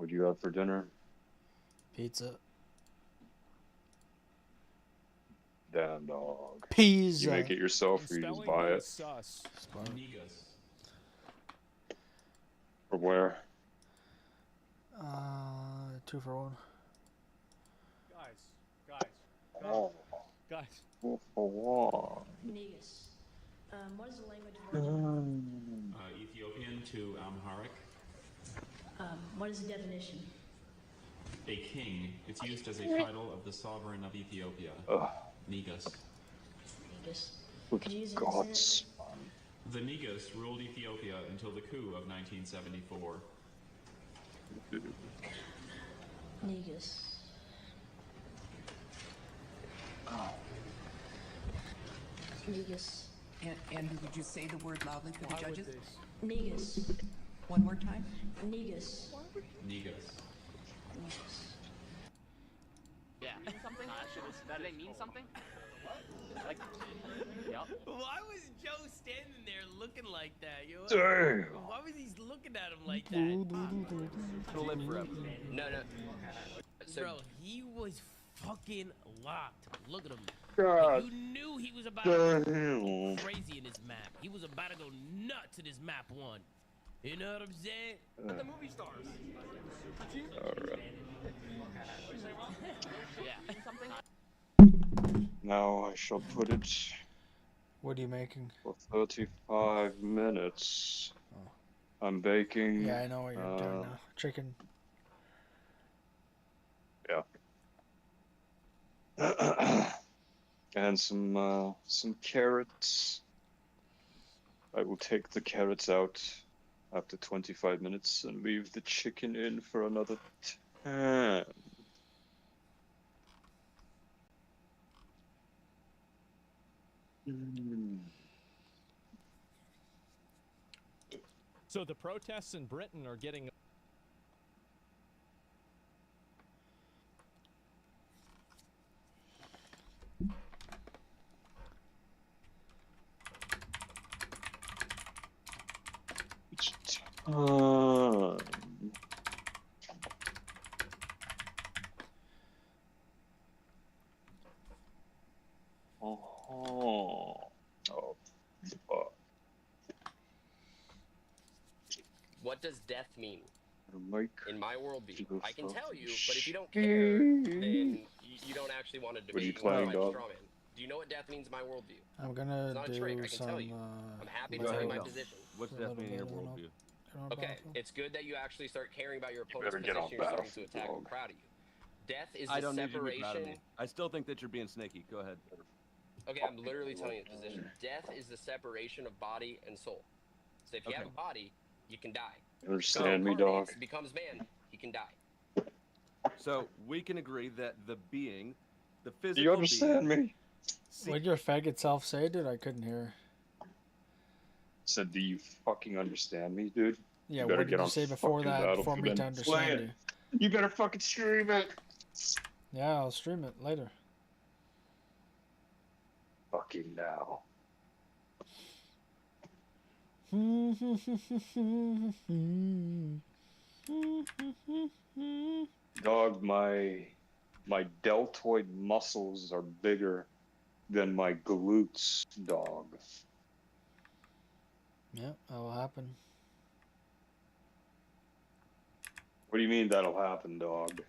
What do you have for dinner? Pizza. Damn, dog. Pizza. You make it yourself, or you just buy it? Sus. Negus. From where? 2 for 1. Oh. Guys. 2 for 1. Negus. What is the language of Mm. Ethiopian to Amharic. what is the definition? A king. It's used as a title of the sovereign of Ethiopia. Negus. Negus. Good Could you use it gods. The Negus ruled Ethiopia until the coup of 1974. Negus. Negus. Andy, would you say the word loudly for the judges? Negus. One more time. Negus. Negus. Negus. Yeah. Something? Did they mean something? Like, yep. Why was Joe standing there looking like that? Yo? Damn. Why was he looking at him like that? He'll live forever. No. So, Bro, he was fucking locked. Look at him. God. You knew he was about to go Damn. crazy in this map. He was about to go nuts in this map 1. You know what I'm saying? the movie stars. Alright. Yeah. Something? Now I shall put it What are you making? for 35 minutes. Oh. I'm baking. Yeah, I know what you're doing now. Chicken. Yeah. And some carrots. I will take the carrots out after 25 minutes and leave the chicken in for another 10. So the protests in Britain are getting. It's time. Oh, fuck. What does death mean? Mike. In my worldview, Go I can fuck tell you, your but if you don't care, then you don't actually want to What are you debate playing, my dog? straw man. Do you know what death means in my worldview? I'm gonna It's not a trick, I do can some. tell you. I'm happy to Go tell you ahead. my position. What's A that little mean in your bit, and then worldview? Okay, it's good that you actually start caring about your You opponent's better get position. on You're starting to Battlefield, attack. I'm dog. proud of you. Death is I the don't need you to be proud of separation. me. I still think that you're being snaky. Go ahead. Okay, I'm literally telling you the position. Death is the separation of body and soul. So if you have a body, you can die. You understand me, Reincarnates, dog? becomes man, he can die. So we can agree that the being, the Do physical you understand being, me? What did your faggot self say, dude? I couldn't hear. Said, do you fucking understand me, dude? Yeah, better what did get you on say before fucking that? For Battlefield me to and play understand it. you. You better fucking stream it. Yeah, I'll stream it later. Fucking now. Dog, my deltoid muscles are bigger than my glutes, dog. Yeah, that will happen. What do you mean that'll happen, dog?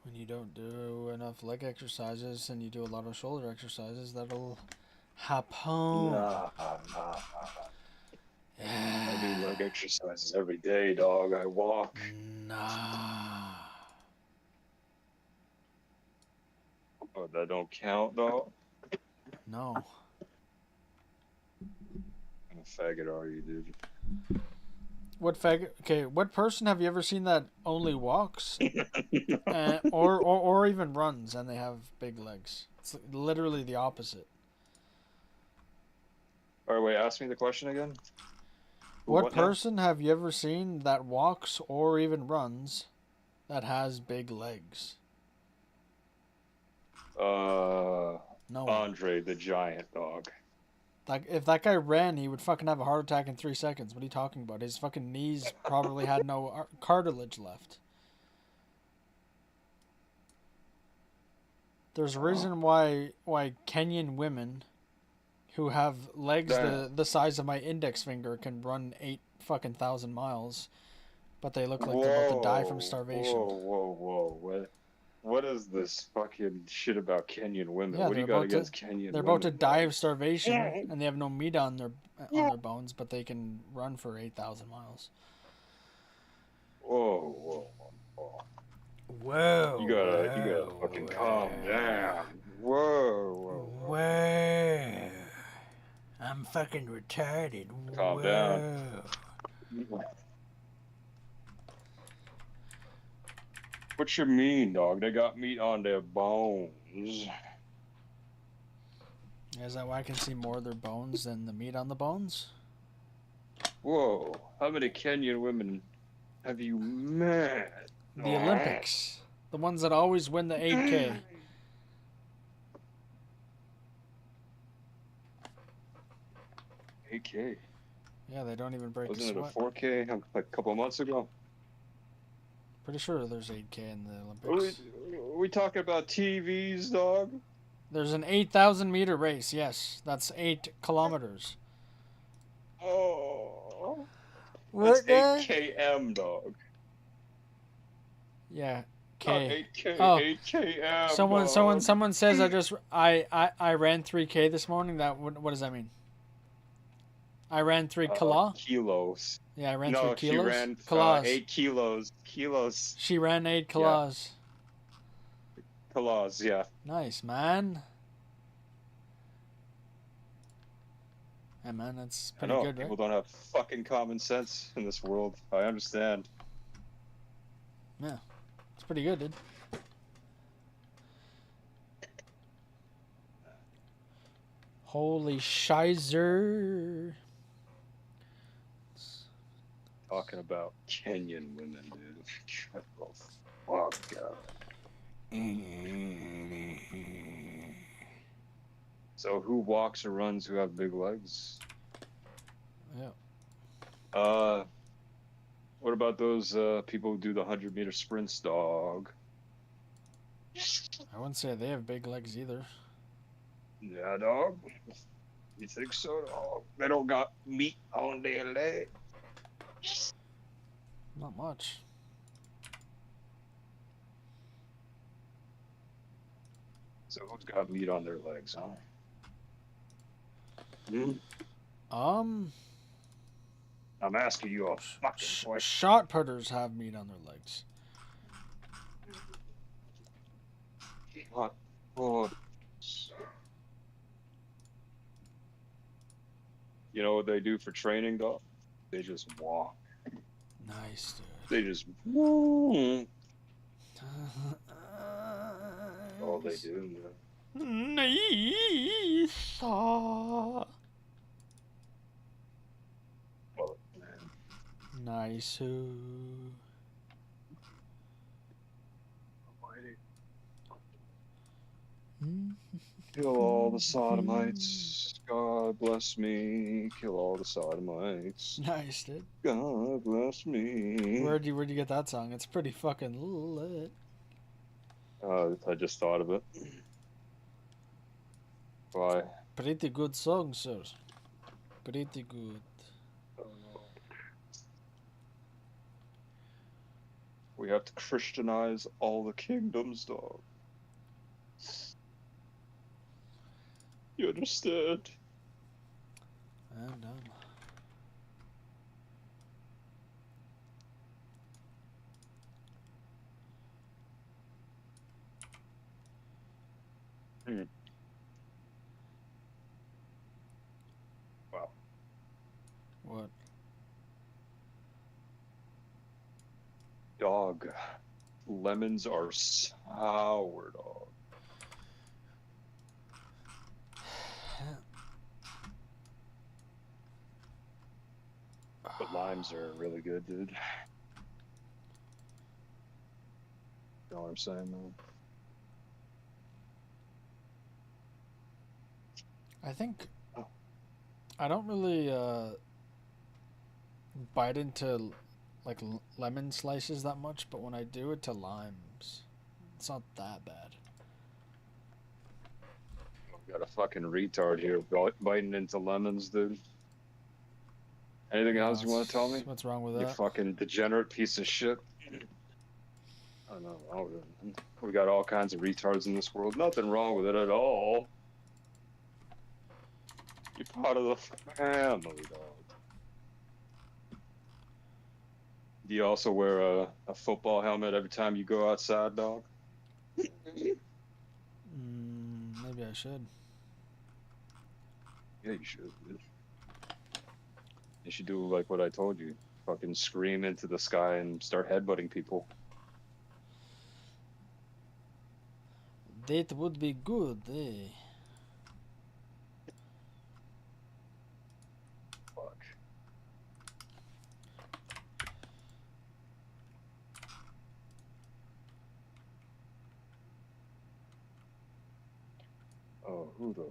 When you don't do enough leg exercises and you do a lot of shoulder exercises, that'll happen. Nah. Yeah. I do leg exercises every day, dog. I walk. Nah. Oh, that don't count, dog? No. What kind of faggot are you, dude? What faggot? Okay, what person have you ever seen that only walks, or even runs, and they have big legs? It's literally the opposite. All right, wait. Ask me the question again. What now? person have you ever seen that walks or even runs that has big legs? No. No. Andre the Giant, dog. Like, if that guy ran, he would fucking have a heart attack in 3 seconds. What are you talking about? His fucking knees probably had no cartilage left. There's a reason why Kenyan women who have legs the size of my index finger can run 8,000 miles, but they look like they're about to die from starvation. Whoa. What is this fucking shit about Kenyan women? Yeah, What do you got against Kenyan They're women? about to die of starvation, and they have no meat on their bones, but they can run for 8,000 miles. Whoa. Whoa. You gotta fucking calm down. Whoa. I'm fucking retarded. Calm down. What you mean, dog? They got meat on their bones. Is that why I can see more of their bones than the meat on the bones? Whoa. How many Kenyan women have you met? The Olympics. The ones that always win the 8K. AK. Yeah, they don't even break a Wasn't it a sweat. 4K like a couple months ago? Pretty sure there's 8K in the Olympics. We talking about TVs, dog? There's an 8,000 meter race. Yes, that's 8 kilometers. Oh. What? That's 8 km, dog. Yeah. Not K. 8K, Oh. 8 km. Someone says I ran 3K this morning. What does that mean? I ran 3 kilos. Yeah, I ran 3 No, kilos. she ran kilos. 8 kilos. Kilos. She ran 8 kilos. Yeah. Kilos, yeah. Nice, man. Yeah, man, that's pretty good, right? People don't have fucking common sense in this world. I understand. Yeah, it's pretty good, dude. Holy shizer. Talking about Kenyan women, dude. Shut the fuck up. So who walks or runs who have big legs? Yeah. What about those people who do the 100-meter sprints, dog? I wouldn't say they have big legs either. Yeah, dog. You think so, dog? They don't got meat on their leg. Not much. So who's got meat on their legs, huh? I'm asking you a fucking question. Shot putters have meat on their legs. What? Oh. You know what they do for training, dog? They just walk. Nice, dude. They just. All they do. Nice. Well, Nice. kill all the sodomites. God bless me. Kill all the sodomites. Nice, dude. God bless me. Where'd you get that song? It's pretty fucking lit. I just thought of it. Why? Pretty good song, sir. Pretty good. We have to Christianize all the kingdoms, dog. You understand? And Wow. What? Dog. Lemons are sour, dog. But limes are really good, dude. You know what I'm saying, man? I think I don't really bite into like lemon slices that much, but when I do it to limes, it's not that bad. I've got a fucking retard here biting into lemons, dude. Anything else you want to tell me? What's wrong with You that? fucking degenerate piece of shit. I don't know. We got all kinds of retards in this world. Nothing wrong with it at all. You're part of the family, dog. Do you also wear a football helmet every time you go outside, dog? Maybe I should. Yeah, you should. Dude. You should do like what I told you. Fucking scream into the sky and start headbutting people. That would be good, eh? Fuck. Oh, who the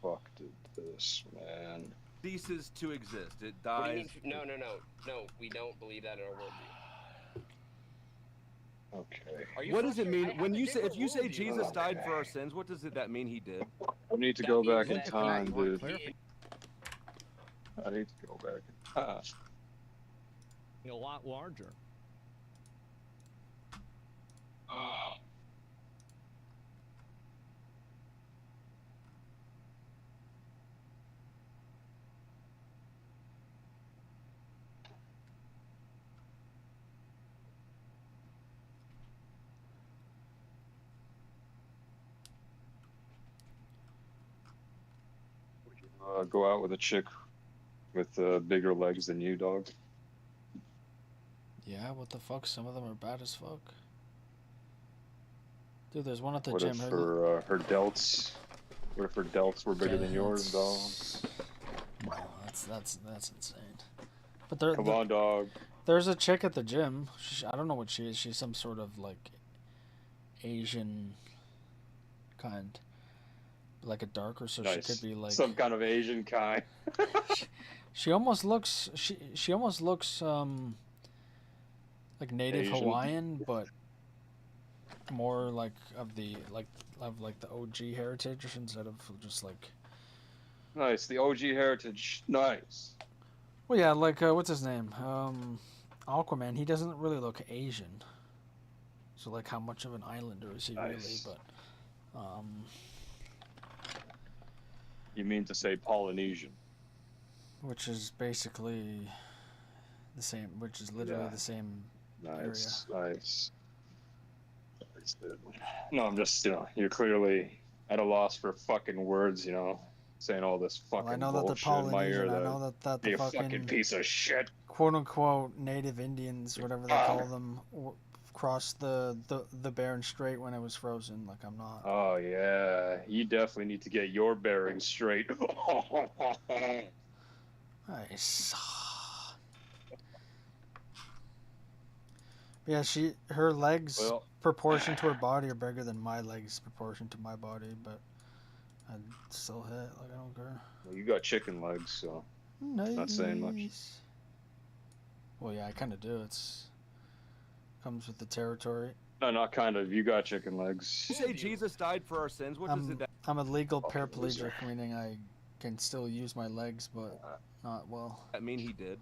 fuck did this, man? Ceases to exist. It What do you dies. mean? No. We don't believe that in our worldview. Okay. Are you What does it frustrated? mean I when have a you say if different you say worldview. Jesus died for our sins? What does that mean he did? I need to That go means back in that- time, You want dude. clarification? I need to go back in time. A lot larger. Go out with a chick with bigger legs than you, dog. Yeah, what the fuck? Some of them are bad as fuck. Dude, there's one at the What gym. if her delts? What if her delts were bigger than yours, dog? No, that's insane. But there, Come on, dog. there's a chick at the gym. I don't know what she is. She's some sort of like Asian kind, like a darker. So Nice. she could be like Some kind of Asian kind. She almost looks. She almost looks like native Asian. Hawaiian, but more like of the OG heritage instead of just like. Nice. The OG heritage. Nice. Well, yeah, like what's his name? Aquaman. He doesn't really look Asian. So like, how much of an islander is he really? Nice. But You mean to say Polynesian? which is basically the same. Which is literally Yeah. the same. Nice. Nice. No, I'm just, you're clearly at a loss for fucking words, saying all this fucking Well, I know that bullshit they're in my ear. Polynesian. I know that the You fucking fucking piece of shit. quote unquote native Indians, whatever they call them, crossed the Bering Strait when it was frozen. Like, I'm not. Oh yeah, you definitely need to get your bearings straight. Nice. Yeah, her legs Well- proportion to her body are bigger than my legs proportion to my body, but I'd still hit. Like, I don't care. Well, you got chicken legs, so Nice. not saying much. Well, yeah, I kind of do. It's comes with the territory. No, not kind of. You got chicken legs. You say Jesus died for our sins. What does it? I'm a legal Fucking paraplegic, loser. meaning I can still use my legs, but not well. That mean he did?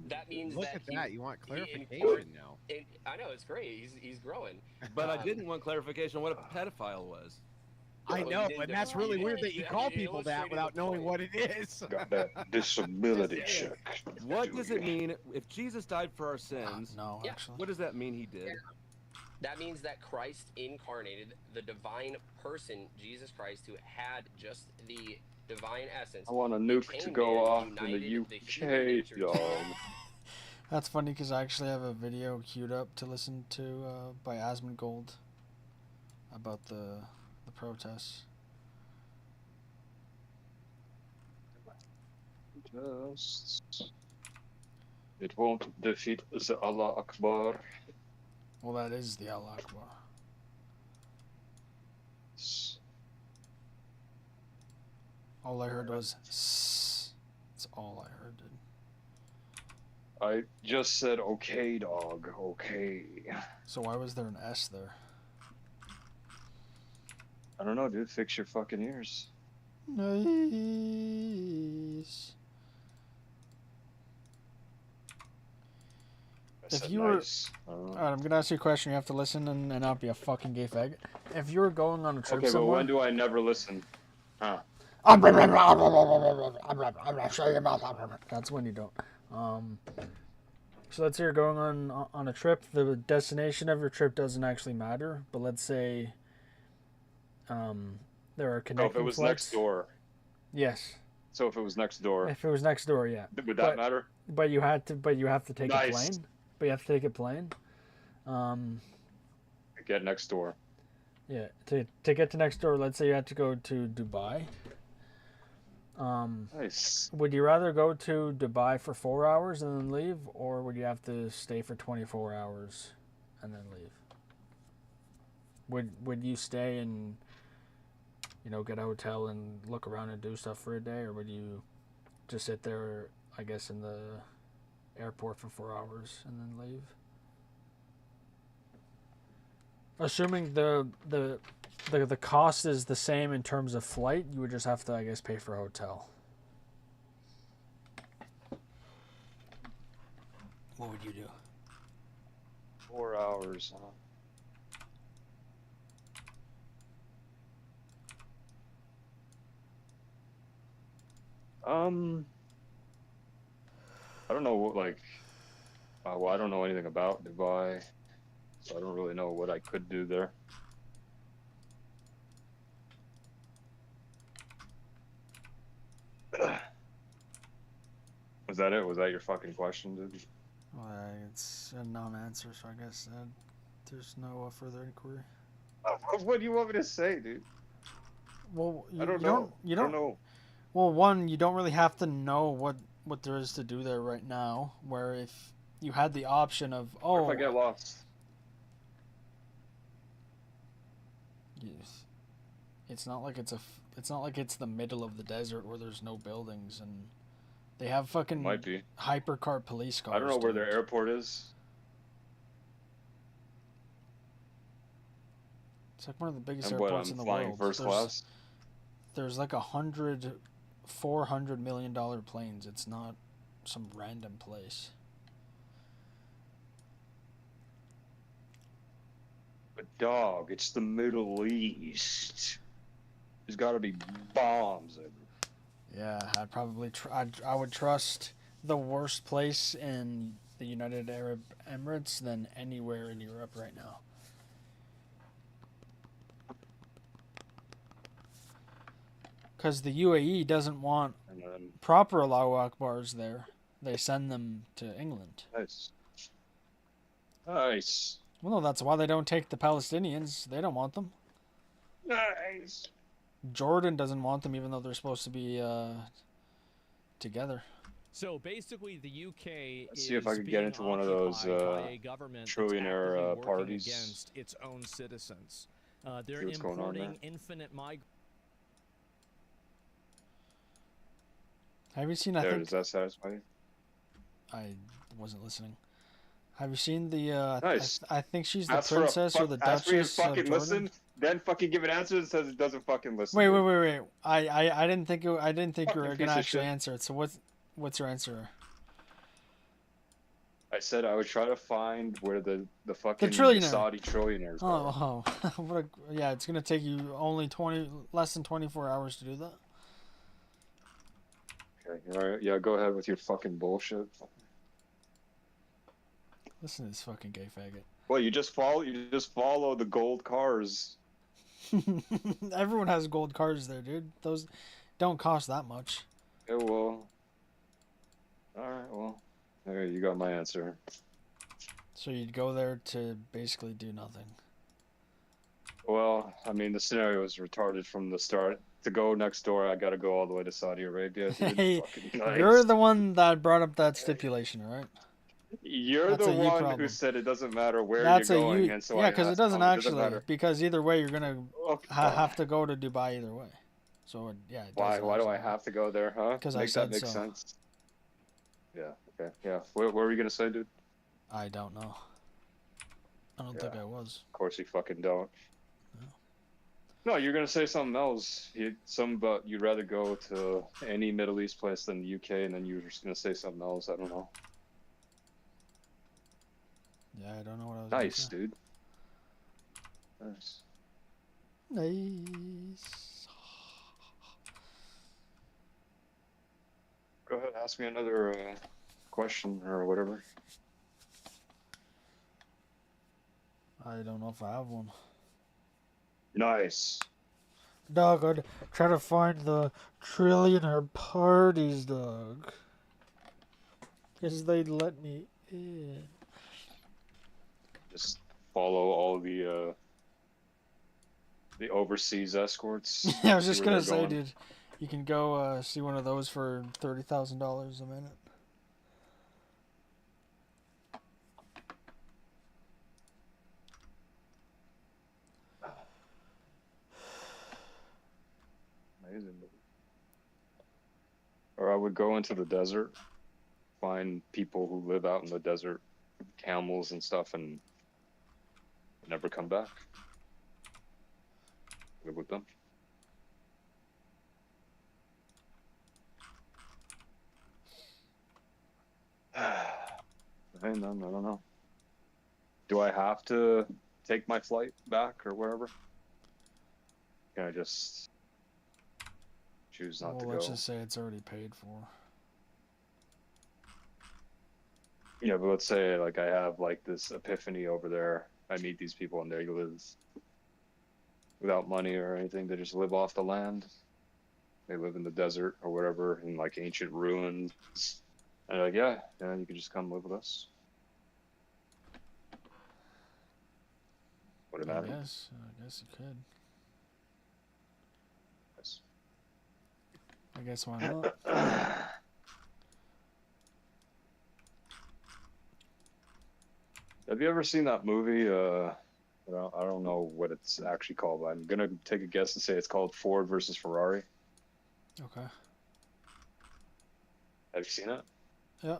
That means Look that at he- that. You want he clarification now. I know it's great. He's growing. But I didn't want clarification on what a pedophile was. I Well, know, you didn't but that's define really it. weird that you Yeah, call you people that illustrated without the knowing point. what it is. Got that disability check. What does it mean if Jesus died for our sins? No, Yeah. actually. What does that mean he did? That means that Christ incarnated, the divine person, Jesus Christ, who had just the divine essence. I want a nuke to came go in, off in the united the human UK, nature dog. That's funny because I actually have a video queued up to listen to by Asmongold about the protests. It won't defeat the Allah Akbar. Well, that is the Allah Akbar. All I heard was "Sss." all I heard, dude. I just said okay, dog. Okay. So why was there an S there? I don't know, dude. Fix your fucking ears. Nice. I If said you were, nice. alright, I'm gonna ask you a question. You have to listen and not be a fucking gay faggot. If you were going on a trip Okay, but somewhere, when do I never listen? Huh? that's when you don't. So let's say you're going on a trip. The destination of your trip doesn't actually matter, but let's say there are So connecting if it was flights. next door. Yes. So if it was next door, If it was next door, yeah. would that matter? But you have to take a Nice. plane. But you have to take a plane. Get next door. Yeah. To get to next door, let's say you had to go to Dubai. Nice. Would you rather go to Dubai for 4 hours and then leave, or would you have to stay for 24 hours and then leave? Would you stay and get a hotel and look around and do stuff for a day, or would you just sit there, I guess, in the airport for 4 hours and then leave? Assuming the cost is the same in terms of flight, you would just have to, I guess, pay for a hotel. What would you do? 4 hours, huh? I don't know what, like, well, I don't know anything about Dubai, so I don't really know what I could do there. Was that it? Was that your fucking question, dude? Well, it's a non-answer, so I guess there's no further inquiry. What do you want me to say, dude? Well, I don't know. You I don't don't know. Well, one, you don't really have to know what there is to do there right now. Where if you had the option of, What if I get lost? yes, it's not like it's the middle of the desert where there's no buildings and they have fucking Might be. hypercar police cars. I don't know where their dude. airport is. It's like one of the biggest And what, airports I'm in the flying world. first class? There's like $400 million planes. It's not some random place. But dog, it's the Middle East. There's got to be bombs everywhere. Yeah, I'd probably I would trust the worst place in the United Arab Emirates than anywhere in Europe right now. Because the UAE doesn't want proper Allahu Akbars there. They send them to England. Nice. Nice. Well, no, that's why they don't take the Palestinians. They don't want them. Nice. Jordan doesn't want them, even though they're supposed to be together. So basically, the UK Let's see if I can get into one of those trillionaire parties. Against its own citizens. They're See what's going on there. importing infinite migrants. Have you seen? Does that satisfy you? I wasn't listening. Have you seen the? Nice. I think she's the Ask for a princess or the ask for you to duchess of fucking Jordan. listen, then fucking give an answer that says it doesn't fucking listen. Wait. I didn't think you were Fucking gonna piece of actually shit. answer it. So what's your answer? I said I would try to find where the fucking trillionaire. Saudi trillionaires are. Oh, yeah, it's gonna take you only less than 24 hours to do that. Okay, all right, yeah, go ahead with your fucking bullshit. Listen to this fucking gay faggot. Well, you just follow the gold cars. Everyone has gold cars there, dude. Those don't cost that much. Yeah, well. All right, well, there you got my answer. So you'd go there to basically do nothing. Well, I mean, the scenario was retarded from the start. To go next door, I got to go all the way to Saudi Arabia. Dude. Hey, Fucking nice. you're the one that brought up that stipulation, right? You're That's the a you one who problem. said it doesn't matter where That's you're a going, you. and so Yeah, I because it asked, doesn't "Oh, actually. matter." Because either way, you're gonna Oh, have to go to Dubai either way. So yeah. It Why? doesn't Why do I actually- have to go there, huh? 'Cause I Make said that make so. sense? Yeah. Okay. Yeah. What were you gonna say, dude? I don't know. I don't think I was. Of course you fucking don't. No. No, you're gonna say something else. Something about you'd rather go to any Middle East place than the UK, and then you were just gonna say something else. I don't know. Yeah, I don't know what I was Nice, gonna say. dude. Nice. Nice. Go ahead, ask me another question or whatever. I don't know if I have one. Nice. Dog, I'd try to find the trillionaire parties, dog. Because they'd let me in. Just follow all the overseas escorts. I was see just where gonna they're say, going. dude, you can go see one of those for $30,000 a minute. Amazing. Or I would go into the desert, find people who live out in the desert, camels and stuff, and never come back. Live with them. Hey, man, I don't know. Do I have to take my flight back or wherever? Can I just choose not to Well, let's go? just say it's already paid for. Yeah, but let's say like I have like this epiphany over there. I meet these people and they live without money or anything. They just live off the land. They live in the desert or whatever in like ancient ruins. And they're like, yeah, you can just come live with us. Would it matter? I guess you could. Yes. I guess why not? Have you ever seen that movie? I don't know what it's actually called, but I'm gonna take a guess and say it's called Ford versus Ferrari. Okay. Have you seen it? Yeah.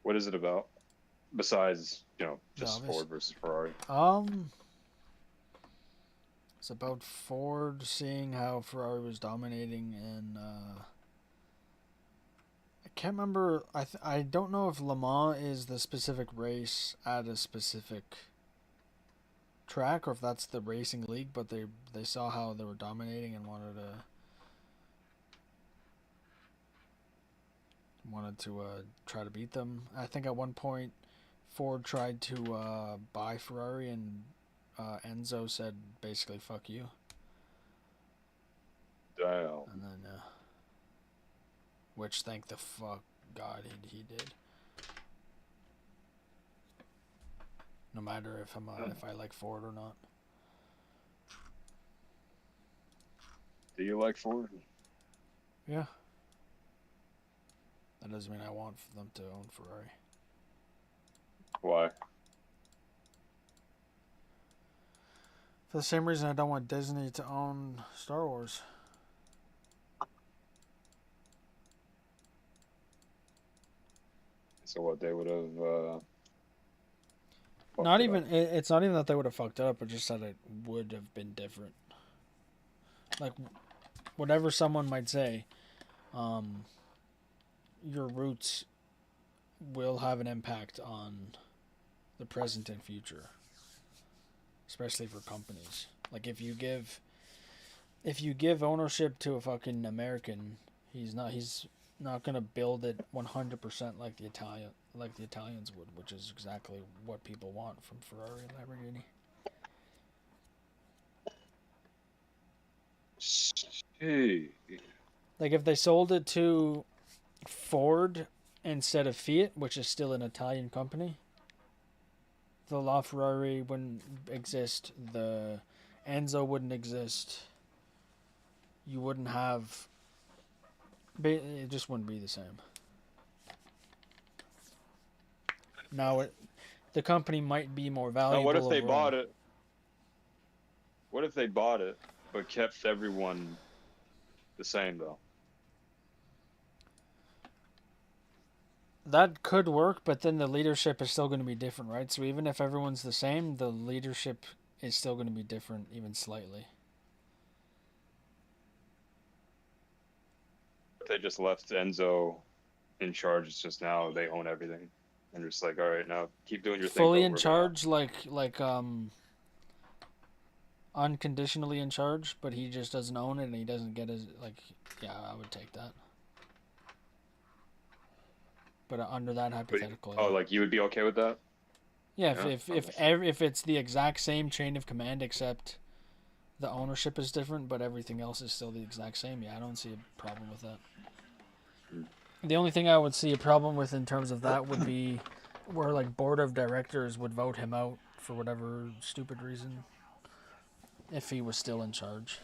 What is it about? Besides, just obvious. Ford versus Ferrari. It's about Ford seeing how Ferrari was dominating, and I can't remember. I don't know if Le Mans is the specific race at a specific track, or if that's the racing league. But they saw how they were dominating and wanted to try to beat them. I think at one point Ford tried to buy Ferrari, and Enzo said basically "fuck you." Damn. And then, which thank the fuck God he did. No matter if if I like Ford or not. Do you like Ford? Yeah. That doesn't mean I want them to own Ferrari. Why? For the same reason I don't want Disney to own Star Wars. So what they would have? Not even it's not even that they would have fucked it up, but just that it would have been different. Like whatever someone might say, your roots will have an impact on the present and future, especially for companies. Like if you give ownership to a fucking American, he's not gonna build it 100% like the Italians would, which is exactly what people want from Ferrari and Lamborghini. Hey. Like if they sold it to Ford instead of Fiat, which is still an Italian company, the LaFerrari wouldn't exist, the Enzo wouldn't exist. You wouldn't have. It just wouldn't be the same. Now the company might be more valuable. Now, what if they overall. bought it? What if they bought it but kept everyone the same though? that could work, but then the leadership is still going to be different, right? So even if everyone's the same, the leadership is still going to be different, even slightly. They just left Enzo in charge. It's just now they own everything, and just like, all right, now keep doing your thing. Fully but in we're charge, like unconditionally in charge, but he just doesn't own it and he doesn't get his Yeah, I would take that. But under that hypothetical, oh, like you would be okay with that? Yeah, Yeah, if it's the exact same chain of command except the ownership is different, but everything else is still the exact same, yeah, I don't see a problem with that. The only thing I would see a problem with in terms of that would be where like board of directors would vote him out for whatever stupid reason if he was still in charge.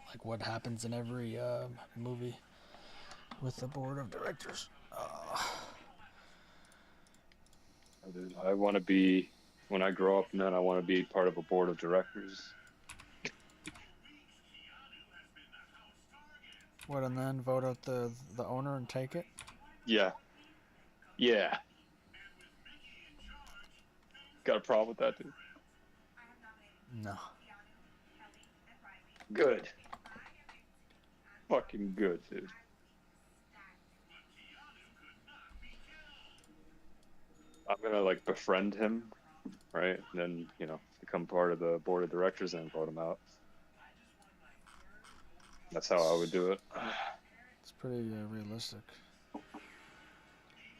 Like what happens in every movie with the board of directors. I want to be, when I grow up, man, I want to be part of a board of directors. What, and then vote out the owner and take it? Yeah. Yeah. Got a problem with that, dude? No. Good. Fucking good, dude. I'm gonna like befriend him, right? And then, you know, become part of the board of directors and vote him out. That's how I would do it. It's pretty realistic.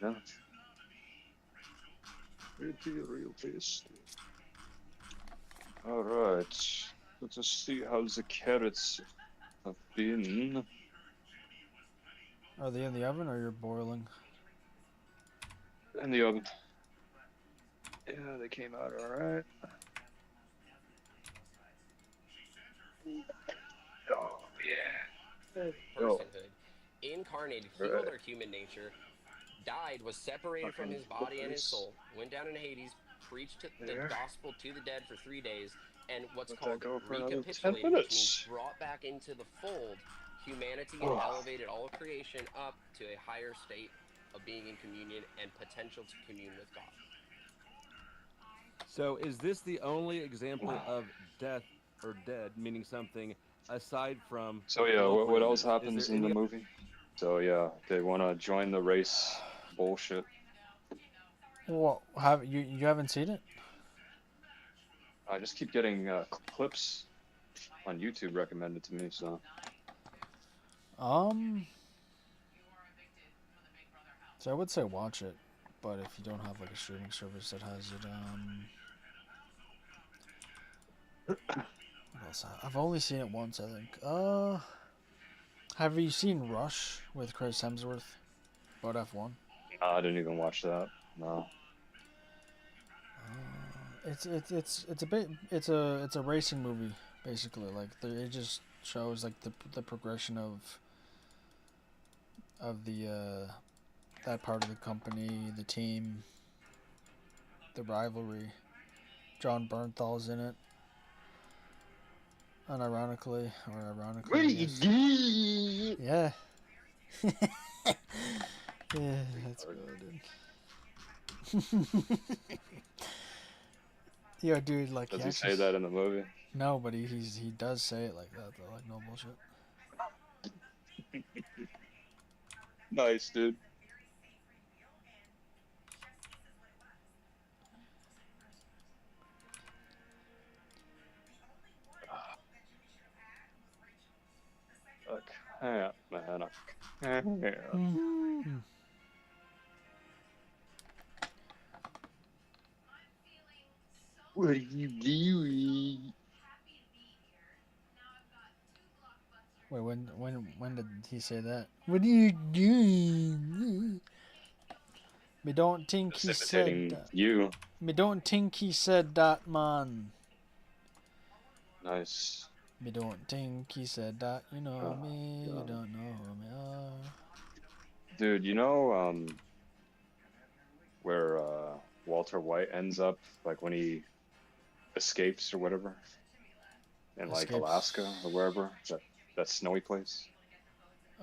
Yeah. Pretty realistic. Alright. Let's just see how the carrots have been. Are they in the oven or you're boiling? In the oven. Yeah, they came out alright. Oh, yeah. Personhood, incarnated, healed our human nature, died, was separated from his body and his soul, went down in Hades, preached the gospel to the dead for 3 days, and what's called recapitulated, which means brought back into the fold humanity and elevated all of creation up to a higher state of being in communion and potential to commune with God. So is this the only example of death or dead, meaning something aside from... So yeah, what else happens in the movie? So yeah, they want to join the race bullshit. Well, you haven't seen it? I just keep getting clips on YouTube recommended to me, so... So I would say watch it, but if you don't have like a streaming service that has it, what else? I've only seen it once, I think. Have you seen Rush with Chris Hemsworth about F1? I didn't even watch that. No. It's a racing movie basically. Like it just shows like the progression of the that part of the company, the team, the rivalry. John Bernthal's in it. Unironically or ironically. Yeah. Yeah, that's good. Yo, dude, like does he say that in the movie? No, but he does say it like that though, like no bullshit. Nice, dude. I can't, man. I can't. What are you doing? Wait, when did he say that? What are you doing? Me don't think he said that. You. Me don't think he said that, man. Nice. Me don't think he said that. You know me. You don't know who me are. Dude, you know where Walter White ends up, like when he escapes or whatever, in like Alaska or wherever, that snowy place.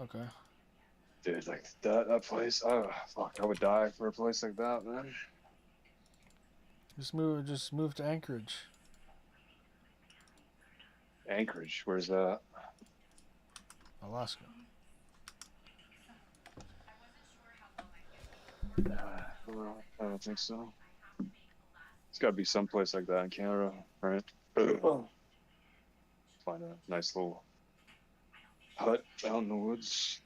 Okay. Dude, like that place. Oh fuck, I would die for a place like that, man. Just move to Anchorage. Anchorage, where's that? Alaska. Well, I don't think so. It's got to be someplace like that in Canada, right? Find a nice little hut out in the woods.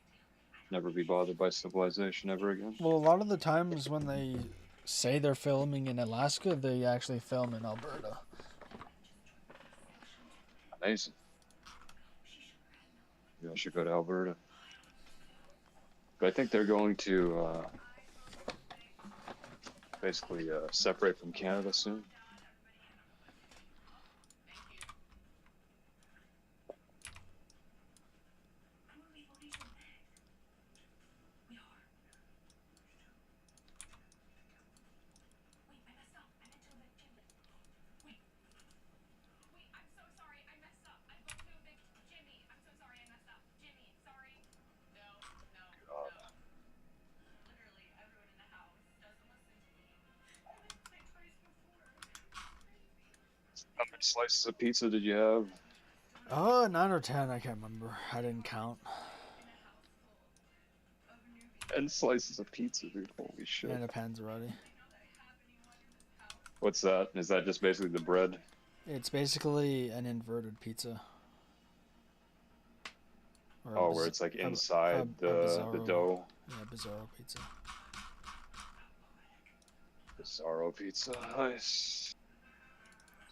Never be bothered by civilization ever again. Well, a lot of the times when they say they're filming in Alaska, they actually film in Alberta. Amazing. Maybe I should go to Alberta. But I think they're going to basically separate from Canada soon. How many slices of pizza did you have? 9 or 10, I can't remember. I didn't count. 10 slices of pizza, dude. Holy shit. And a panzerotti. What's that? Is that just basically the bread? It's basically an inverted pizza. Or where it's like inside the dough. Yeah, Bizarro pizza. Bizarro pizza, nice.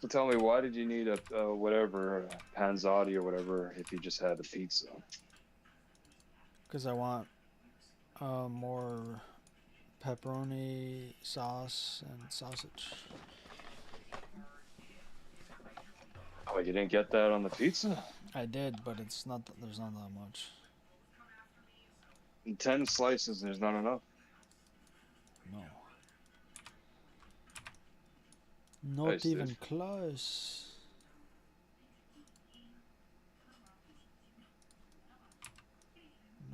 So tell me, why did you need a whatever, panzotti or whatever, if you just had a pizza? Because I want more pepperoni sauce and sausage. Oh, you didn't get that on the pizza? I did, but it's not. There's not that much. In 10 slices, there's not enough. No. Not even close.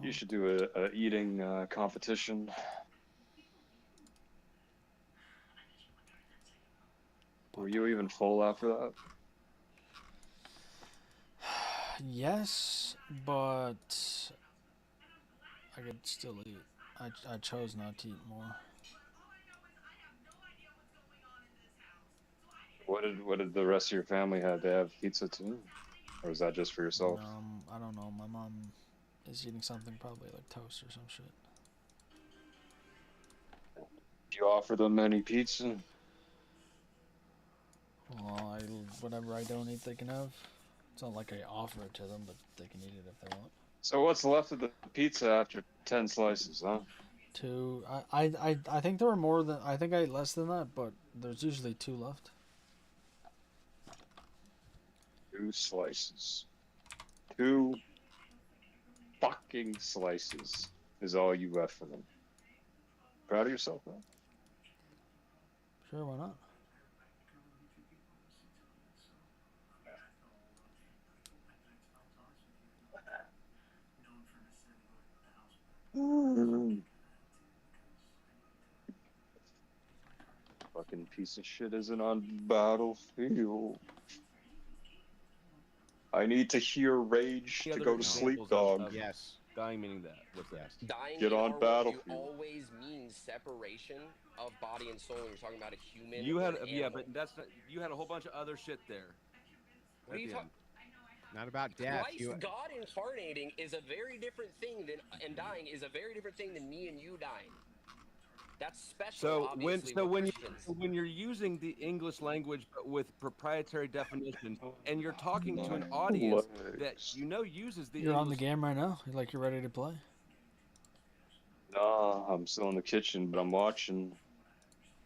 You should do a eating competition. Were you even full after that? Yes, but I could still eat. I chose not to eat more. What did the rest of your family have? They have pizza too, or is that just for yourself? I don't know. My mom is eating something, probably like toast or some shit. Do you offer them any pizza? Well, whatever I don't eat, they can have. It's not like I offer it to them, but they can eat it if they want. So what's left of the pizza after 10 slices, huh? 2. I think there were more than. I think I ate less than that, but there's usually 2 left. 2 slices. 2 fucking slices is all you left for them. Proud of yourself, man. Sure, why not? Fucking piece of shit isn't on Battlefield. I need to hear rage to go to sleep, dog. Yes. Dying meaning that. What's that? Dying Get on in our world, Battlefield. you always mean separation of body and soul when you're talking about a human. You or had an yeah, animal. but that's not, you had a whole bunch of other shit there. What are you talking? Not about death. Christ, God incarnating is a very different thing than, and dying is a very different thing than me and you dying. That's special. So obviously, with when you're using the English language but with proprietary definitions, and you're talking to an audience that you know uses the You're English on the game right now. You're ready to play. Nah, I'm still in the kitchen, but I'm watching.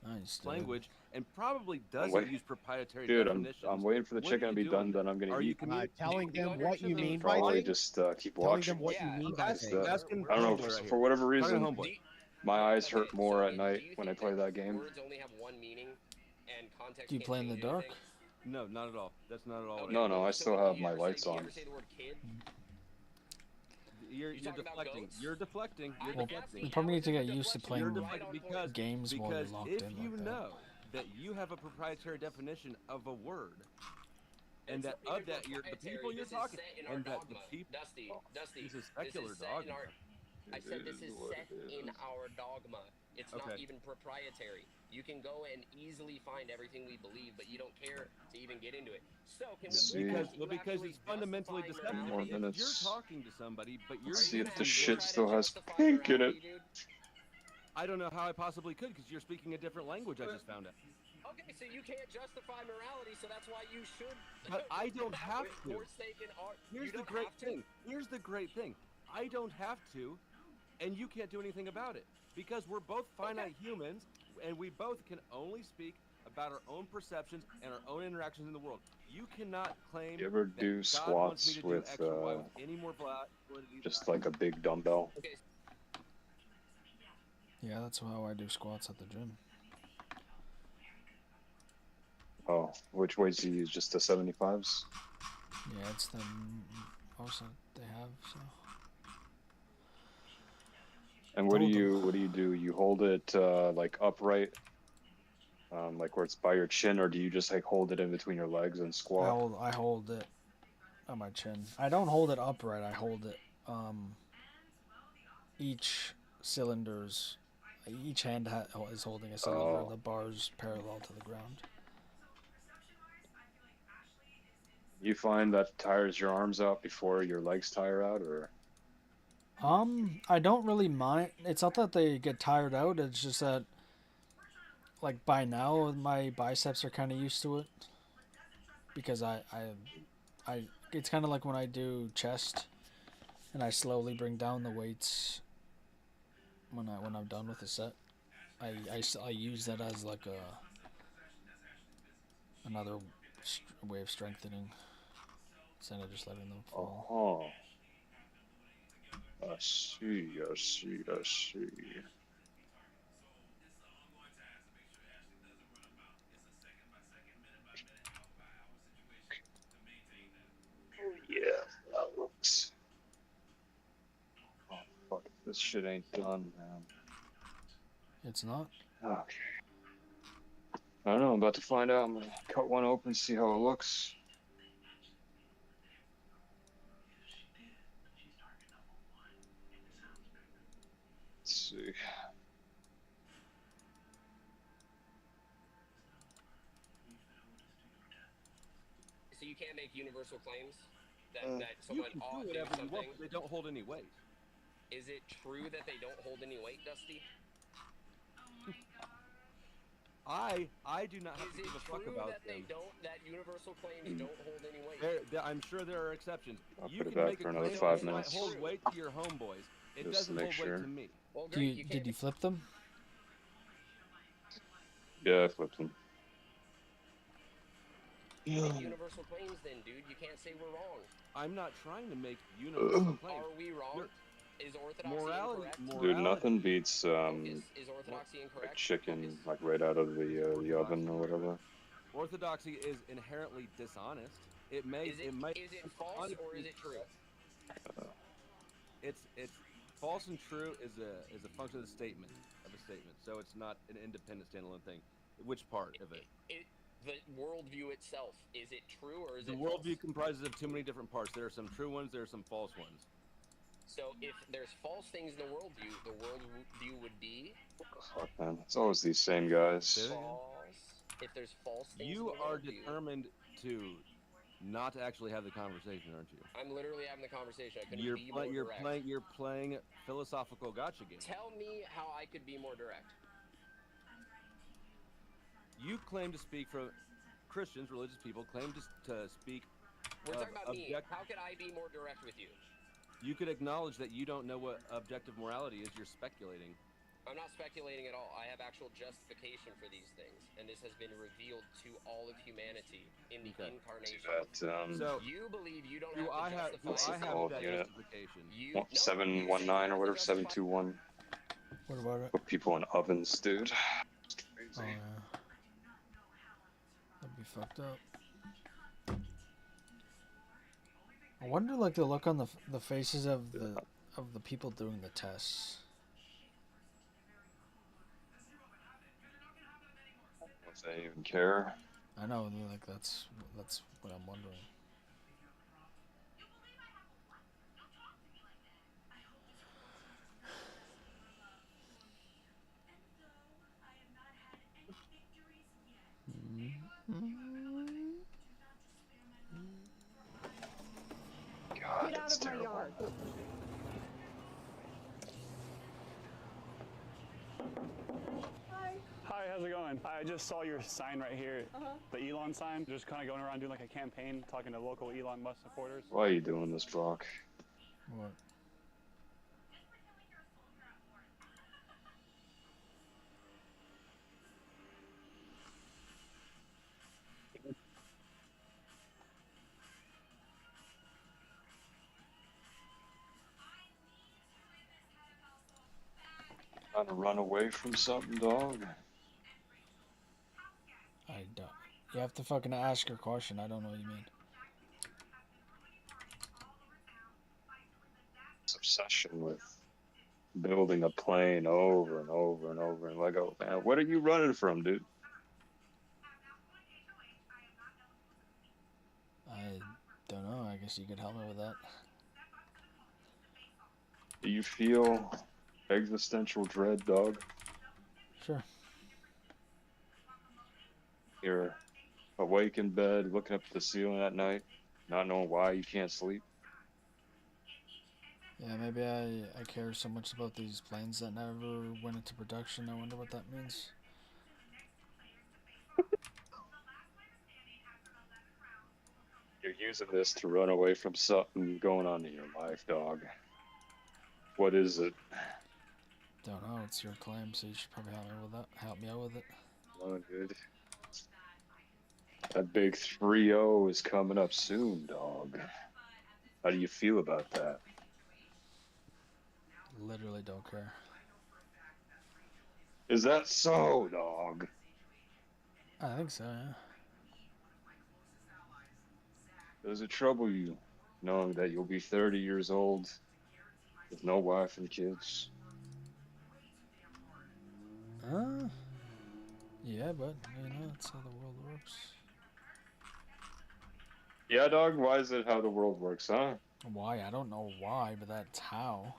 Nice. language and probably doesn't use proprietary Dude, definitions. I'm waiting for the What chicken are to you be done, doing? then I'm gonna Are eat. you telling them what you mean by Probably things? just keep Telling watching. them what you mean by things. I don't know, for whatever reason, my eyes hurt more at night when I play that game. Words only have one meaning, and context Do you can't play in the change dark? anything? No, not at all. That's not at all. No, I still have my lights on. You're talking about deflecting. goats? You're deflecting. You're Well, deflecting. you probably need to get used to You're playing deflecting because games while you're locked if in you like that. know that you have a proprietary definition of a word, and It's that not even the people proprietary. you're This is talking, set in and our that the dogma. people, Dusty, this is this secular is set dogma. in our. I said this is what set it in is. our dogma. It's not Okay. even proprietary. You can go and easily find everything we believe, but you don't care to even get into it. So can we See? go back to you Because actually it's fundamentally justifying deceptive. More morality? If you're minutes. talking to somebody, but you're Let's see if the actually shit try to still has justify pink in it. morality, dude? I don't know how I possibly could because you're speaking a different language. I just found out. Okay, so you can't justify morality, so that's why you should. But I don't have to. Forsaken art. Here's You the don't great have to? thing. Here's the great thing. I don't have to, and you can't do anything about it because we're both finite humans, and we both can only speak about our own perceptions and our own interactions in the world. You cannot claim You ever that do God wants me squats to with do X or Y with any more validity. just like a big dumbbell? Okay, Yeah, that's how I do squats at the gym. Oh, which weights do you use? Just the 75s? Yeah, it's the most that they have. So. And what do you do? You hold it like upright, like where it's by your chin, or do you just like hold it in between your legs and squat? I hold it on my chin. I don't hold it upright. I hold it. Each cylinder's each hand is holding a cylinder. The bar's parallel to the ground. You find that tires your arms out before your legs tire out, or? I don't really mind. It's not that they get tired out. It's just that, like, by now my biceps are kind of used to it because I it's kind of like when I do chest, and I slowly bring down the weights when I'm done with the set. I use that as like another way of strengthening instead of just letting them fall. Oh, I see. I see. I see. Oh yeah, that looks. Oh fuck! This shit ain't done, man. It's not. Okay. I don't know. I'm about to find out. I'm gonna cut one open, see how it looks. Let's see. so you can't make universal claims that You someone can ought do to do whatever you something. want, but they don't hold any weight. Is it true that they don't hold any weight, Dusty? I do not have Is to it give a fuck true about that them. that universal claims don't hold any weight? I'm sure there are exceptions. I'll You put it can back make for a another claim 5 that might minutes. hold weight to your homeboys. It Just to doesn't make hold sure. weight to me. Well, great. Did you flip them? Yeah, I flipped them. Make universal claims then, dude. You can't say we're wrong. I'm not trying to make universal claims. Are we wrong? Is orthodoxy Morality, incorrect? Dude, nothing beats Is orthodoxy like incorrect? chicken like right out of the oven or whatever. Orthodoxy is inherently dishonest. It may Is it false or is it true? It's false and true is a function of the statement so it's not an independent standalone thing. Which part of it? The worldview itself, is it true or is The it worldview false? comprises of too many different parts. There are some true ones, there are some false ones. So if there's false things in the worldview would be Fuck, man. It's always these same guys. false. If there's false things You in the are worldview, determined to not actually have the conversation, aren't you? I'm literally having the conversation. I couldn't be more direct. You're playing philosophical gotcha games. Tell me how I could be more direct. You claim to speak for Christians, religious people, claim to speak. We're talking about me. How could I be more direct with you? You could acknowledge that you don't know what objective morality is. You're speculating. I'm not speculating at all. I have actual justification for these things, and this has been revealed to all of humanity in the incarnation. So you believe you don't do have to justify I have that unit. justification? 719 or whatever, 721. What about it? Put people in ovens, dude. It's crazy. Oh yeah. That'd be fucked up. I wonder, like, the look on the faces of of the people doing the tests? If they even care. I know, like that's what I'm wondering. God, that's terrible. Hi, how's it going? I just saw your sign right here, the Elon sign. Just kind of going around doing like a campaign, talking to local Elon Musk supporters. Why are you doing this, Brock? What? Trying to run away from something, dog? I don't. You have to fucking ask your question. I don't know what you mean. This obsession with building a plane over and over and over and like, oh man, what are you running from, dude? I don't know. I guess you could help me with that. Do you feel existential dread, dog? Sure. You're awake in bed, looking up at the ceiling at night, not knowing why you can't sleep. Yeah, maybe I care so much about these planes that never went into production. I wonder what that means. You're using this to run away from something going on in your life, dog. What is it? Don't know. It's your claim, so you should probably help me with that. Help me out with it. Oh, dude. That big 3-0 is coming up soon, dog. How do you feel about that? Literally don't care. Is that so, dog? I think so, yeah. Does it trouble you knowing that you'll be 30 years old with no wife and kids? Yeah, but, you know, that's how the world works. Yeah, dog, why is it how the world works, huh? Why? I don't know why, but that's how.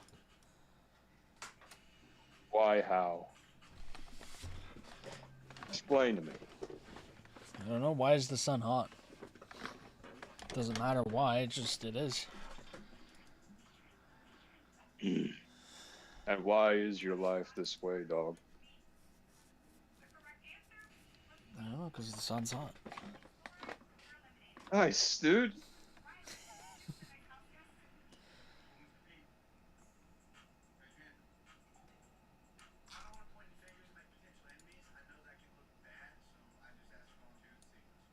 Why, how? Explain to me. I don't know. Why is the sun hot? Doesn't matter why, it is. And why is your life this way, dog? I don't know, because the sun's hot. Nice, dude.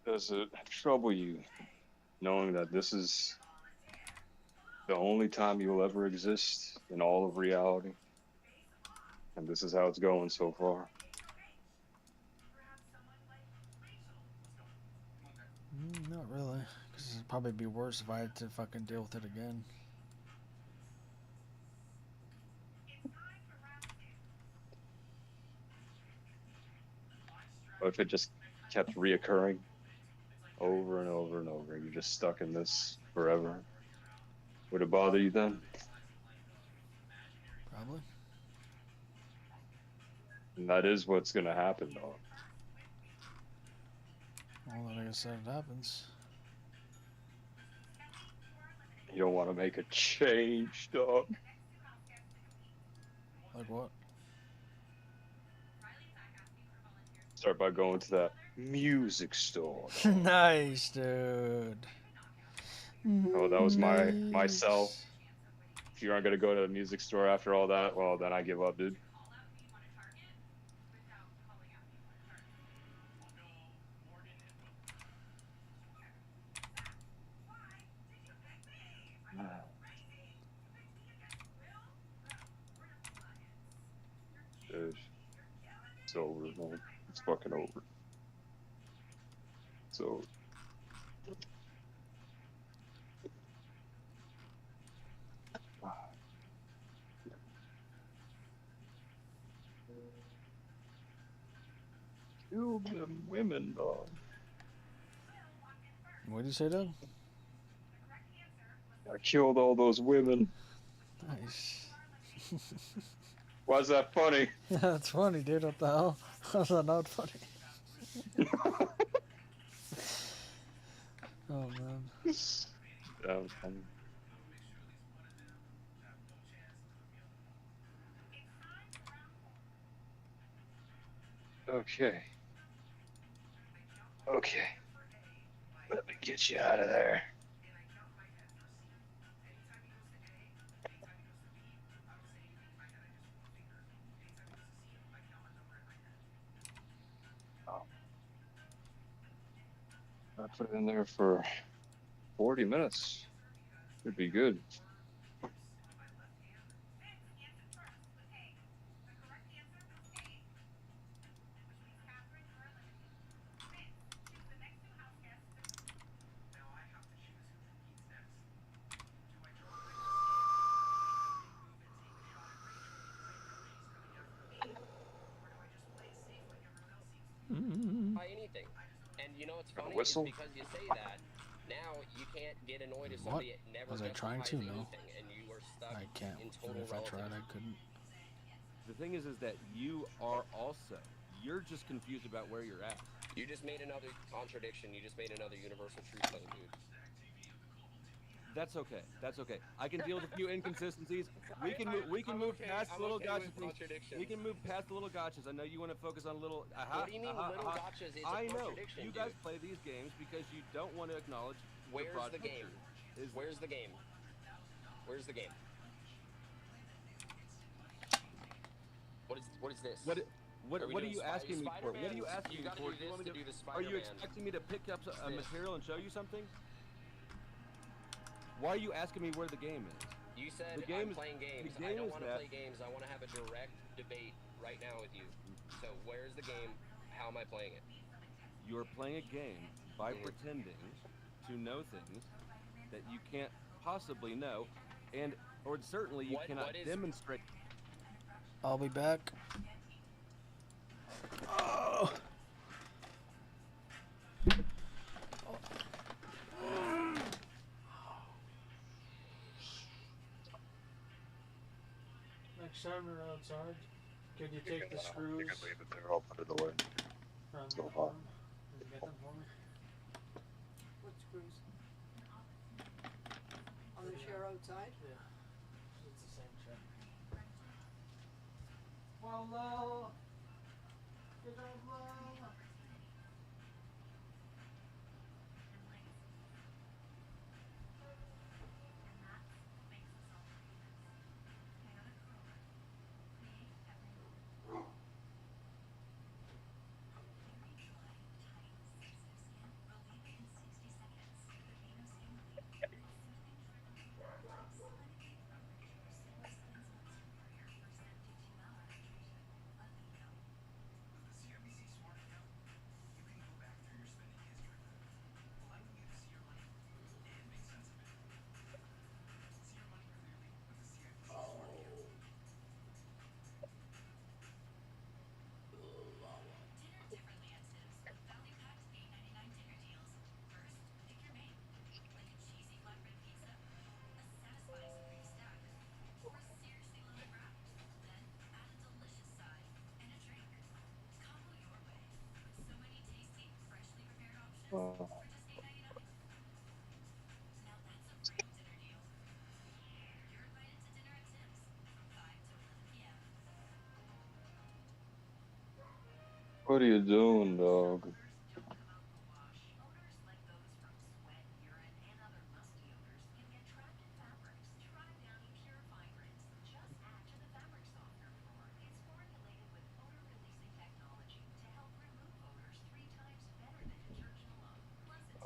Does it trouble you knowing that this is the only time you'll ever exist in all of reality? And this is how it's going so far. Not really, because it'd probably be worse if I had to fucking deal with it again. What if it just kept reoccurring over and over and over? You're just stuck in this forever. Would it bother you then? Probably. And that is what's going to happen, dog. Well, like I said, it happens. You don't want to make a change, dog. Like what? Start by going to that music store. Nice, dude. Oh, that was my sell. If you aren't gonna go to the music store after all that, well, then I give up, dude. Dude, it's over, man. It's fucking over. It's over. killed them women, dog. What did you say, Doug? I killed all those women. Nice. Why's that funny? Yeah, that's funny, dude. What the hell? How's that not funny? Oh, man. That was funny. Okay. Okay. Let me get you out of there. Oh. I put it in there for 40 minutes. Should be good. By anything. And you know what's funny is whistle? because you say that, now you can't get annoyed if somebody never Was I trying justifies to? No. anything, and you are stuck I can't. in Even total if I tried, relative. I couldn't. The thing is that you are also. You're just confused about where you're at. You just made another contradiction. You just made another universal truth claim, dude. That's okay. That's okay. I can deal with a few inconsistencies. We can move past the little gotcha things. We can move past the little gotchas. I know you want to focus on little. What do you mean little gotchas? It's I a know. contradiction, You guys dude. play these games because you don't want to acknowledge Where's the broad the game? picture. Where's the game? Where's the game? What is this? What are you asking me for? What are you asking me for? Are you expecting me to pick up a material and show you something? Why are you asking me where the game is? You said I'm playing games. I don't want to play games. I want to have a direct debate right now with you. So where's the game? How am I playing it? You're playing a game by pretending to know things that you can't possibly know, or certainly you cannot demonstrate. I'll be back. Oh. Next time we're outside, could you take the screws? You can leave it there. I'll put it away. From So hot. Can you get them for me? What screws? On the chair outside? Yeah. It's the same chair. Hello. Good hello. Oh. What are you doing, dog?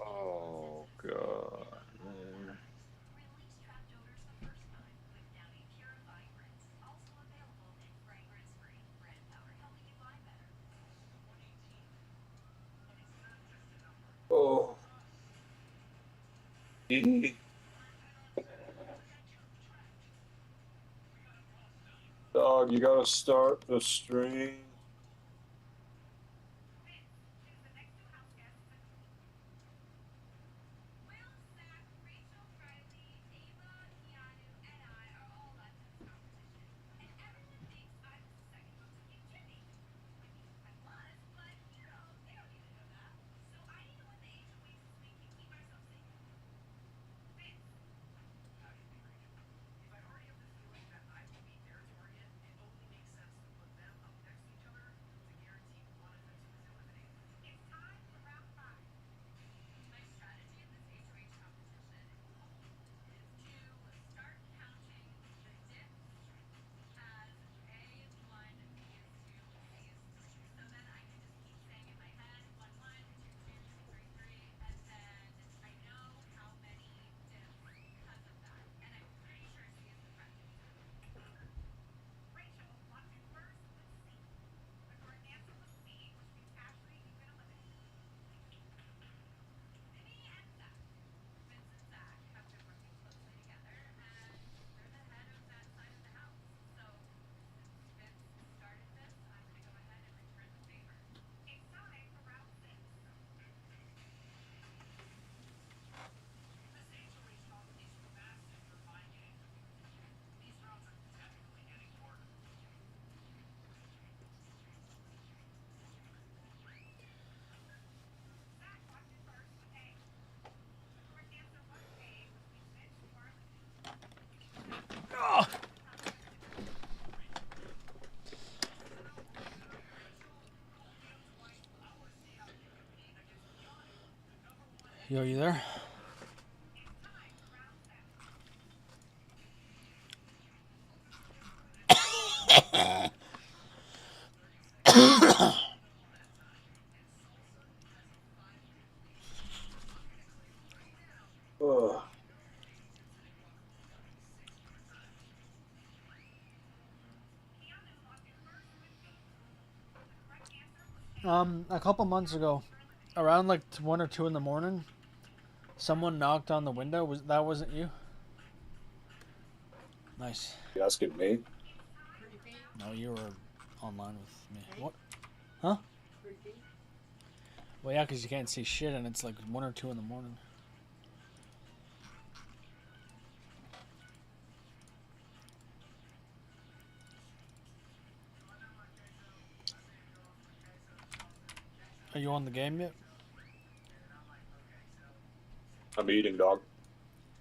Oh God, man. Oh. Dog, you gotta start the stream. Yo, you there? Ugh. A couple months ago, around like 1 or 2 in the morning, someone knocked on the window. That wasn't you? Nice. You asking me? No, you were online with me. What? Huh? Well, yeah, because you can't see shit, and it's like 1 or 2 in the morning. Are you on the game yet? I'm eating, dog.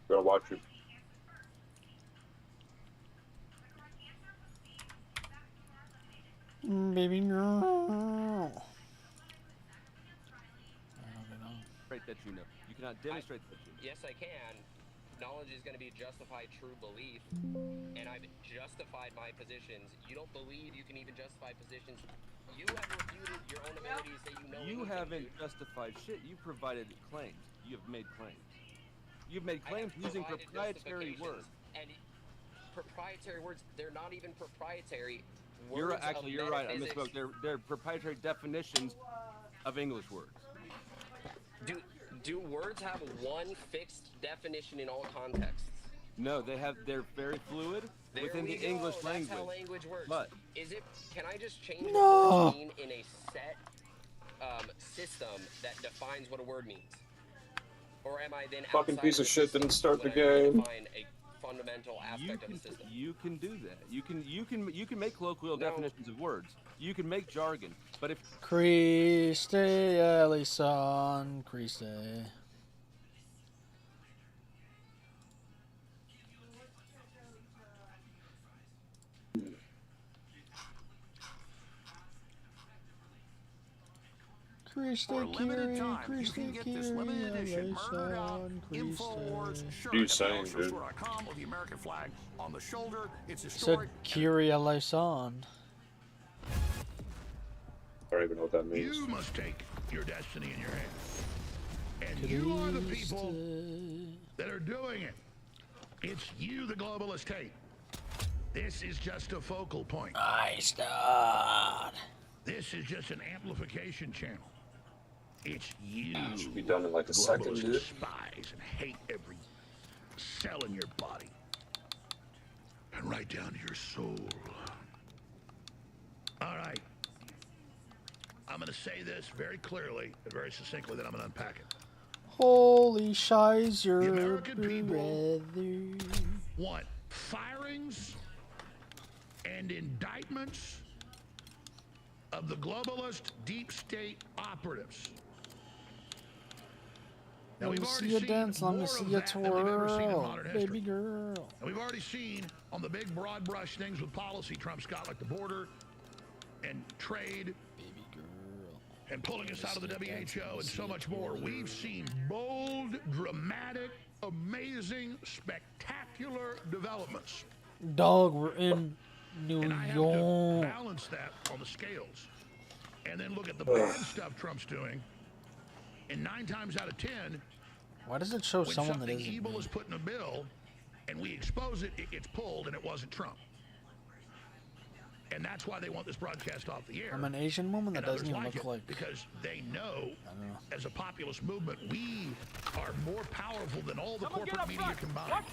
Gotta watch you. Baby no. Demonstrate that you know. You cannot demonstrate that you know. Yes, I can. Knowledge is going to be justified true belief, and I've justified my positions. You don't believe you can even justify positions. You have refuted your own abilities that you know. You haven't justified shit. You provided claims. You have made claims. You've made claims using proprietary words. And proprietary words, they're not even proprietary. You're actually, you're right. I misspoke. They're proprietary definitions of English words. Do words have one fixed definition in all contexts? No, they're very fluid within the English language. That's how language works. But can I just change what words mean in a set system that defines what a word means? Or am I then fucking piece of shit didn't start the game. Define a fundamental aspect of the system? You can do that. You can make colloquial definitions of words. You can make jargon. But if Christe eleison, Christe. For a limited time, you can get this limited edition Murdered Out Infowars shirt You at saying, dude? theshowstore.com with the American flag on the shoulder. It's Said historic. Kyrie eleison. I don't even know what that means. You must take your destiny in your hands. And you are the people that are doing it. It's you, the globalist hate. This is just a focal point. I start. This is just an amplification channel. It's you. Should be done in like a second, Globalists dude. despise and hate every cell in your body. And right down to your soul. All right. I'm going to say this very clearly and very succinctly, then I'm going to unpack it. Holy shizer, The American people brother. want firings and indictments of the globalist deep state operatives. Now, Let me we've see already you seen dance, let me more see of you that than we've ever seen in twirl, modern history. baby girl. And we've already seen on the big broad brush things with policy Trump's got, like the border and trade, baby girl, and pulling us out of the WHO and so much more. We've seen bold, dramatic, amazing, spectacular developments. Dog, we're in New And I have York. to balance that on the scales. And then look at the bad stuff Trump's doing. And 9 times out of 10, Why does it show when someone that something isn't evil me? is put in a bill and we expose it, it gets pulled, and it wasn't Trump. And that's why they want this broadcast off the air. I'm an Asian woman that And others doesn't even like look it, like. because they know, I don't know. as a populist movement, we are more powerful than all the corporate media combined.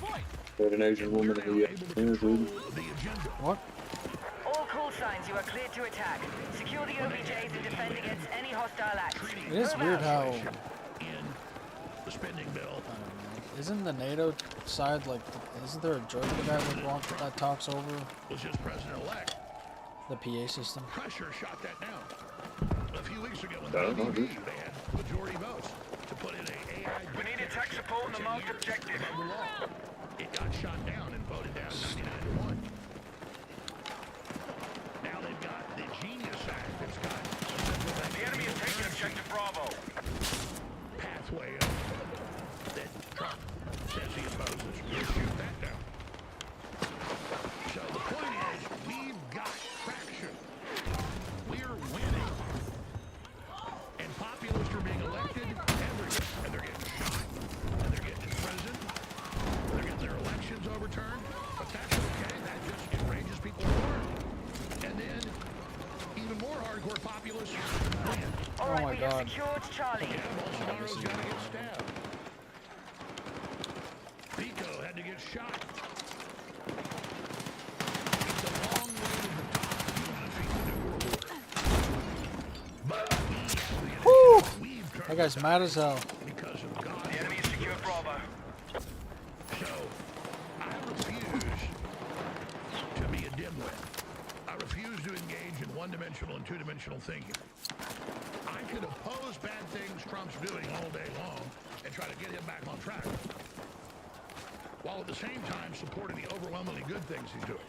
There's an Asian woman in the dude. The agenda. What? All call signs, you are cleared to attack. Secure the OBJs and defend against any hostile acts. It is weird how. In the spending bill. Isn't the NATO side like? Isn't there a Georgia guy that talks over Was just president-elect. the PA system? Pressure shot that down. A few weeks ago when the LDD, they had majority votes to put in a AI. We need attack support on the marked objective. Above the law. It got shot down and voted down 99-1. Now they've got the Genius Act that's got The enemy is taking objective Bravo. pathway of my We have god. secured Charlie. Yeah, Bolsonaro's got to get stabbed. Pico had to get shot. It's a long way to the top if you want to defeat the New World Order. But Woo! That guy's mad as hell. because of God. The enemy has secured Bravo. So, I refuse to be a dimwit. I refuse to engage in one-dimensional and two-dimensional thinking. I could oppose bad things Trump's doing all day long and try to get him back on track, while at the same time supporting the overwhelmingly good things he's doing.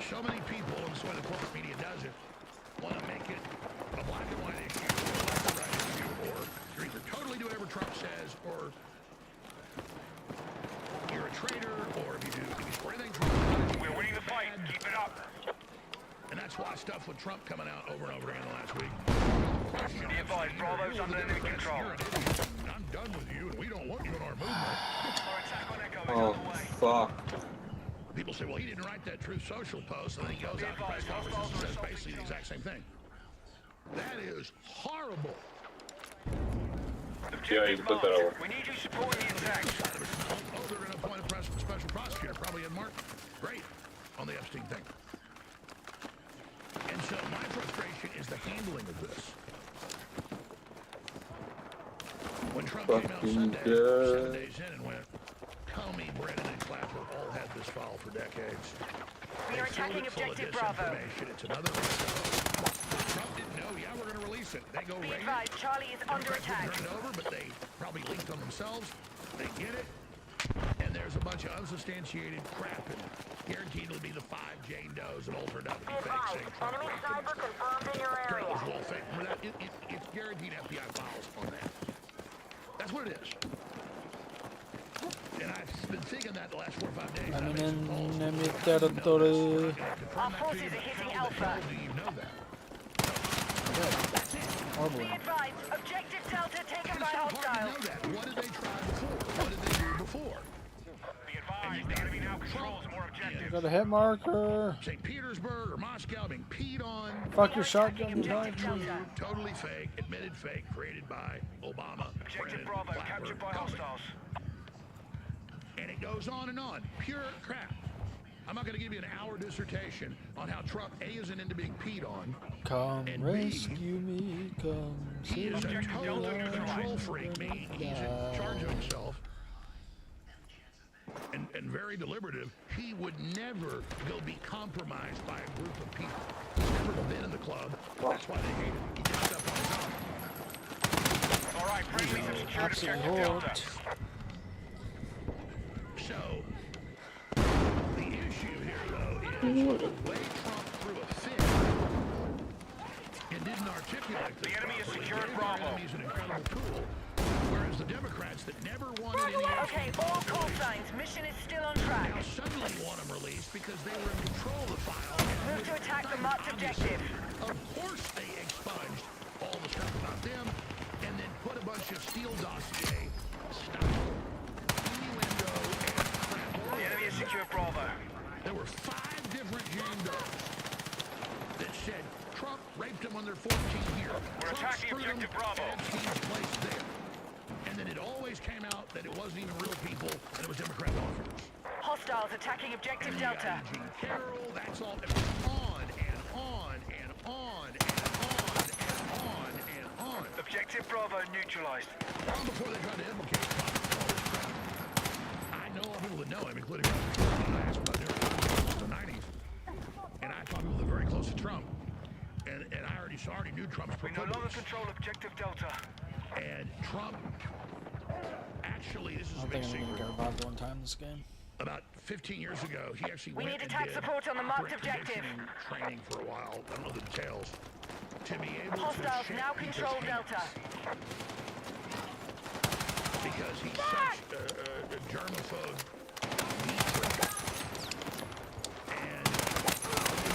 So many people, and this is why the corporate media does it, want to make it a black and white issue, or a black and white issue, or you're either totally do whatever Trump says, or you're a traitor, or if you support anything Trump does, We're winning the fight. Keep it up. and that's why stuff with Trump coming out over and over again the last week. Be advised, Bravo's under enemy control. You're an idiot. I'm done with you, and we don't want you in our movement. Our attack on Echo is Oh, underway. fuck. People say, well, he didn't write that Truth Social post, and then he goes out to press conferences and says basically the exact same thing. That is horrible. Yeah, you can put that over. We need you supporting the attack. Oh, they're going to appoint a special prosecutor, probably Ed Martin. Great, on the Epstein thing. And so my frustration is the handling of this. When Trump came out Sunday, 7 days in, and went, Comey, Brennan, and Clapper all had this file for decades. We are attacking objective Bravo. It's another Trump didn't know. Yeah, we're going to release it. They go Be raid advised, Charlie is under attack. turn it over, but they probably leaked on themselves. They get it, and there's a bunch of unsubstantiated crap, and guaranteed it'll be the 5 Jane Does that all turned out to be fake. Saying Trump Enemy raped them. cyber confirmed in your Turn area. those all fake. Remember that? It's guaranteed FBI files on that. That's what it is. And I've been thinking that the last 4 or 5 days. I'm I in made some calls to enemy people. territory. Our forces are hitting Alpha. Do you know that? Horrible. Be advised, objective Delta taken by Hard to hostiles. know that. What did they try before? What did they do before? Be advised, the enemy now controls more objectives. Got a hit marker. St. Petersburg or Moscow being peed on. Fuck your shotgun behind Objective you. Delta. Totally fake, admitted fake, created by Obama. Objective Brennan, Bravo Clapper, captured by Comey. hostiles. And it goes on and on. Pure crap. I'm not going to give you an hour dissertation on how Trump, A, isn't into being peed on. Come And B, rescue me, come He save is a me. total control freak. He's in charge of himself. And very deliberative. He would never go be compromised by a group of people. He's never been in the club. That's why they hate him. He got up on his own. All right, friendlies have secured Absolutely objective Delta. horrid. So, the issue here, though, is the way Trump threw a fit and didn't articulate this The enemy has properly. secured Gave our Bravo. enemies an incredible tool, whereas the Democrats that never wanted any Okay, action all call signs. Mission is still on track. now suddenly want them released because they were in control of the file. Move to attack the marked objective. Of course they expunged all the stuff about them and then put a bunch of Steele dossier stuff, innuendo, and crap. The enemy has secured Bravo. There were 5 different Jane Does that said Trump raped them when they're 14 here. We're Trump attacking screwed them, objective Bravo. Epstein's place there. And then it always came out that it wasn't even real people and it was Democrat law firms. Hostiles attacking objective And you got Delta. Eugene Carroll, that's all. It was on and on and on and on and on and on. Objective Bravo neutralized. Long before they tried to implicate Trump. I know a lot of people that know him, including Roger Stone. I asked about their in the 90s. And I talked to people that are very close to Trump. And I already knew Trump's We no longer proclivities. control objective Delta. And Trump, actually, this is I a don't big think I'm secret. gonna get revived one time in this game. About 15 years ago, he actually We went need and attack did support on the marked operant objective. conditioning training for a while. I don't know the details. To be able Hostiles to now shake control people's hands. Delta. Because he's such a germaphobe. And he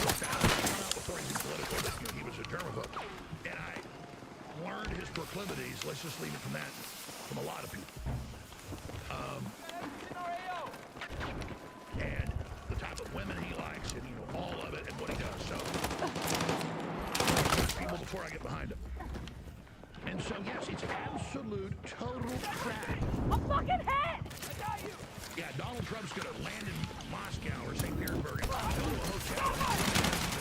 found out before he's political that he was a germaphobe. And I learned his proclivities, let's just leave it from that, from a lot of people. And the type of women he likes, and all of it, and what he does. So, people before I get behind him. absolute total crap. I'm fucking hit! I got you! Yeah, Donald Trump's gonna land in Moscow or St. Petersburg and go to a hotel and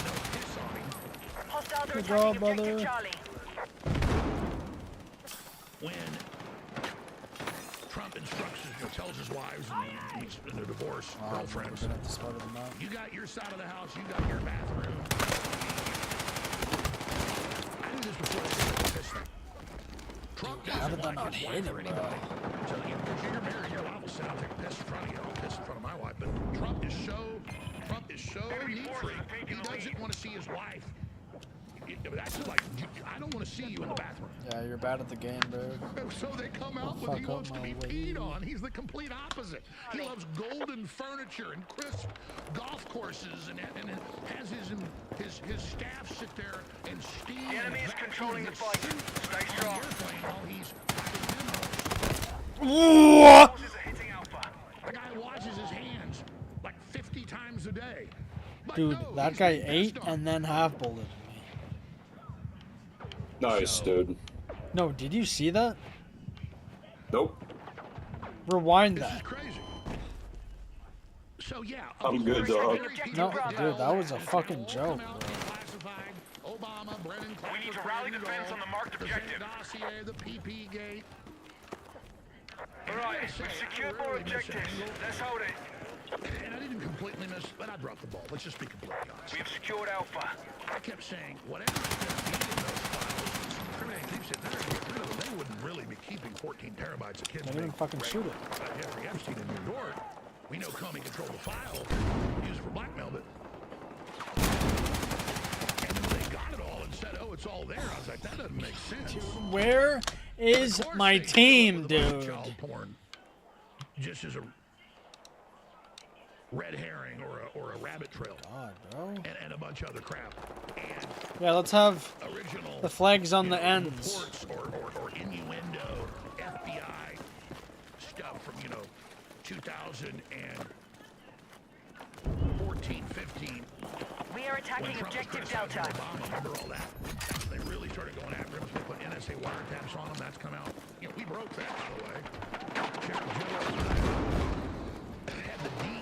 they'll piss on him. Hostiles are Good attacking job, objective brother. Charlie. When Trump instructs tells his wives and he's in a divorce, girlfriends, you got your side of the house, you got your bathroom. I knew this before the piss thing. Trump How did doesn't that want not his hit wife him, or bro? anybody. So you're married, your wife will sit out there and piss in front of you. I'll piss in front of my wife. But Trump is so neat freak. He doesn't want to see his wife. That's like, I don't want to see you in the bathroom. Yeah, you're bad at the game, bro. So they come out with he wants to be peed on. He's the complete opposite. He loves golden furniture and crisp golf courses and has his staff sit there and steam. The enemy is controlling the fight. Stay strong. While he's What? the guy washes his hands like 50 times a day. But Dude, no, that he's guy been ate pissed on. and then half bulleted me. Nice, dude. No, did you see that? Nope. Rewind This is that. crazy. So yeah, I'm good, dog. No, dude, that was a fucking joke, bro. Obama, Brennan, We need to rally defense on the marked objective. dossier, the PP gate. Alright, we've secured more objectives. Let's hold it. And I didn't completely miss, but I dropped the ball. Let's just be completely honest. We've secured Alpha. I kept saying, whatever's going to be in those files, incriminating things that they're going to get rid of them. They wouldn't really be keeping 14 terabytes of kids. They didn't fucking shoot it. Jeffrey Epstein in New York. We know Comey controlled the file, used it for blackmail, but... And then they got it all and said, oh, it's all there. I was like, that doesn't make sense. Where is my team, dude? Child porn, just as a red herring or a rabbit trail. God, bro. And a bunch of other crap. And Yeah, let's have original, the flags on the know, ends. Reports or innuendo, FBI stuff from, 2014, 15. We are attacking objective Delta. Obama, remember all that? They really started going after him. They put NSA wiretaps on him. That's come out. We broke that, by the way.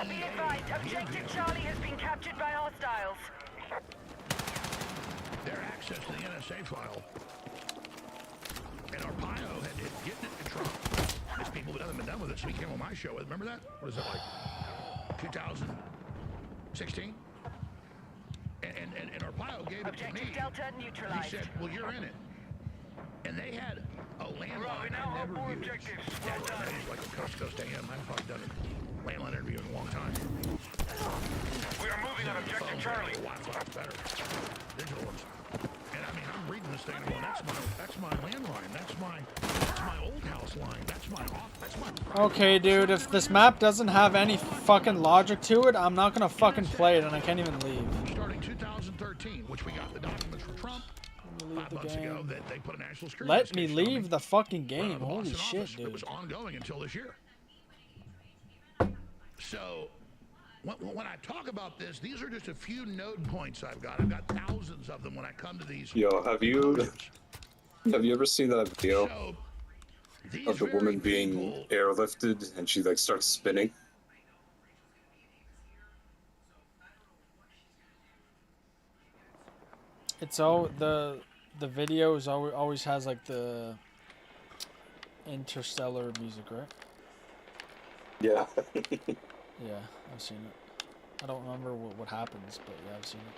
Be advised, objective Charlie has been captured by hostiles. Their access to the NSA file. And Arpaio had getting it to Trump. There's people that haven't been done with it, so he came on my show. Remember that? What is that, like 2016? And Arpaio gave it to me. Delta neutralized. He said, well, you're in it. And they had a landline now I have never more used. objectives. That was like a coast-to-coast AM. I've probably done a landline interview in a long time. We are moving on objective Charlie. Wi-Fi's better. Digital ones. And I mean, I'm reading this thing and going, that's my landline. That's my old house line. That's my Okay, dude, if this map doesn't have any fucking logic to it, I'm not gonna fucking play it and I can't even leave. Starting 2013, which we got the documents from Trump 5 months ago that they put a national security Let me investigation on leave the fucking game. Holy Boston shit, office. It was dude. ongoing until this year. So, when I talk about this, these are just a few node points I've got. I've got thousands of them when I come to these. Yo, have you ever seen that video of the woman being airlifted and she like starts spinning? It's all the video is always has like the interstellar music, right? Yeah. Yeah, I've seen it. I don't remember what happens, but yeah, I've seen it.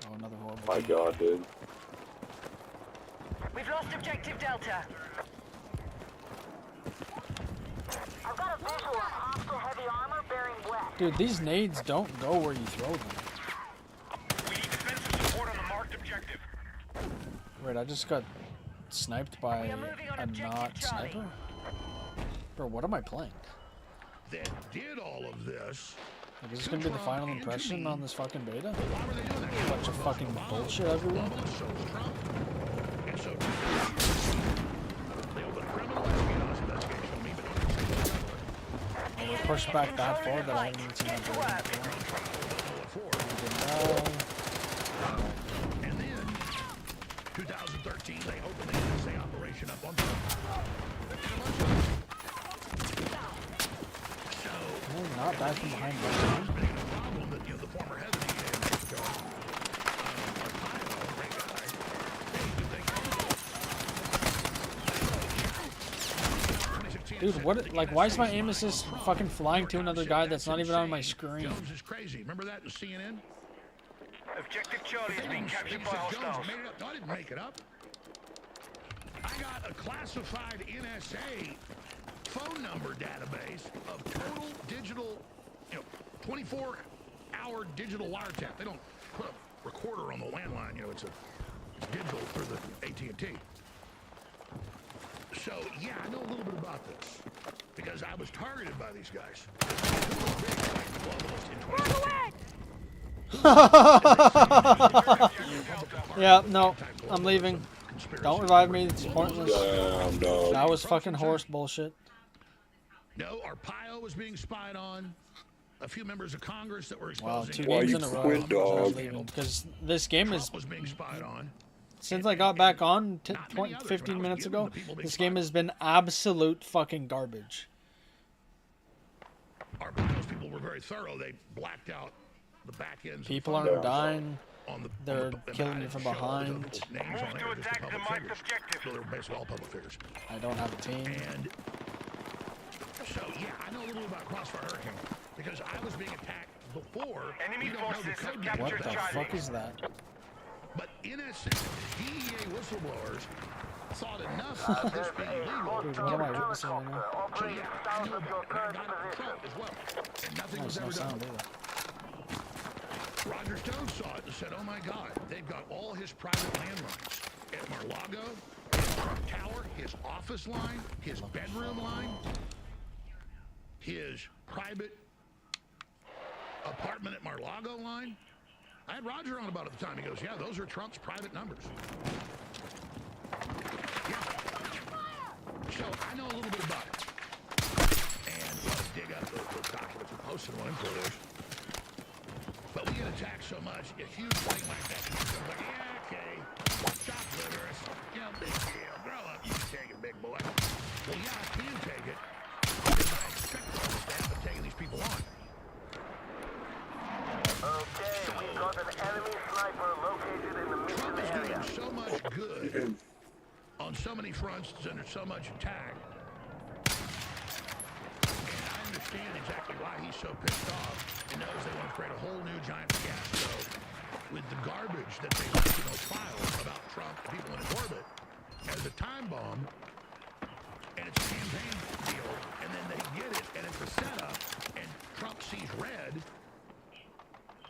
Oh, another horrible. My God, dude. We've lost objective Delta. I've got a visual on hostile heavy armor bearing west. Dude, these nades don't go where you throw them. We need defensive support on the marked objective. Wait, I just got sniped by a not sniper? Bro, what am I playing? That did all of this. Like, is this gonna be the final impression on this fucking beta? A bunch of fucking bullshit everywhere? Well, they pushed back that far that I haven't even seen that before. And then, 2013, they opened the NSA operation finishing up on. Can I not die from behind? Problem that, you know, the former head of the EA in Mexico, Dude, what? Like, why is my aim assist fucking flying to another guy that's not even on my screen? Jones is crazy. Remember that in CNN? Objective Charlie is being captured by Jones hostiles. made it up. No, I didn't make it up. I got a classified NSA phone number database of total digital, you know, 24-hour digital wiretap. They don't put a recorder on the landline. You know, it's digital through the AT&T. So, yeah, I know a little bit about this because I was targeted by these guys. Yeah, no, I'm leaving. Don't revive me, it's pointless. No. That was fucking horse bullshit. No, Arpaio was being spied on. A few members of Congress that were Wow, exposing. 2 games in a row. Because this game is, was being spied on. since I got back on 15 minutes ago, this game has been absolute fucking garbage. Arpaio's people were very thorough. They blacked out the back ends. People aren't dying. They're killing me from behind. Move to attack the marked objective. So they're basically all public figures. I don't have a team. And so, yeah, I know a little about Crossfire Hurricane because I was being attacked before. Enemy forces have What captured the Charlie. fuck is that? But NSA, DEA whistleblowers thought enough of this being legal. Dude, what am I witnessing right now? So, yeah, I knew about it. I got it control as well. And nothing was Nice, no ever done. sound either. Roger Stone saw it and said, oh my God, they've got all his private landlines at Mar-a-Lago, his Trump Tower, his office line, his bedroom line, his private apartment at Mar-a-Lago line. I had Roger on about it at the time. He goes, yeah, those are Trump's private numbers. Yeah. So I know a little bit about it. And let's dig up the documents and posted one for those. But we get attacked so much, a huge thing like that. I'm like, yeah, okay, shock clitoris, you know, big deal. Grow up, you can take it, big boy. Well, yeah, I can take it. Because I expect all this to happen taking these people on. Okay, we've got an enemy sniper located in the mission Trump is area. doing so much good on so many fronts under so much attack. And I understand exactly why he's so pissed off and knows they want to create a whole new giant fiasco with the garbage that they left in those files about Trump and people in his orbit as a time bomb. And it's a campaign deal, and then they get it, and it's a setup, and Trump sees red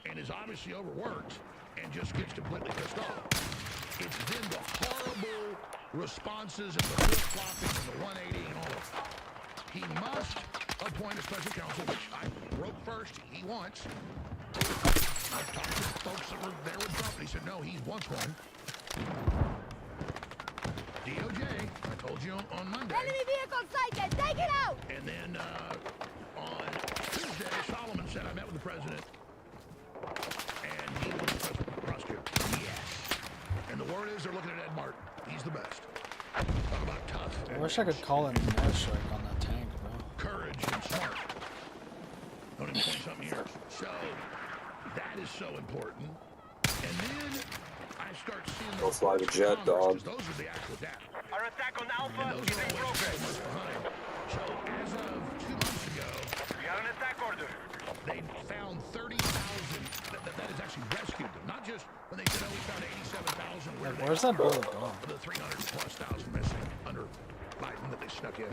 and is obviously overworked and just gets completely pissed off. It's then the horrible responses and the flip-flopping and the 180 and all of it. He must appoint a special counsel, which I wrote first he wants. I've talked to folks that were there with Trump, and he said, no, he wants one. DOJ, I told you on Monday. Enemy vehicle sighted! Take it out! And then on Tuesday, Solomon said, I met with the president, and he was the prosecutor. Yes. And the word is they're looking at Ed Martin. He's the best. Talk about tough. I wish I could call in an airstrike on that tank, bro. Courage and smart. Only 20-something years. So that is so important. And then I start seeing Go fly the jet, dog. those are the actual data. Our attack on Alpha And those is are in always so progress. much behind. So as of 2 months ago, We got an attack order. they found 30,000. That is actually rescued them. Not just when they said, oh, we found 87,000. Like, where's that bullet going? The 300+ thousand missing under Biden that they snuck in.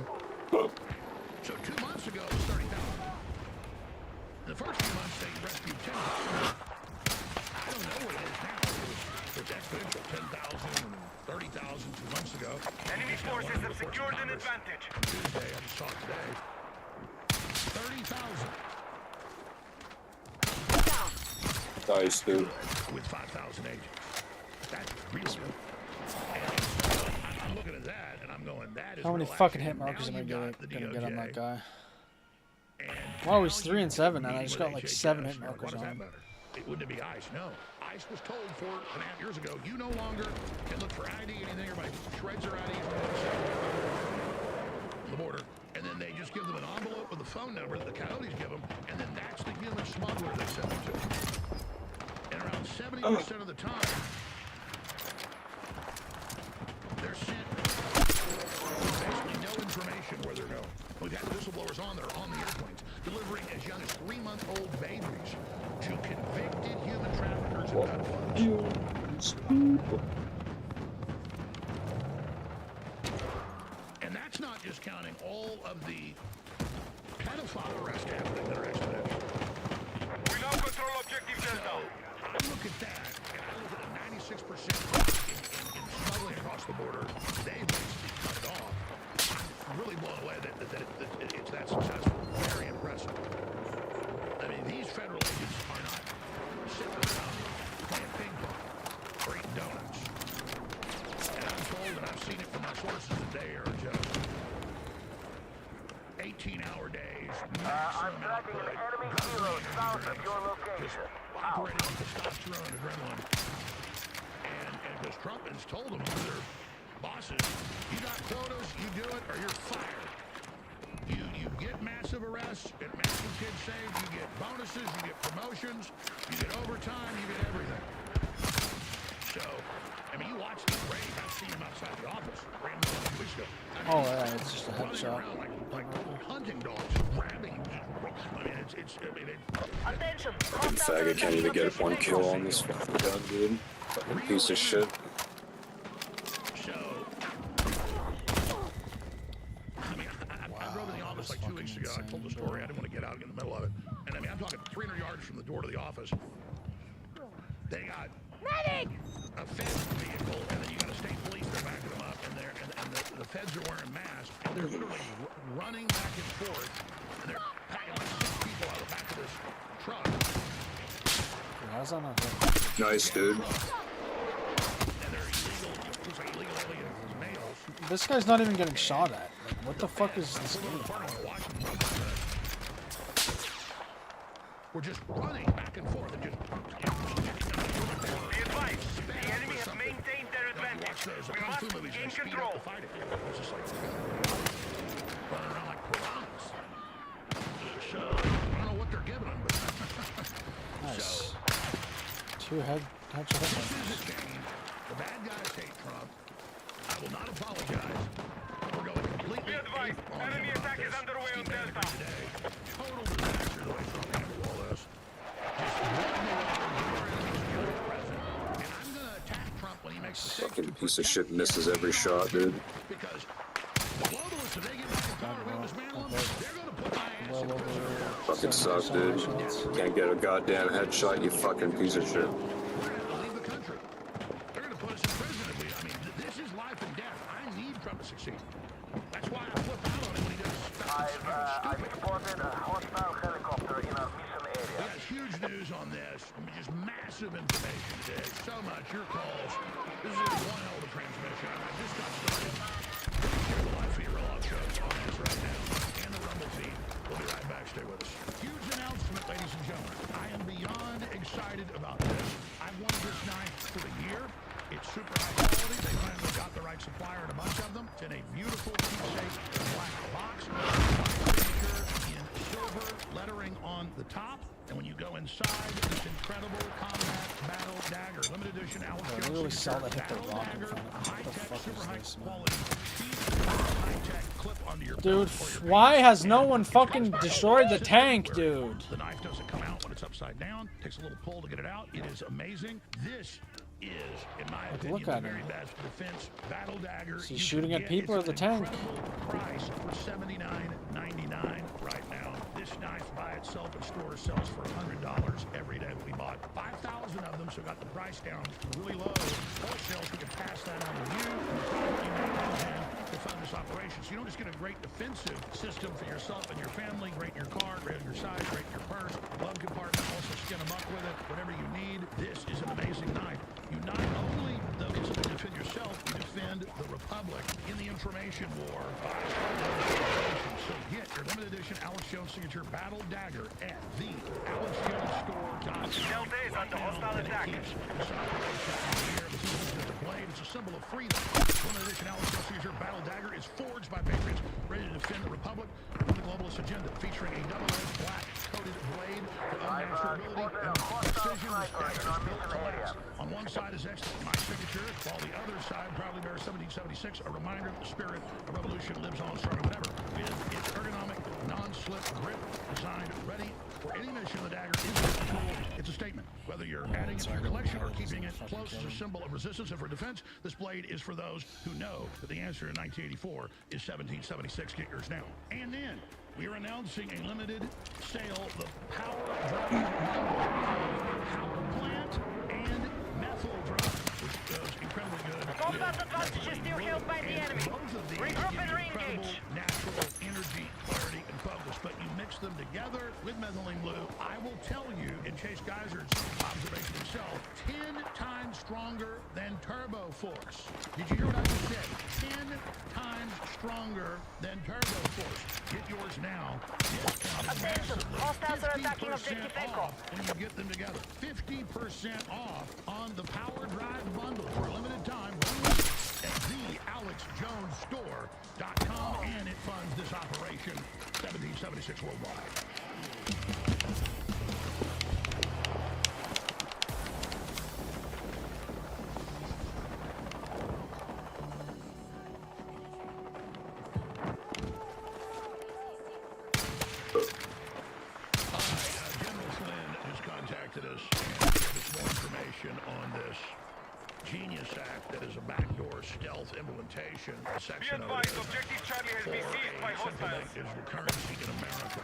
So 2 months ago, it was 30,000. In the first few months, they rescued 10,000. I don't know what it is now. It's exponential. 10,000 and 30,000 2 months ago. Enemy forces have secured an advantage. Tuesday, I just saw it today. 30,000. Nice, dude. With 5,000 agents. That's real good. And I'm looking at that, and I'm going, that is How many real fucking action. hit markers am Now I you gonna got the get on DOJ, that guy? and Well, he's now 3 you and 7, and meet I just with got like HHS. 7 hit Now, markers what does on that him. matter? It wouldn't be ICE, no. ICE was told 4.5 years ago, you no longer can look for ID, anything, everybody shreds their ID. just give them an envelope with a phone number that the coyotes give them, and then that's the human smuggler they send them to. And around 70% of the time, they're sent with basically no information where they're going. We've had whistleblowers on there on the airplanes, delivering as young as 3-month-old babies to convicted human traffickers and pedophiles. And that's not just counting all of the pedophile arrests happening that are exponential. We now control objective Delta. I look at that, and I look at a 96% in smuggling across the border. They basically cut it off. I'm really blown away that it's that successful. Very impressive. I mean, these federal agents are not sitting around playing ping pong or eating donuts. And I'm told, and I've seen it from my sources, that they are just 18-hour days, maximum output, just operating on testosterone and adrenaline. And because Trump has told them to their bosses, you got quotas, you do it, or you're fired. You get massive arrests, get massive kids saved, you get bonuses, you get promotions, you get overtime, you get everything. So, I mean, you watch the raid. I've seen him outside the office. Ran a few weeks ago. Oh, yeah, it's just a headshot. Like hunting dogs, grabbing. I mean, Fucking faggot can't even get one kill on this fucking gun, dude. Fucking piece of shit. I drove in the office like 2 weeks ago. I told the story. I didn't want to get out in the middle of it. And I mean, I'm talking 300 yards from the door to the office. They got a feds vehicle, and then you got a state police. They're backing them up, and the feds are wearing masks, and they're literally running back and forth, and they're packing like 6 people out of the back of this truck. How's that not good? Nice, dude. And they're illegal. It looks like illegal aliens, males. This guy's not even getting shot at. Like, what the fuck is this game? We're just running back and forth and just. Be advised, the enemy has maintained their advantage. We must gain control. It's just like running around like piranhas. So I don't know what they're giving them, but Nice. 2 headshot. this is a game. The bad guys hate Trump. I will not apologize. We're going completely advised, enemy attack is underway on Delta. Total disaster the way Trump handled all this. Just running around, and I'm going to attack Trump when he makes mistakes. Fucking piece of shit misses every shot, dude. Because the globalists, if they get back in power, we dismantle them, they're going to put my ass in prison. Fucking sucks, dude. Can't get a goddamn headshot, you fucking piece of shit. We're going to leave the country. They're going to put us in prison if we. I mean, this is life and death. I need Trump to succeed. That's why I flip out on him when he does stuff. I've spotted a hostile helicopter in our mission area. We got huge news on this. I mean, just massive information today. So much. Your calls. This is one hell of a transmission. I just got started. Share the live feed real show on this right now. And the Rumble feed. We'll be right back. Stay with us. Huge announcement, ladies and gentlemen. I am beyond excited about this. I've wanted this knife for the year. It's super high quality. They finally got the right supplier and a bunch of them. It's in a beautiful, keepsake black box. Signature in silver lettering on the top. And when you go inside, this incredible combat battle dagger, limited edition Alex They Jones really sell signature that hit the battle rock in dagger, front of them. What the high-tech, fuck super is high this, man? quality high-tech clip onto your Dude, belt or your why has no one fucking destroyed the tank, dude? the knife doesn't come out when it's upside down. Takes a little pull to get it out. It is amazing. This is, in my opinion, look at the very him. best defense battle dagger. Is he you shooting can at get. people or It's the an tank? incredible price for $79.99 right now. This knife by itself at store sells for $100 every day. We bought 5,000 of them, so got the price down really low. Wholesale, so we can pass that on to you. To fund this operation. So you don't just get a great defensive system for yourself and your family, great in your car, great in your size, great in your purse, glove compartment, also skin them up with it, whatever you need. This is an amazing knife. You not only, though, get something to defend yourself, you defend the Republic in the information war. So get your limited edition Alex Jones signature battle dagger at the AlexJonesStore.com. Delta is under hostile attack. It's a symbol of freedom. Limited edition Alex Jones signature battle dagger is forged by patriots ready to defend the Republic. globalist agenda, featuring a double-edged black-coated blade for unmatched durability and precision with daggers built to last. On one side is my signature, while the other side proudly bears 1776, a reminder that the spirit of revolution lives on, starting whatever. With its ergonomic, non-slip grip, designed ready for any mission, the dagger isn't a tool, it's a statement. Whether you're adding it to your collection or keeping it close as a symbol of resistance and for defense, this blade is for those who know that the answer in 1984 is 1776. Get yours now. And then we are announcing a limited sale, the Power Drive Power Plant and Methyl Drive, which goes incredibly good. Combat advantage is still held by the enemy. Regroup and re-engage. Natural energy, clarity, and focus, but you mix them together with methylene blue. I will tell you, in Chase Geyser's observation himself, 10 times stronger than Turbo Force. Did you hear what I just said? 10 times stronger than Turbo Force. Get yours now. Attention, hostiles are attacking objective Echo. When you get them together, 50% off on the Power Drive bundle for a limited time. At thealexjonesstore.com, and it funds this operation 1776 worldwide. General Flynn has contacted us and gave us more information on this Genius Act that is a backdoor stealth implementation section of it for a central bank digital currency in America.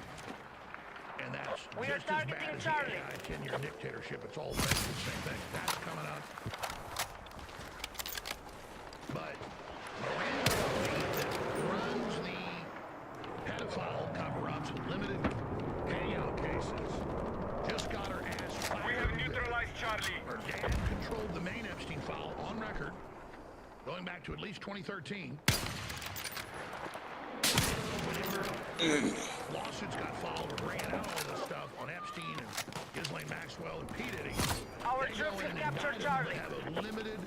And that's We are just as bad targeting as Charlie. the AI 10-year dictatorship. It's all basically the same thing. That's coming up. But Miranda that runs the pedophile cover-ups with limited hangout cases just got her ass fired. We have neutralized Charlie. Her dad controlled the main Epstein file on record, going back to at least 2013. Whenever lawsuits got filed or bringing out all this stuff on Epstein and Ghislaine Maxwell and P. Diddy, Our they troops go in have and captured indict them, Charlie. have a limited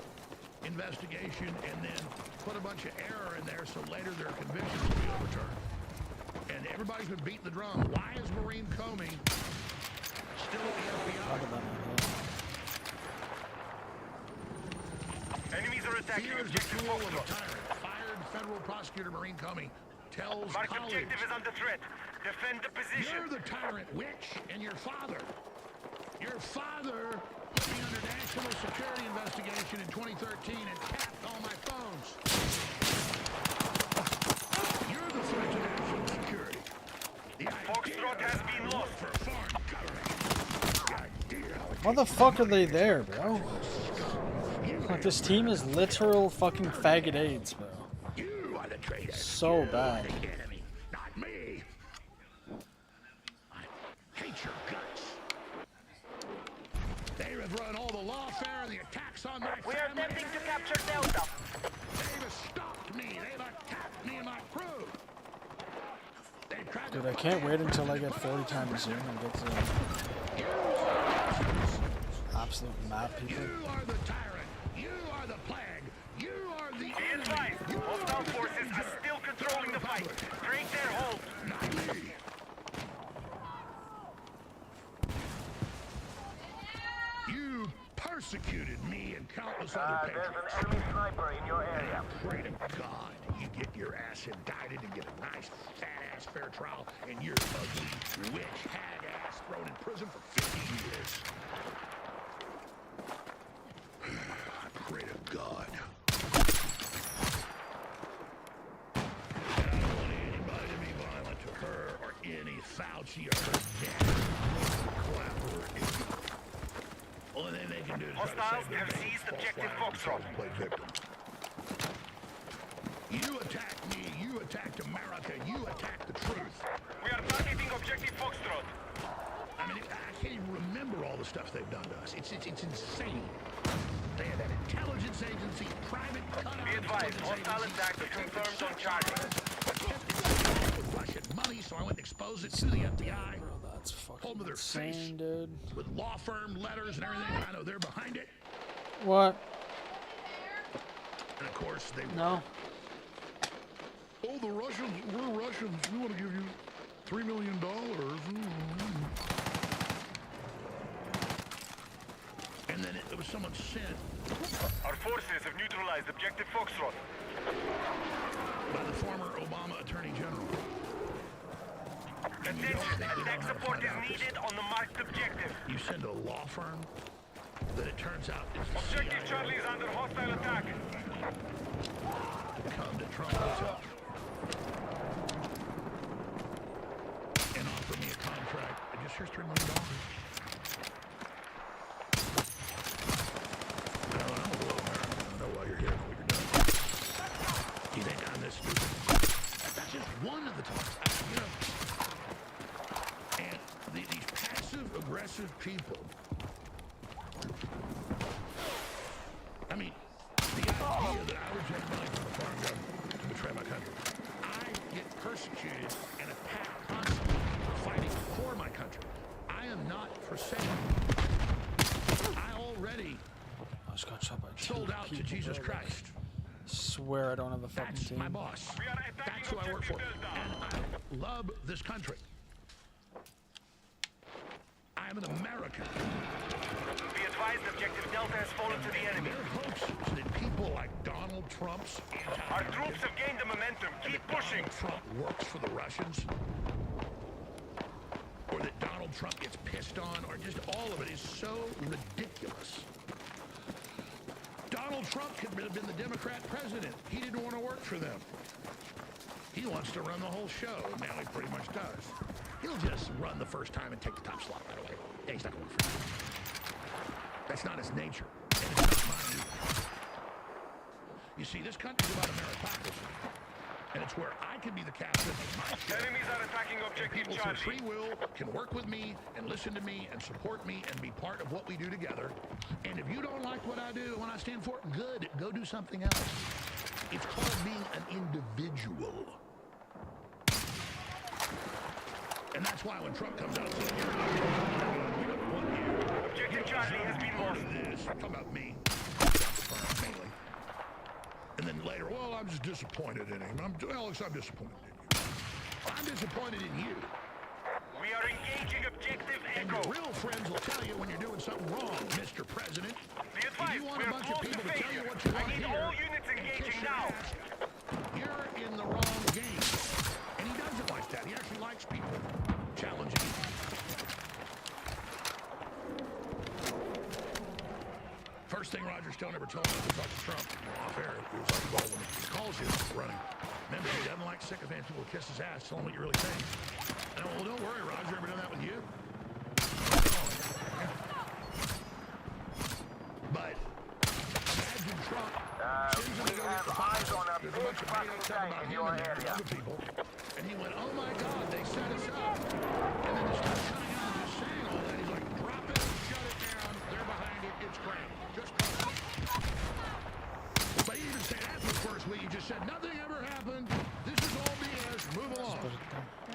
investigation, and then put a bunch of error in there so later their convictions will be overturned. And everybody's been beating the drum. Why is Maureen Comey still at the FBI? Enemies are attacking Fear is the objective tool of a Foxtrot. tyrant. Fired federal prosecutor Maureen Comey tells Mark colleagues, objective is under threat. Defend the position. you're the tyrant witch, and your father put me under national security investigation in 2013 and tapped all my phones. You're the threat to national security. The Foxtrot has been lost. for foreign government. Why the fuck are they there, bro? Like, this team is literal fucking faggot AIDS, bro. You are the traitor. So bad. The enemy, not me. I hate your guts. They have run all the lawfare and the attacks on my We are family. attempting to capture Delta. They've stopped me. They've attacked me and my crew. They've tried Dude, to I can't wait until I get 40 times Zoom and get to absolute map people. You are the tyrant. You are the plague. You are the Be enemy. advised, You hostile are the forces danger. are still controlling the fight. Break their hold. Not me. You persecuted me and countless other patriots. There's an enemy sniper in your area. Pray to God you get your ass indicted and get a nice fat-ass fair trial and your ugly witch hag ass thrown in prison for 50 years. I pray to God. And I don't want anybody to be violent to her or any Fauci or her dad. Clapper. Only thing they can do is try to Hostiles save their have names, seized false objective flags, Foxtrot. and play victim. You attacked me, you attacked America, you attacked the truth. We are targeting objective Foxtrot. I mean, I can't even remember all the stuff they've done to us. It's insane. They had that intelligence agency, private cutout. Be advised, hostile attack confirmed on Charlie. With Russian money, so I went and exposed it to the FBI. Bro, that's fucking Hold to their face. insane, dude. With law firm letters and everything. I know they're behind it. What? And of course, they No. Oh, the Russians, we're Russians. We want to give you $3 million. And then it was someone sent. Our forces have neutralized objective Foxtrot. By the former Obama Attorney General. Attention, attack support is needed on the marked objective. You send a law firm that it turns out is the Objective CIA. Charlie is under hostile attack. Come to Trump Hotel and offer me a contract. And just here's $3 million. No, I'm a little American. I know why you're here and what you're doing. You think I'm this stupid? That's just one of the times. And these passive-aggressive people. I mean, the idea that I would take money from the foreign government to betray my country. I get persecuted and attacked constantly for fighting for my country. I am not for sale. I already sold out to Jesus Christ. Swear I don't have a fucking That's team. my boss. That's who I work for. And I love this country. I am an American. Be advised, objective Delta has fallen to the enemy. Their hopes is that people like Donald Trump's Our troops have gained the momentum. Keep pushing. Donald Trump works for the Russians, or that Donald Trump gets pissed on, or just all of it is so ridiculous. Donald Trump could have been the Democrat president. He didn't want to work for them. He wants to run the whole show, and now he pretty much does. He'll just run the first time and take the top slot right away. Yeah, he's not going to work for you. That's not his nature, and it's not mine either. You see, this country's about a meritocracy, and it's where I can be the captain of my ship. Enemies are attacking objective People Charlie. through free will can work with me and listen to me and support me and be part of what we do together. And if you don't like what I do and what I stand for, good, go do something else. It's called being an individual. And that's why when Trump comes out and says, you're not one year. Objective Charlie has been lost. Talking about me. Mainly. And then later, well, I'm just disappointed in him. Alex, I'm disappointed in you. I'm disappointed in you. We are engaging objective And Echo. your real friends will tell you when you're doing something wrong, Mr. President. Be advised, If you want a we're bunch close of people to to tell you failure. what you I want need here, all units engaging now. you're in the wrong game. And he doesn't like that. He actually likes people challenging him. First thing Roger Stone ever told me was to talk to Trump off air. It was like, well, when he calls you running. Remember, he doesn't like sycophant people who kiss his ass, tell him what you really think. And I went, well, don't worry, Roger, ever done that with you? But imagine Trump. We have eyes on a big fucking tank in your area. People, and he went, oh my God, they set us up. And then they started coming out and just saying all that. He's like, drop it, shut it down, they're behind it, it's great. Just call it. But he even said after the first week, he just said, nothing ever happened. This is all BS, move along.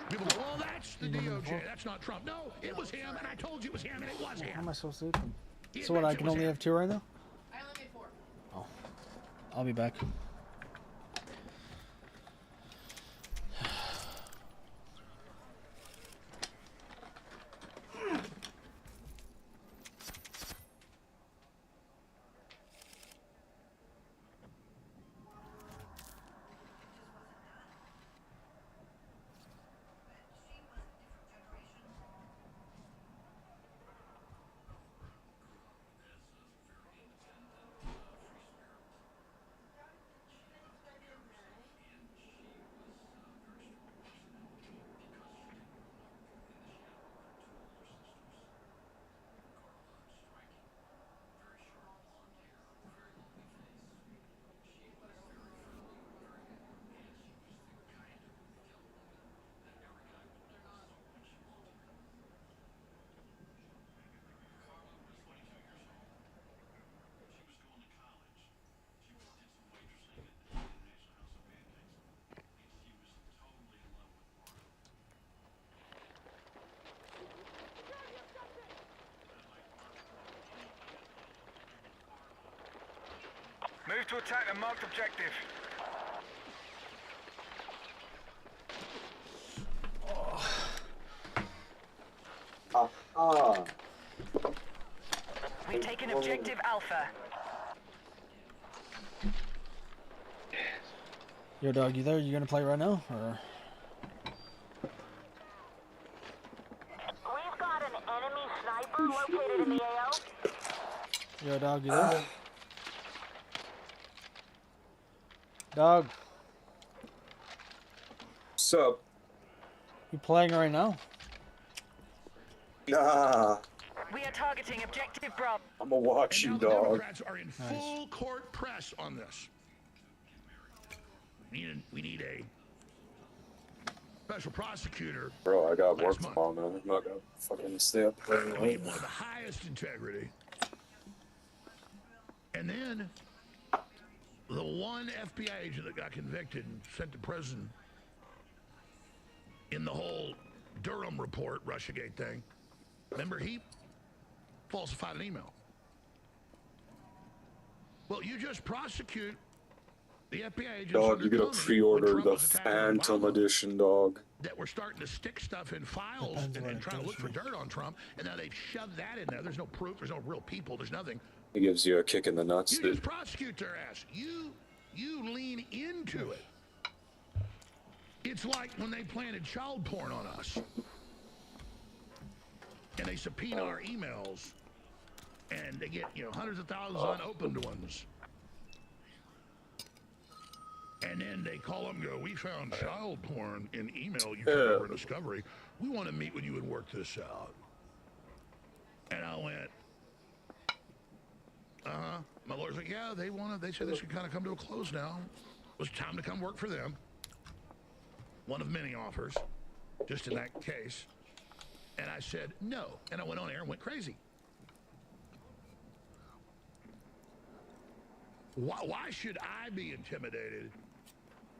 People go, well, that's the DOJ, that's not Trump. No, it was him, and I told you it was him, and it was him. How am I supposed to eat them? So what, I can only have 2 right now? I only made 4. Oh. I'll be back. Move to attack the marked objective. Oh. Aha. We've taken objective Alpha. Yo, dog, you there? You gonna play right now, or? We've got an enemy sniper located in the AO. Yo, dog, you there? Dog, What's up? you playing right now? Nah. We are targeting objective Bravo. I'm a watch you, And now the dog. Democrats are in full court press on this. We need a special prosecutor. Bro, I got work tomorrow, man. I'm not gonna fucking stay up I playing mean, late. one of the highest integrity. And then the one FBI agent that got convicted and sent to prison in the whole Durham report, Russiagate thing. Remember, he falsified an email. Well, you just prosecute the FBI agents. Dog, you gotta pre-order the Phantom Edition, dog. That we're starting to stick stuff in files and trying to look for dirt on Trump, and now they've shoved that in there. There's no proof. There's no real people. There's nothing. It gives you a kick in the nuts, You dude. just prosecute their ass. You lean into it. It's like when they planted child porn on us, and they subpoena our emails, and they get hundreds of thousands of unopened ones. And then they call up and go, "We found child porn in email you turned over in Discovery. We want to meet with you and work this out." And I went, My lawyer's like, "Yeah, they said this could kind of come to a close now. It was time to come work for them." One of many offers, just in that case. And I said, no. And I went on air and went crazy. Why should I be intimidated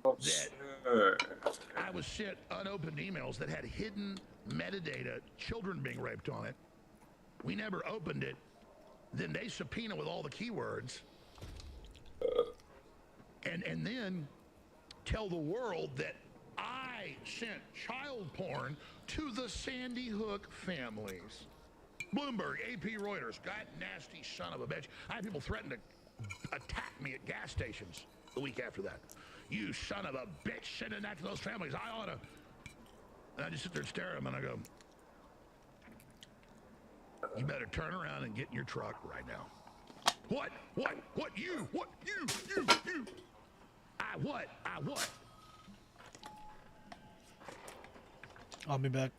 that I was sent unopened emails that had hidden metadata, children being raped on it? We never opened it. Then they subpoena with all the keywords. And then tell the world that I sent child porn to the Sandy Hook families. Bloomberg, AP, Reuters, God nasty son of a bitch. I had people threaten to attack me at gas stations the week after that. "You son of a bitch, sending that to those families. I ought to." And I just sit there and stare at them and I go, "You better turn around and get in your truck right now." What? You? What? You? I what? I'll be back.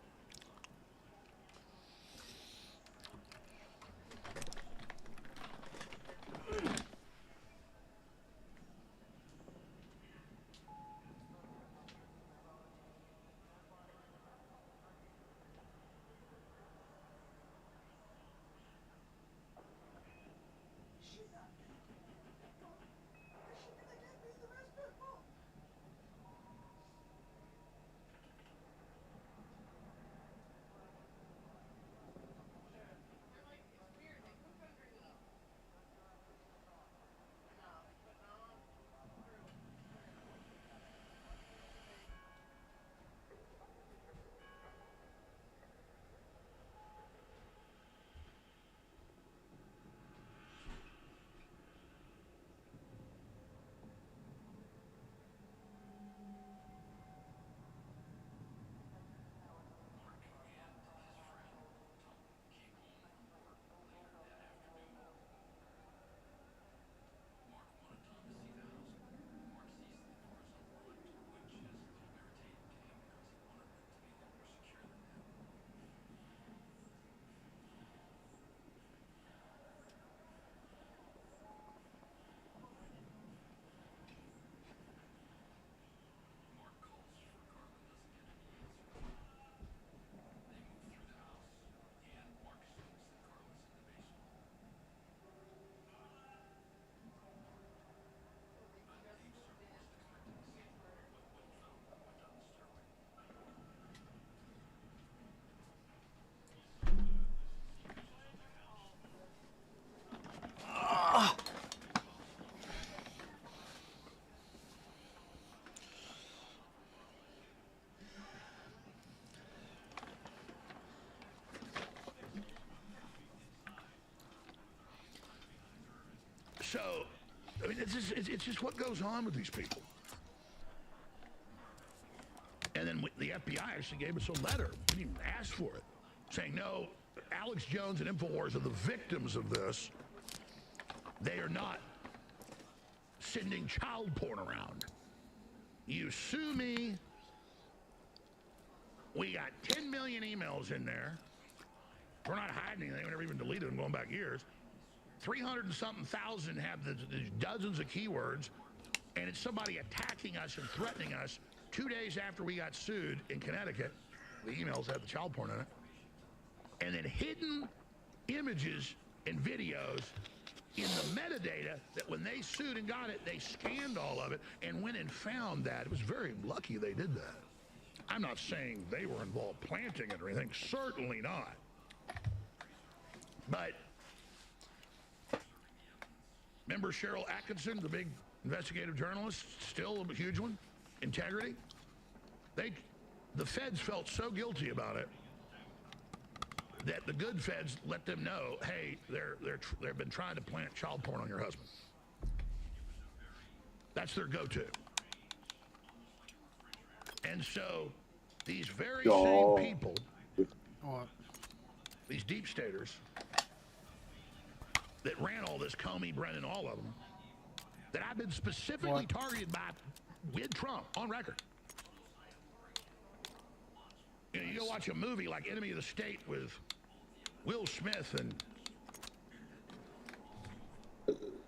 So, I mean, it's just what goes on with these people. And then the FBI actually gave us a letter. We didn't even ask for it, saying, no, Alex Jones and InfoWars are the victims of this. They are not sending child porn around. You sue me. We got 10 million emails in there. We're not hiding anything. We never even deleted them going back years. 300 and something thousand have the dozens of keywords, and it's somebody attacking us and threatening us 2 days after we got sued in Connecticut. The emails had the child porn in it. And then hidden images and videos in the metadata that when they sued and got it, they scanned all of it and went and found that. It was very lucky they did that. I'm not saying they were involved planting it or anything. Certainly not. But remember Cheryl Atkinson, the big investigative journalist, still a huge one, Integrity? The feds felt so guilty about it that the good feds let them know, hey, they've been trying to plant child porn on your husband. That's their go-to. And so these very same people, these deep staters that ran all this, Comey, Brennan, all of them, that I've been specifically targeted by with Trump on record. You know, you go watch a movie like Enemy of the State with Will Smith and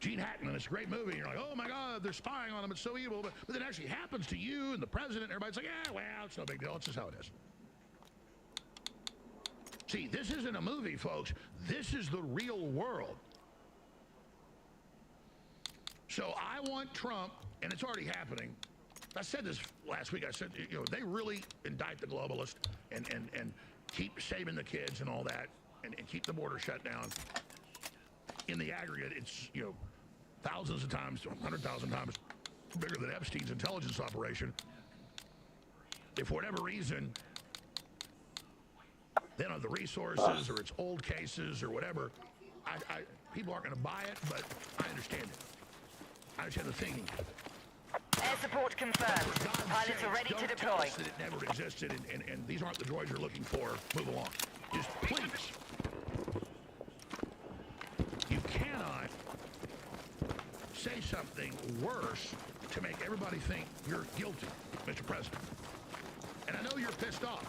Gene Hackman. It's a great movie. And you're like, oh my God, they're spying on them. It's so evil. But then it actually happens to you and the president. And everybody's like, yeah, well, it's no big deal. It's just how it is. See, this isn't a movie, folks. This is the real world. So I want Trump, and it's already happening. I said this last week. I said, you know, they really indict the globalists and keep saving the kids and all that and keep the border shut down. In the aggregate, it's, you know, thousands of times, 100,000 times bigger than Epstein's intelligence operation. If for whatever reason they don't have the resources or it's old cases or whatever, people aren't going to buy it, but I understand it. I understand the thinking. Air support confirmed. Pilots are ready to deploy. That it never existed, and these aren't the droids you're looking for. Move along. Just please. You cannot say something worse to make everybody think you're guilty, Mr. President. And I know you're pissed off.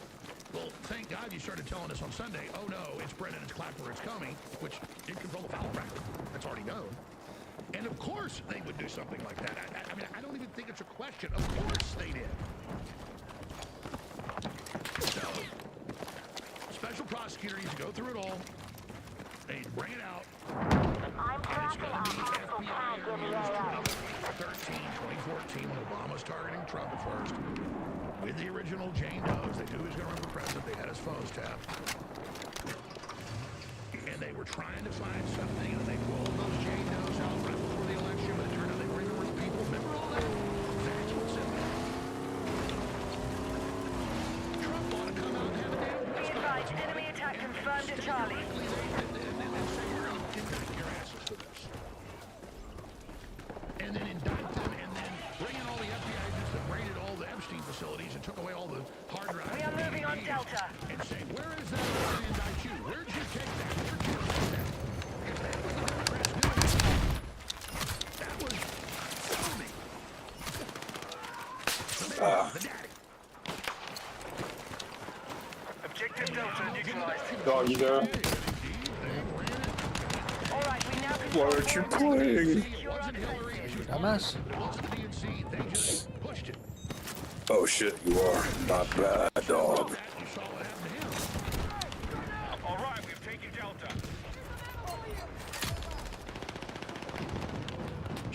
Well, thank God you started telling us on Sunday, oh no, it's Brennan, it's Clapper, it's coming, which you control the foul record. That's already known. And of course they would do something like that. I mean, I don't even think it's a question. Of course they did. So, special prosecutor needs to go through it all. They need to bring it out. I'm tracking a hostile tag in the AO. 2014, when Obama was targeting Trump at first. With the original Jane Doe's, they knew he was going to run for president. They had his phones tapped. And they were trying to find something, and they rolled those Jane Doe's out right before the election, but it turned out they were even real people. Remember all that? That's what's in there. Trump ought to come out and have a damn press conference. Enemy attack confirmed at Charlie. And say, we're going to indict your asses for this. And then indict them, and then bring in all the FBI agents that raided all the Epstein facilities and took away all the hard drives. We are moving on Delta. And say, where is that? We're going to indict you. Where'd you take that? Where'd you take that? Because that was not Chris doing it. That was Comey. The daddy. Objective Delta neutralized. Dog, you there? All right, we now Why aren't you playing? Dumbass. Oh shit, you are. Not bad, dog. All right, we've taken Delta.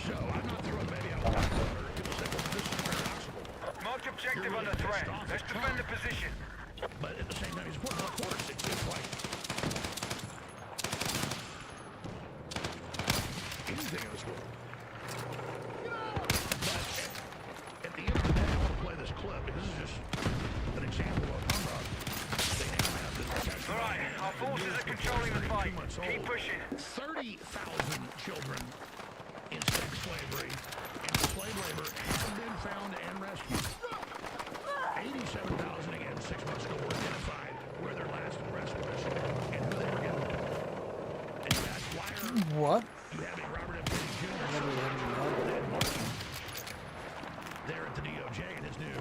So I'm not throwing baby out of the water. People say, well, this is paradoxical. Marked objective under threat. Let's defend the position. But at the same time, he's important. Of course, it's like anything in this world. But at the end of the day, I want to play this clip. This is just an example of humbug. They now have this protection. All right, our forces are controlling the fight. Keep pushing. 30,000 children slavery and slave labor have been found and rescued. 87,000 again 6 months ago were identified where their last arrest was and who they were getting. And you ask, why are what? you having Robert F. Kennedy Jr. there at the DOJ in his new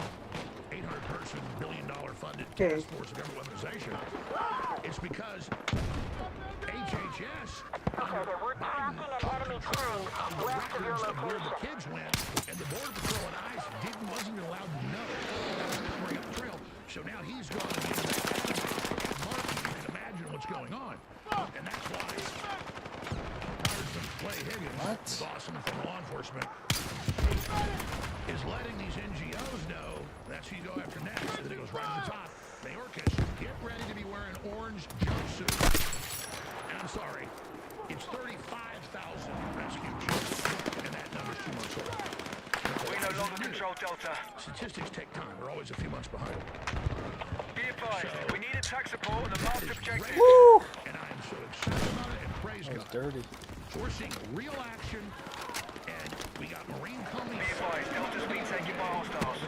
800-person, billion-dollar funded task force of government weaponization? It's because HHS We're tracking an enemy tank west of your where the location. kids went, and the Border Patrol and ICE wasn't allowed to know. Bring up the trail. So now he's gone into that market. You can imagine what's going on. And that's why Congressman Clay Higgins, who's awesome from law enforcement, is letting these NGOs know that's who you go after next. And then it goes right to the top. Mayorkas, get ready to be wearing orange jumpsuits. And I'm sorry, it's 35,000 rescue children, and that number's 2 months old. We no longer control Delta. Statistics take time. We're always a few months behind. Be advised, we need attack support on the last objective. Woo! And I am so excited about it, and praise That was God. dirty. So we're seeing real action, and we got Marine coming. Be advised, Delta's been taken by hostiles.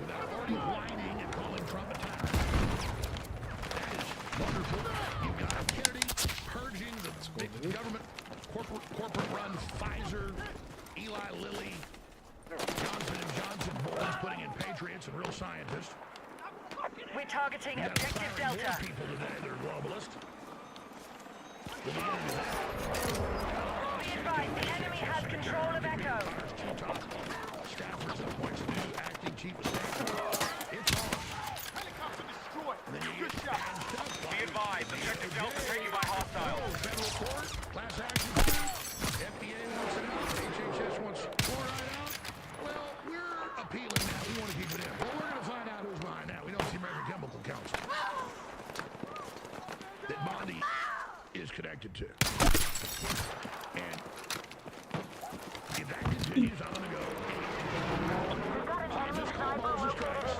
Without already whining and calling Trump a terrorist. That is wonderful. You've got Kennedy purging the big government, corporate-run Pfizer, Eli Lilly, Johnson & Johnson boys putting in patriots and real scientists. We're targeting objective Delta. People today, they're globalists. We'll be getting to that. Be advised, the enemy has control of Echo. Staffers appoints new acting chief of staff. It's on. Helicopter destroyed. Good shot. Be advised, objective Delta taken by hostiles. Federal court, class action suit. FDA wants it out. HHS wants fluoride out. Well, we're appealing that. We want to keep it in. Well, we're going to find out who's behind that. We know it's the American Chemical Council that Bondi is connected to. And if that continues, I'm going to go. Just call balls and strikes.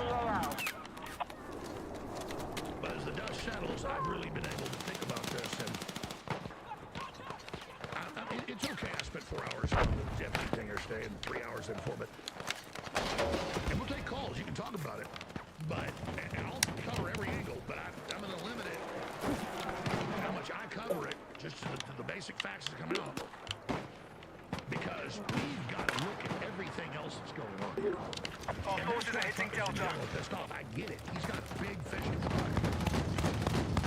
But as the dust settles, I've really been able to think about this, and it's okay. I spent 4 hours on the deputy thing or stay and 3 hours in for, but and we'll take calls. You can talk about it, but and I'll cover every angle. But I'm going to limit it how much I cover it just to the basic facts that come out, because we've got to look at everything else that's going on here. Our forces are hitting Delta. Pissed off. I get it. He's got big fish to fry.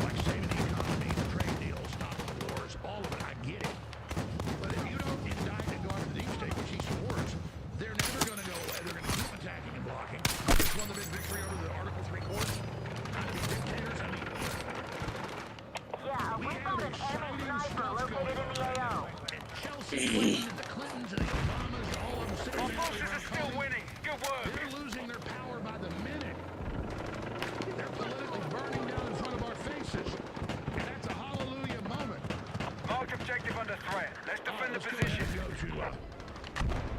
Like saving the economy, the trade deals, stopping the wars, all of it. I get it. But if you don't indict and go after the deep state, which he supports, they're never going to go away. They're going to keep attacking and blocking. Just won the big victory over the Article 3 courts. Not to be dictators. I mean, Yeah, we found an enemy sniper located in the AO. and Chelsea, Clinton, the Clintons, and the Obamas, all of them sitting Our there. forces are still winning. Good work. They're losing their power by the minute. They're politically burning down in front of our faces. And that's a hallelujah moment. Marked objective under threat. Let's defend the position. Go to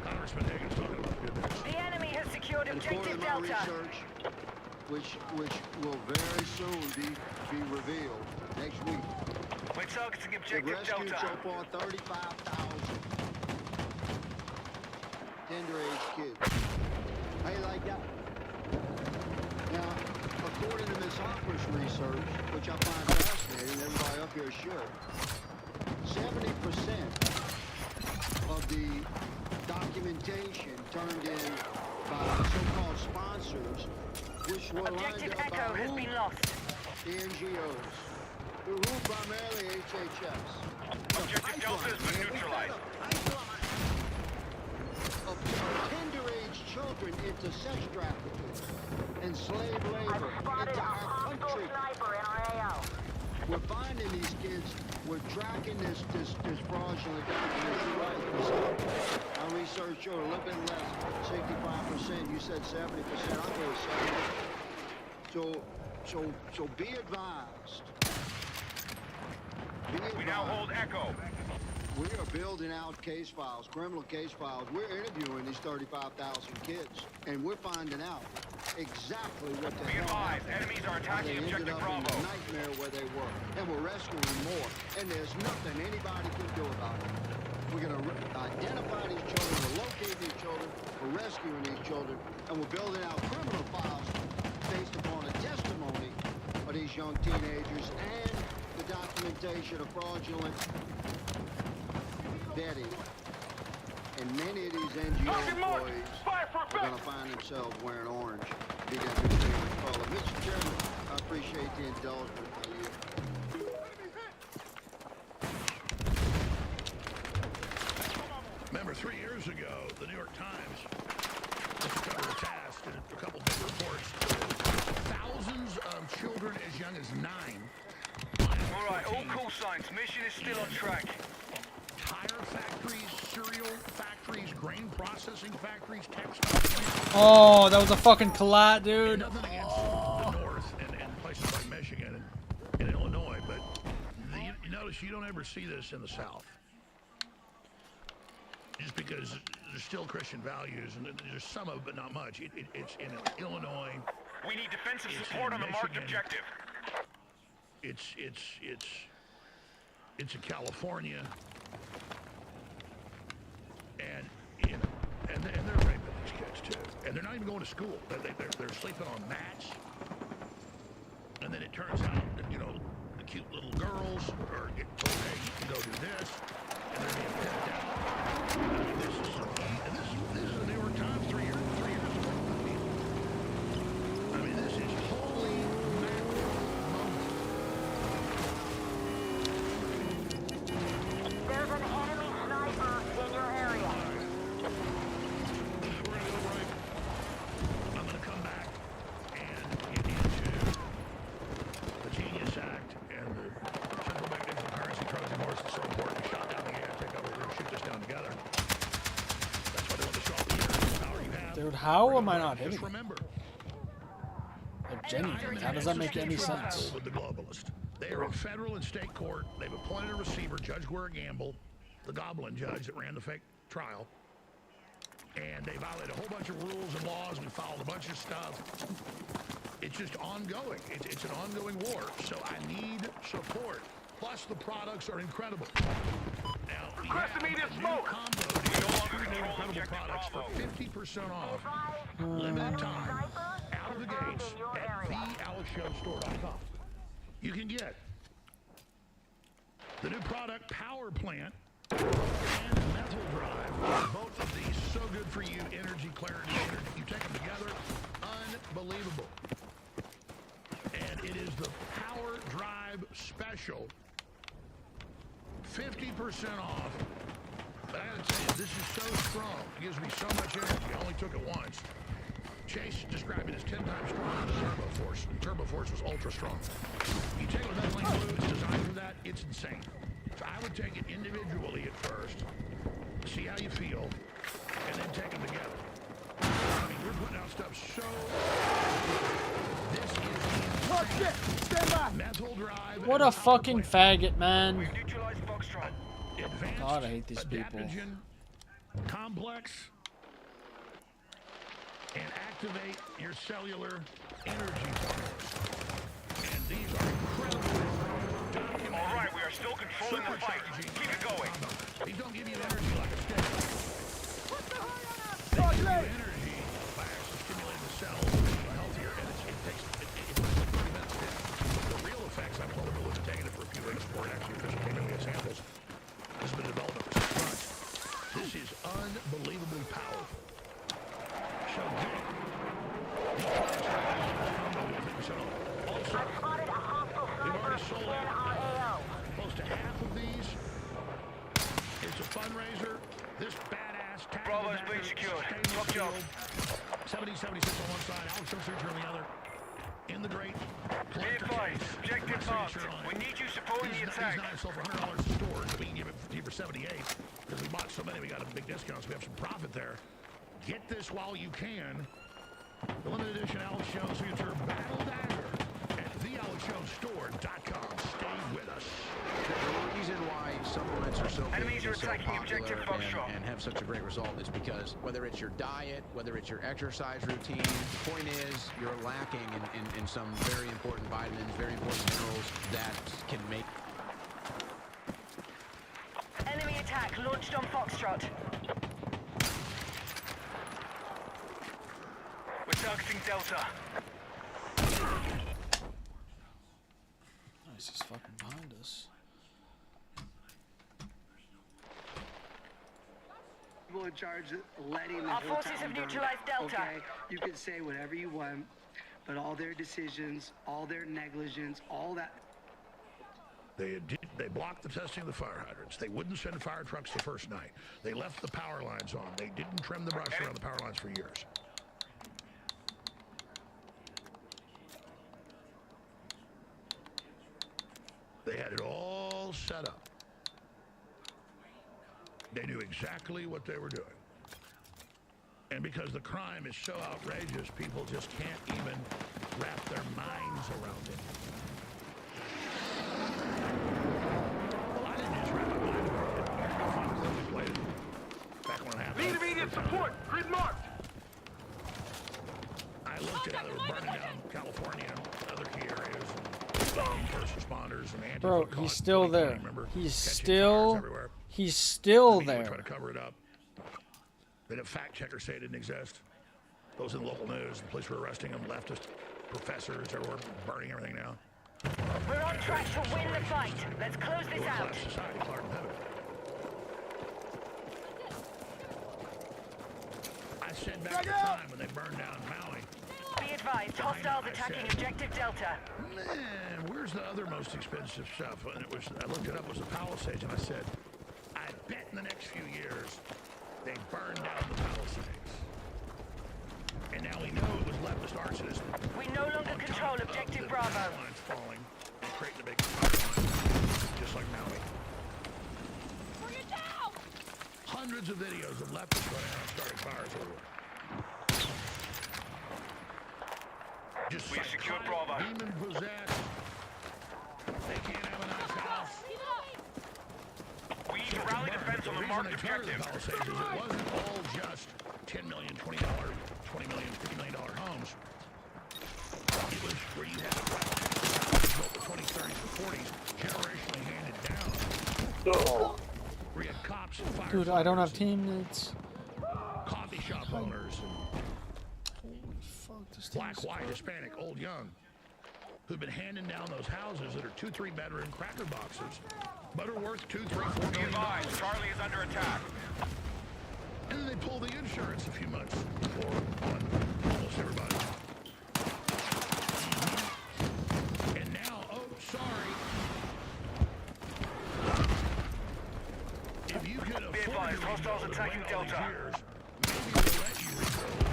Congressman Higgins talking about goodness. The enemy has secured objective According to my Delta. research, which will very soon be revealed next week. We're targeting The objective rescued Delta. so far 35,000 tender-age kids. How you like that? Now, according to Ms. Hopper's research, which I find fascinating, everybody up here should, 70% of the documentation turned in by so-called sponsors, which were Objective lined up Echo by has who? been lost. The NGOs, who rule primarily HHS. Objective Delta has been neutralized. Of tender-age children into sex trafficking and slave labor into our country. Sniper in our AO. We're finding these kids. We're tracking this fraudulent document. You're right, Ms. Hopper. Our research showed a little bit less, 65%. You said 70%. I'll go with 70%. So be advised. We now hold Echo. We are building out case files, criminal case files. We're interviewing these 35,000 kids, and we're finding out exactly what the Be hell advised, happened. enemies are How attacking they ended objective up in Bravo. the nightmare where they were, and we're rescuing more. And there's nothing anybody can do about it. We're going to identify these children, we're locating these children, we're rescuing these children, and we're building out criminal files based upon the testimony of these young teenagers and the documentation of fraudulent vetting. And many of these NGO employees are going to find themselves wearing orange. Be that new favorite color. Mr. Chairman, I appreciate the indulgence. Remember, 3 years ago, the New York Times just covered a task and a couple big reports. Thousands of children as young as 9. All right, all call signs. Mission is still on track. Tire factories, cereal factories, grain processing factories, textiles. Oh, that was a fucking collat, dude. Nothing against the North and places like Michigan and Illinois, but you notice you don't ever see this in the South. Just because there's still Christian values, and there's some of it, but not much. It's in Illinois. We need defensive support on the marked objective. It's in California, and they're raping these kids too, and they're not even going to school. They're sleeping on mats, and then it turns out that the cute little girls are getting told, hey, you can go do this, and they're being picked out. This is the New York Times 3 years ago. I mean, this is holy mackerel. There's an enemy sniper in your area. We're going to go right. I'm going to come back and get into the Genius Act and the central bank digital currency, Trojan horse is so important. Shot down the gas, take over here, shoot this down together. That's why they want to show off the power you have. Dude, how am I not hitting? Just remember. Like, genuinely, how does that make any sense? With the globalist. They are in federal and state court. They've appointed a receiver, Judge Guerra Gamble, the Goblin judge that ran the fake trial. And they violated a whole bunch of rules and laws. We followed a bunch of stuff. It's just ongoing. It's an ongoing war. So I need support. Plus, the products are incredible. Now, we have a new combo deal. Incredible products for 50% off. Limited time. Out of the gates at thealexshowstore.com. You can get the new product Power Plant and Mental Drive. Both of these so good for you. Energy, clarity, energy. You take them together. Unbelievable. And it is the Power Drive Special. 50% off. But I gotta tell you, this is so strong. It gives me so much energy. I only took it once. Chase described it as 10 times stronger than Turbo Force. And Turbo Force was ultra strong. You take it with methylene blue, it's designed for that, it's insane. So I would take it individually at first, see how you feel, and then take them together. I mean, we're putting out stuff so... This is... Oh, shit! Stand by! Methyl Drive... What a fucking faggot, man. Advanced God, I hate these people. adaptogen complex, and activate your cellular energy formulas. And these are incredible. All right, we are still controlling the fight. Keep it going. These don't give you energy like a stick. They give you energy by actually stimulating the cells and making them healthier. And it takes 30 minutes to hit. The real effects, I'm told, was taking it for a few minutes before it actually officially came in with samples. This has been developed for 6 months. This is unbelievably powerful. So get it. These products are also, we've already sold out close to half of these. It's a fundraiser. This badass Bravo's being secured. Top job. 7076 on one side, Alex Searcher on the other. In the great Be advised, objective marked. We need you supporting the attack. These knives sold for $100 a store, so we can give it to you for $78. Because we bought so many, we got a big discount, so we have some profit there. Get this while you can. The limited edition Alex Jones signature Battle Dagger at thealexshowstore.com. Stay with us. The reason why supplements are so big and so popular and have such a great result is because whether it's your diet, whether it's your exercise routine, the point is you're lacking in some very important vitamins, very important minerals that can make... Enemy attack. attack launched on Foxtrot. We're targeting Delta. Nice, he's fucking behind us. People in charge of letting the Our whole forces town have burn. neutralized Delta. Okay, you can say whatever you want, but all their decisions, all their negligence, all that. They blocked the testing of the fire hydrants. They wouldn't send fire trucks the first night. They left the power lines on. They didn't trim the brush around the power lines for years. They had it all set up. They knew exactly what they were doing. And because the crime is so outrageous, people just can't even wrap their minds around it. Well, I didn't just wrap my mind around it. I found where we played it. Back when it happened. Need immediate support. Grid marked. I looked at how they were burning down California and other key areas. First responders and anti Bro, he's still there. He's still there. Try to cover it up. They had fact checkers say it didn't exist. Those in the local news, the police were arresting them, leftist professors, they were burning everything down. We're on track to win the fight. Let's close this out. Society, Clark and Pivot. I said back at the time when they burned down Maui. Be advised, hostiles attacking objective Delta. Man, where's the other most expensive stuff? And it was, I looked it up, it was the Palisades, and I said, I bet in the next few years they burned down the Palisades. And now we know it was leftist arsonists. We no longer control objective Bravo. Lines falling and creating a big fire, just like Maui. Bring it down! Hundreds of videos of leftists running out and starting fires everywhere. Just we secure Bravo. Demon possessed. They can't have a nice house. We need to rally defense on the marked objective. Palisades is it wasn't all just $10 million, $20 million, $20 million, $50 million homes. It was where you had built the 20s, 30s, and 40s, generationally handed down. Where you had cops and firefighters. Dude, I don't have teammates. Coffee shop owners and fuck, this black, white, Hispanic, old, young, who've been handing down those houses that are 2-3 bedroom cracker boxes, but are worth $2, $3, $4 million. Charlie is under attack. And then they pull the insurance a few months before on almost everybody. And now, oh, sorry. If you could afford to hostiles attacking Delta. Years, maybe they'll let you rebuild.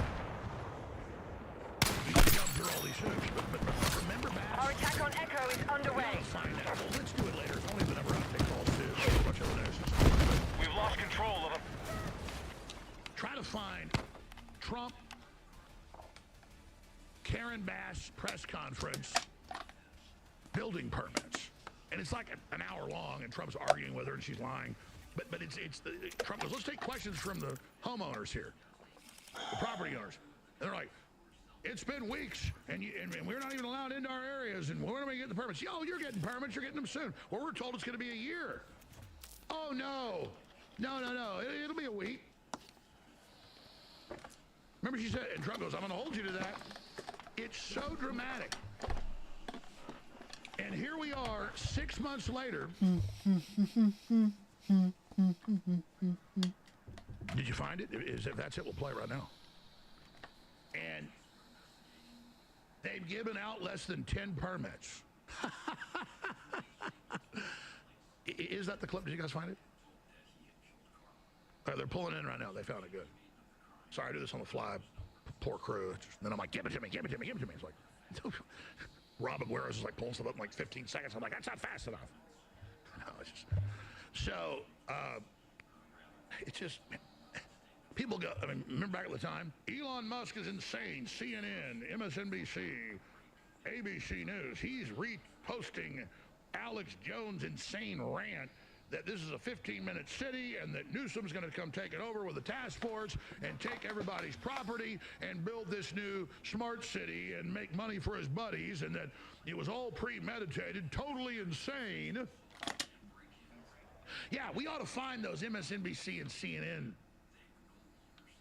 You can jump through all these hoops, but remember back. Our attack on Echo is underway. Find out. Well, let's do it later. It's only the number of take calls too. A bunch of other news. We've lost control of them. Try to find Trump, Karen Bass press conference, building permits, and it's like an hour long, and Trump's arguing with her, and she's lying. But Trump goes, let's take questions from the homeowners here, the property owners, and they're like, it's been weeks, and we're not even allowed into our areas, and when are we getting the permits? Oh, you're getting permits, you're getting them soon. Well, we're told it's going to be a year. Oh no, it'll be a week. Remember she said, and Trump goes, I'm going to hold you to that. It's so dramatic. And here we are 6 months later. Did you find it? If that's it, we'll play right now. And they've given out less than 10 permits. Is that the clip? Did you guys find it? They're pulling in right now. They found it good. Sorry, I do this on the fly. Poor crew. Then I'm like, give it to me. It's like, Robin Guerrero is like pulling stuff up in like 15 seconds. I'm like, that's not fast enough. No, it's just... So, it's just... People go... I mean, remember back at the time? Elon Musk is insane. CNN, MSNBC, ABC News. He's reposting Alex Jones' insane rant that this is a 15-minute city and that Newsom's going to come take it over with a task force and take everybody's property and build this new smart city and make money for his buddies, and that it was all premeditated, totally insane. Yeah, we ought to find those MSNBC and CNN,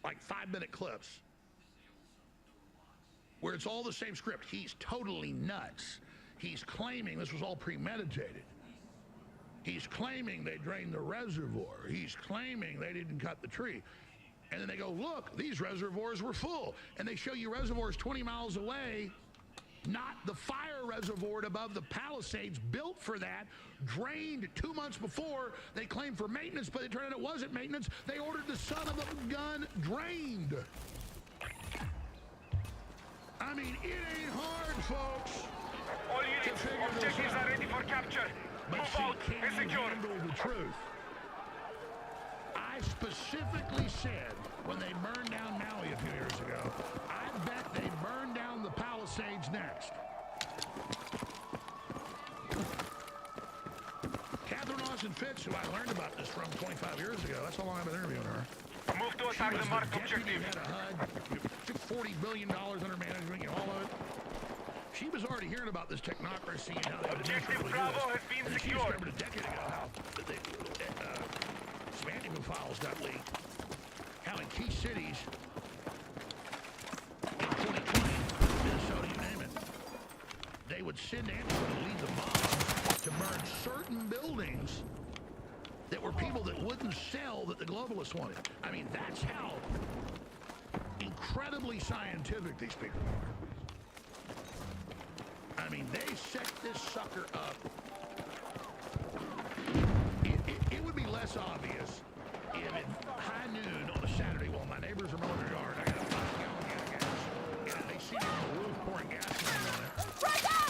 like 5-minute clips, where it's all the same script. He's totally nuts. He's claiming this was all premeditated. He's claiming they drained the reservoir. He's claiming they didn't cut the tree. And then they go, look, these reservoirs were full. And they show you reservoirs 20 miles away, not the fire reservoir above the Palisades, built for that, drained 2 months before. They claimed for maintenance, but it turned out it wasn't maintenance. They ordered the son of a gun drained. I mean, it ain't hard, folks. All units, objectives are ready for capture. But Move see, out can and you secure. handle the truth? I specifically said when they burned down Maui a few years ago, I bet they burned down the Palisades next. Catherine Austin Fitz, who I learned about this from 25 years ago, that's how long I've been interviewing her. Move to attack the marked objective. Head of HUD, took $40 billion under management, all of it. She was already hearing about this technocracy and how they would Objective administratively Bravo do this. has been And she secured. discovered a decade ago how some antifa files got leaked. How in key cities, in 2020, Minnesota, you name it, they would send antifa to lead the mob to burn certain buildings that were people that wouldn't sell that the globalists wanted. I mean, that's how incredibly scientific these people are. I mean, they set this sucker up. It would be less obvious if at high noon on a Saturday while my neighbors are mowing their yard, I got a 5-gallon can of gas, and they see me on the roof pouring gasoline on it,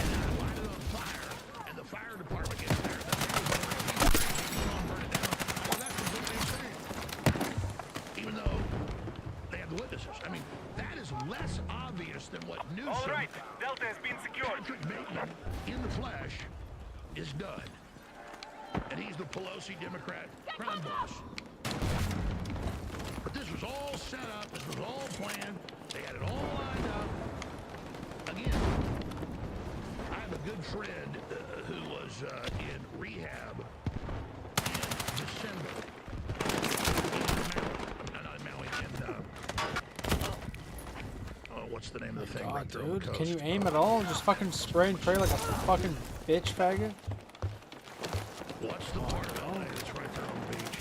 and I light it on fire, and the fire department gets there, and the neighbors are like, burn it down. Well, that's completely insane. Even though they have the witnesses. I mean, that is less obvious than what Newsom... All right, Delta has been secured. Patrick Bateman, in the flesh, is done. And he's the Pelosi Democrat crime boss. But this was all set up. This was all planned. They had it all lined up. Again, I have a good friend who was in rehab in December. Not in Maui, what's the name of the thing? God, right there on the dude, coast? can you aim at all? Just fucking spray and pray like a fucking bitch faggot? What's the part of LA that's right there on the beach?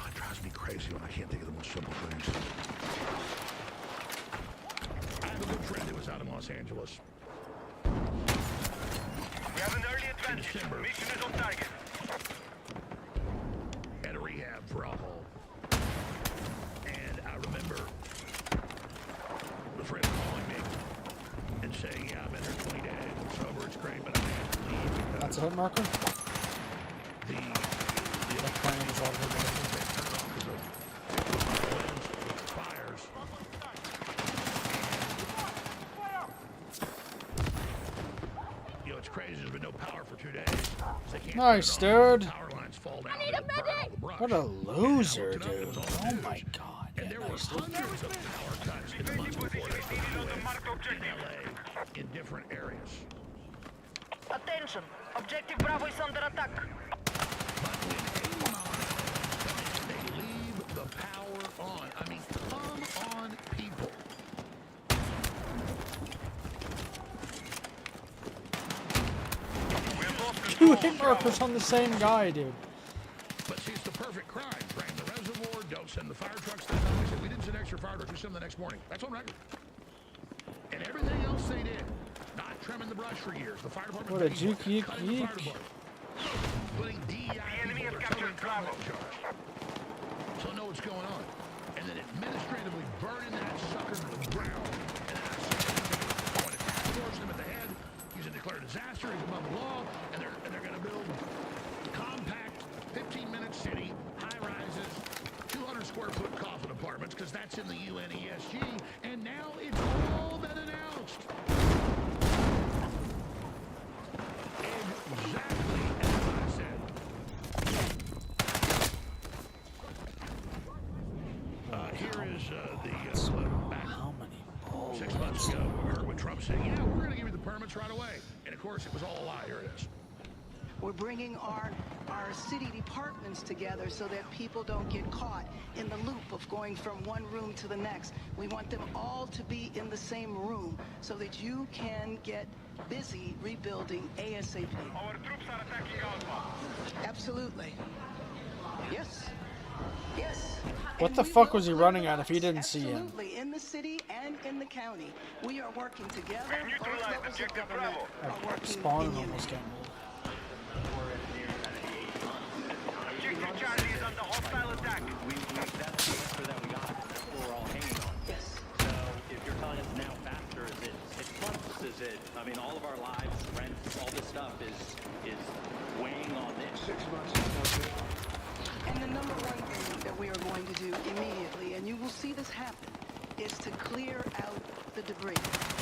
It drives me crazy when I can't think of the most simple things. I have a good friend who was out in Los Angeles. We have an early advantage. Mission is on target. At a rehab for alcohol. And I remember the friend calling me and saying, yeah, I've been here 20 days. I'm sober, it's great, but I have to leave because... That's a hit marker? The plane is all hit fires. You know, it's crazy. There's been no power for 2 days. They can't Nice, turn it on. dude. Power lines fall down. I need a medic. What a loser, dude. Oh my god. And there were hundreds of power cuts in the months before that in LA in different areas. Attention! Objective Bravo is under attack. They leave the power on. I mean, come on, people. Two hit markers on the same guy, dude. But see, it's the perfect crime. Drain the reservoir, don't send the fire trucks that night. We said we didn't send extra fire trucks, we sent them the next morning. That's on record. And everything else they did, not trimming the brush for years. The fire department... What a juke yeek cutting the yeek. fire department. Putting DEI people that are totally incompetent in charge. So know what's going on. And then administratively burning that sucker to the ground. And then going to task force him at the head. He's a declared disaster. He's above the law. And they're going to build compact 15-minute city, high-rises, 200-square-foot coffin apartments, because that's in the UNESG. And now it's all been announced. Exactly as I said. Here is the clip back 6 months ago, where when Trump said, yeah, we're going to give you the permits right away. And of course, it was all a lie. Here it is. We're bringing our city departments together so that people don't get caught in the loop of going from one room to the next. We want them all to be in the same room so that you can get busy rebuilding ASAP. Our troops are attacking Alpha. Absolutely. Yes. Yes. What the fuck was he running at if he didn't see him? Absolutely. In the city and in the county, we are working together. Both levels of government are working Spawn in almost got me. Objective Charlie is under hostile attack. That's the answer that we got, and that's what we're all hanging on. Yes. So if you're telling us now faster, is it 6 months? Is it, I mean, all of our lives, rent, all this stuff is weighing on this. 6 months is no good. And the number one thing that we are going to do immediately, and you will see this happen, is to clear out the debris.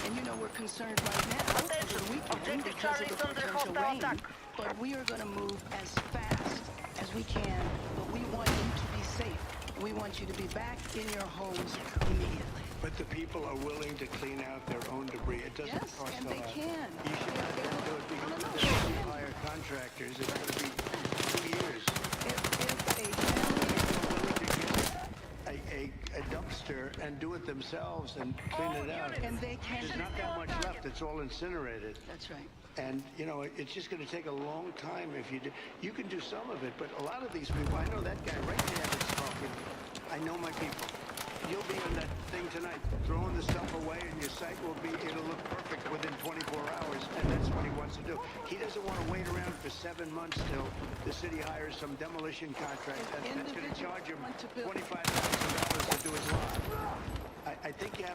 And you know we're concerned right now over the weekend because of the potential rain. But we are going to move as fast as we can, but we want you to be safe. We want you to be back in your homes immediately. But the people are willing to clean out their own debris. It doesn't Yes, cost and a they lot. can. You should not have to do it because if you hire contractors, it's going to be 2 years. A dumpster and do it themselves and clean it out. And they can. There's not that much left. It's all incinerated. That's right. And, you know, it's just going to take a long time if you do. You can do some of it, but a lot of these people, I know that guy right there that's talking. I know my people. You'll be on that thing tonight, throwing the stuff away, and your site will be, it'll look perfect within 24 hours, and that's what he wants to do. He doesn't want to wait around for 7 months till the city hires some demolition contract. That's going to charge him $25,000 to do his lot. I think you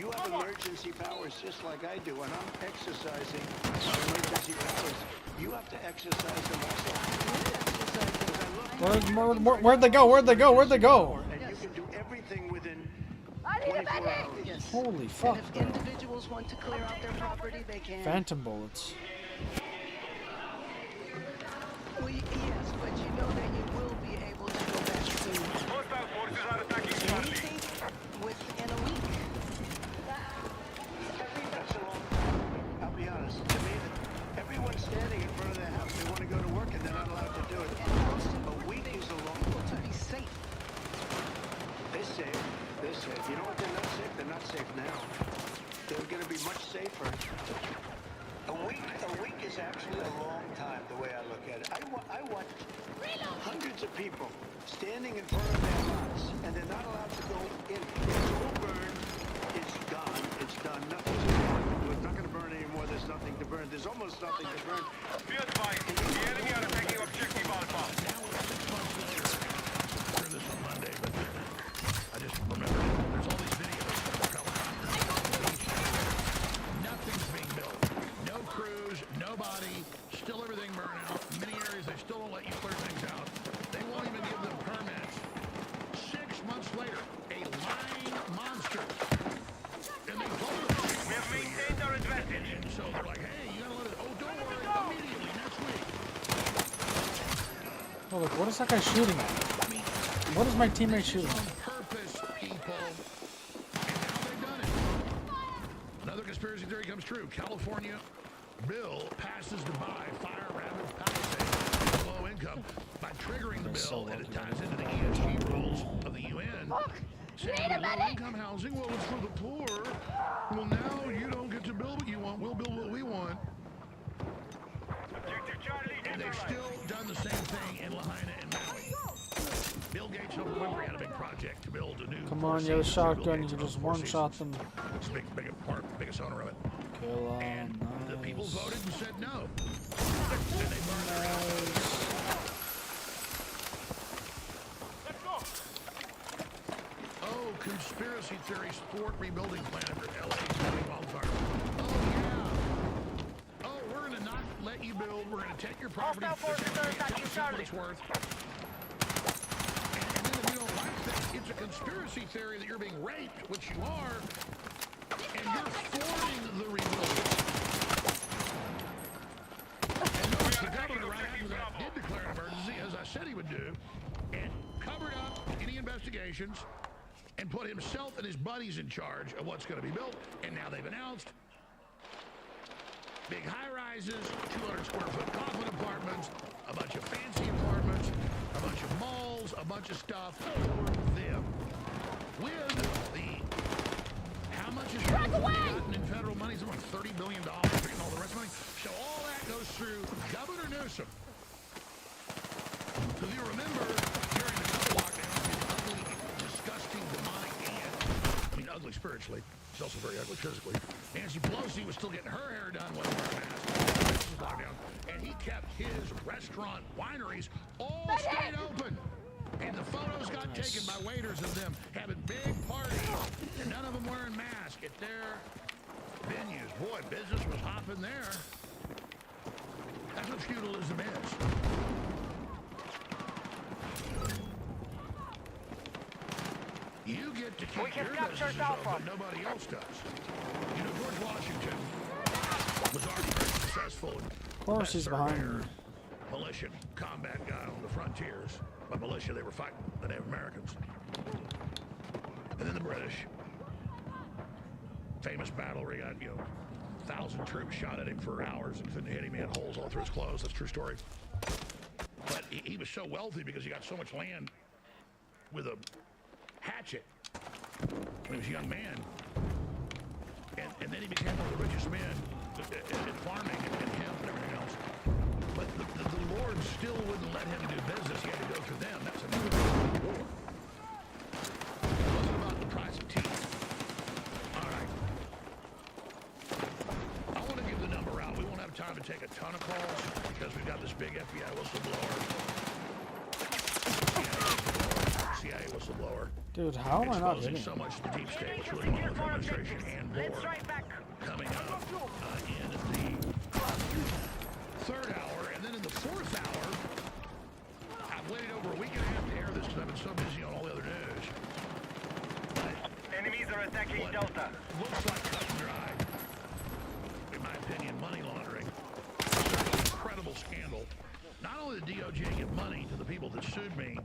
have emergency powers just like I do, and I'm exercising emergency powers. You have to exercise them also. Where'd they go? Where'd they go? Where'd they go? And you can do everything within 24 hours. Yes. Holy fuck, And if bro. individuals want to clear out their property, they can. Phantom bullets. Yes, but you know that you will be able to go back soon. Hostile forces are attacking Charlie. We think within a week. That's a long time. I'll be honest. To me, everyone's standing in front of their house. They want to go to work and they're not allowed to do it. A week is a long time. To be safe. They're safe. They're safe. You know what? They're not safe. They're not safe now. They're going to be much safer. A week is actually a long time, the way I look at it. I want hundreds of people standing in front of their lots, and they're not allowed to go in. It's all burned. It's gone. It's done. Nothing's going to burn. We're not going to burn anymore. There's nothing to burn. There's almost nothing to burn. Be advised, the enemy are attacking objective Alpha. Heard this on Monday, but I just remember there's all these videos of helicopters. Nothing's being built. No crews, nobody, still everything burned out. Many areas they still don't let you clear things out. They won't even give them permits. 6 months later, a lying monster. And they told them we have maintained our advantage. And so they're like, hey, you gotta let it, oh, don't worry, immediately, next week. Oh, look, what is that guy shooting at? What is my teammate shooting at? Purpose, people. And now they've done it. Another conspiracy theory comes true. California bill passes to buy fire-rated Palisades for low income by triggering the bill, and it ties into the ESG rules of the UN. Saying low-income housing, well, it's for the poor. Well, now you don't get to build what you want. We'll build what we want. And they've still done the same thing in Lahaina and Maui. Bill Gates over November had a big project to build a new. Come on, you have a shotgun, you can just one-shot them. It's the biggest owner of it. Kill And nice. the people voted and said no. And they burned their house. Oh, conspiracy theories thwart rebuilding plan after LA's heavy wildfire. Oh, yeah. Oh, we're going to not let you build. We're going to take your property. It's worth. And then if you don't like that, it's a conspiracy theory that you're being raped, which you are, and you're thwarting the rebuilding. And notice the governor right after that did declare an emergency, as I said he would do, and covered up any investigations and put himself and his buddies in charge of what's going to be built. And now they've announced Big high-rises, 200 square foot coffin apartments, a bunch of fancy apartments, a bunch of malls, a bunch of stuff for them. With the, how much is gotten in federal money? It's around $30 billion and all the rest of the money. So all that goes through Governor Newsom. If you remember, during the lockdown, his ugly, disgusting, demonic aunt, I mean, ugly spiritually, she's also very ugly physically, Nancy Pelosi was still getting her hair done with her mask. Lockdown, and he kept his restaurant wineries all stayed open. And the photos got taken by waiters of them having big parties, and none of them wearing masks at their venues. Boy, business was hopping there. That's what feudalism is. You get to keep your businesses open, nobody else does. You know, George Washington was already very successful. Of course he's behind. Militia combat guy on the frontiers. By militia, they were fighting the Native Americans. And then the British. Famous battle where he got, 1,000 troops shot at him for hours and couldn't hit him. He had holes all through his clothes. That's a true story. But he was so wealthy because he got so much land with a hatchet when he was a young man. And then he became one of the richest men in farming and hemp and everything else. But the Lord still wouldn't let him do business. He had to go through them. That's another war. It wasn't about the price of tea. All right. I want to give the number out. We won't have time to take a ton of calls because we've got this big FBI whistleblower. CIA whistleblower. Dude, how am I not hitting? So much the deep state, which really won't administration and more coming up in the third hour, and then in the fourth hour, I've waited over a week and a half to air this because I've been so busy on all the other news. Enemies are attacking Delta. Looks like cut and dry. In my opinion, money laundering. It's an incredible scandal. Not only did DOJ give money to the people that sued me.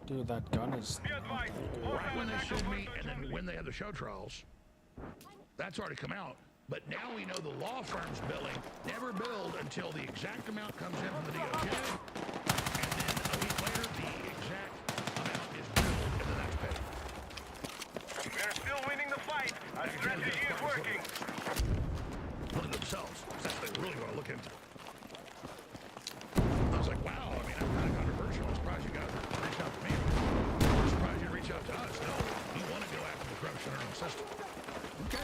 Dude, that gun is... Right when they sued me, and then when they had the show trials. That's already come out. But now we know the law firm's billing never billed until the exact amount comes in from the DOJ, and then a week later, the exact amount is billed, and then that's paid. We're still winning the fight. Our strategy is working. Look at themselves. That's what they really want to look into. I was like, wow, I mean, I'm kind of controversial. I'm surprised you guys reached out to me. I'm surprised you reach out to us. No, we want to go after the corruption in our own system. Okay.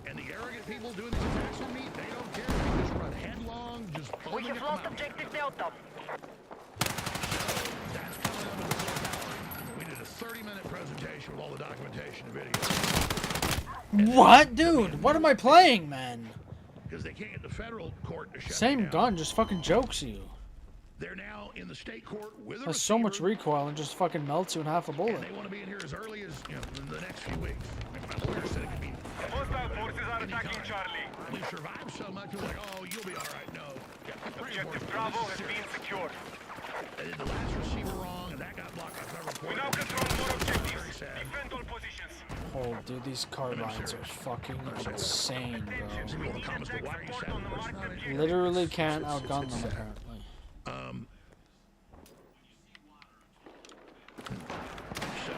And the arrogant people doing these attacks on me, they don't care. They just run headlong, just We have lost objective Delta. That's coming up in the fourth hour. We did a 30-minute presentation with all the documentation and video. What, dude? What am I playing, man? Because they can't get the federal court to shut Same down. gun, just fucking jokes you. They're now in the state court with a Has so much recoil and just fucking melts you in half a bullet. and they want to be in here as early as in the next few weeks. I mean, my lawyer said it could be. Hostile forces are attacking Charlie. We've survived so much. We're like, oh, you'll be all right. No. Objective Bravo has been secured. They did the last receiver wrong, and that got blocked by federal court. We now control more objectives. Defend all positions. Oh, dude, these carbines are fucking insane, bro. Literally can't outgun them, apparently. So,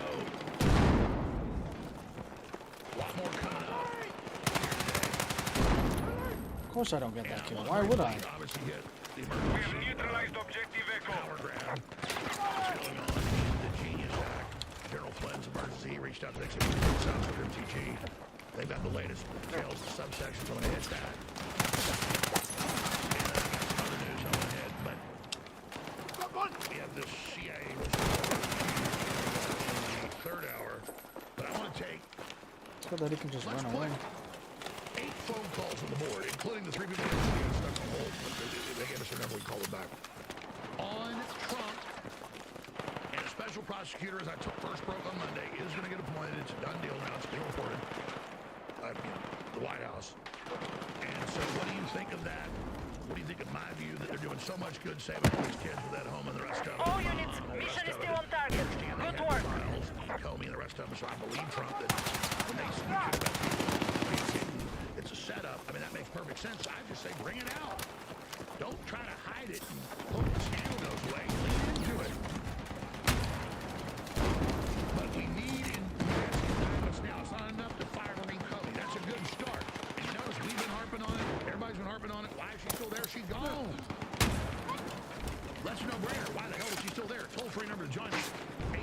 a lot more coming up. Of course I don't get that kill. Why would I? Obviously get the emergency. We have neutralized objective Echo. Power grab. What's going on? The Genius Act. General Flynn's emergency. He reached out to the South for MTG. They've got the latest details, the subsections. I'm going to hit that. And I got some other news I want to hit, but we have this CIA in the third hour. But I want to take. It's good that he can just run away. 8 phone calls on the board, including the 3 people that stuck on hold. They gave us their number, we called them back. On Trump, and a special prosecutor, as I first broke on Monday, is going to get appointed. It's a done deal now. It's being reported. The White House. And so what do you think of that? What do you think of my view that they're doing so much good saving all these kids with that home and the rest of them? All units, mission is still on target. Good work. Comey and the rest of them, so I believe Trump that when they speak about it's a setup. I mean, that makes perfect makes sense. I just say bring it out. Don't try to hide it and hope the scandal goes away. Lean into it. But we need indictments now. It's not enough to fire Marine Covey. That's a good start. And you notice we've been harping on it. Everybody's been harping on it. Why is she still there? She's gone. Let's no-brainer. Why the hell is she still there? Toll-free number to join me.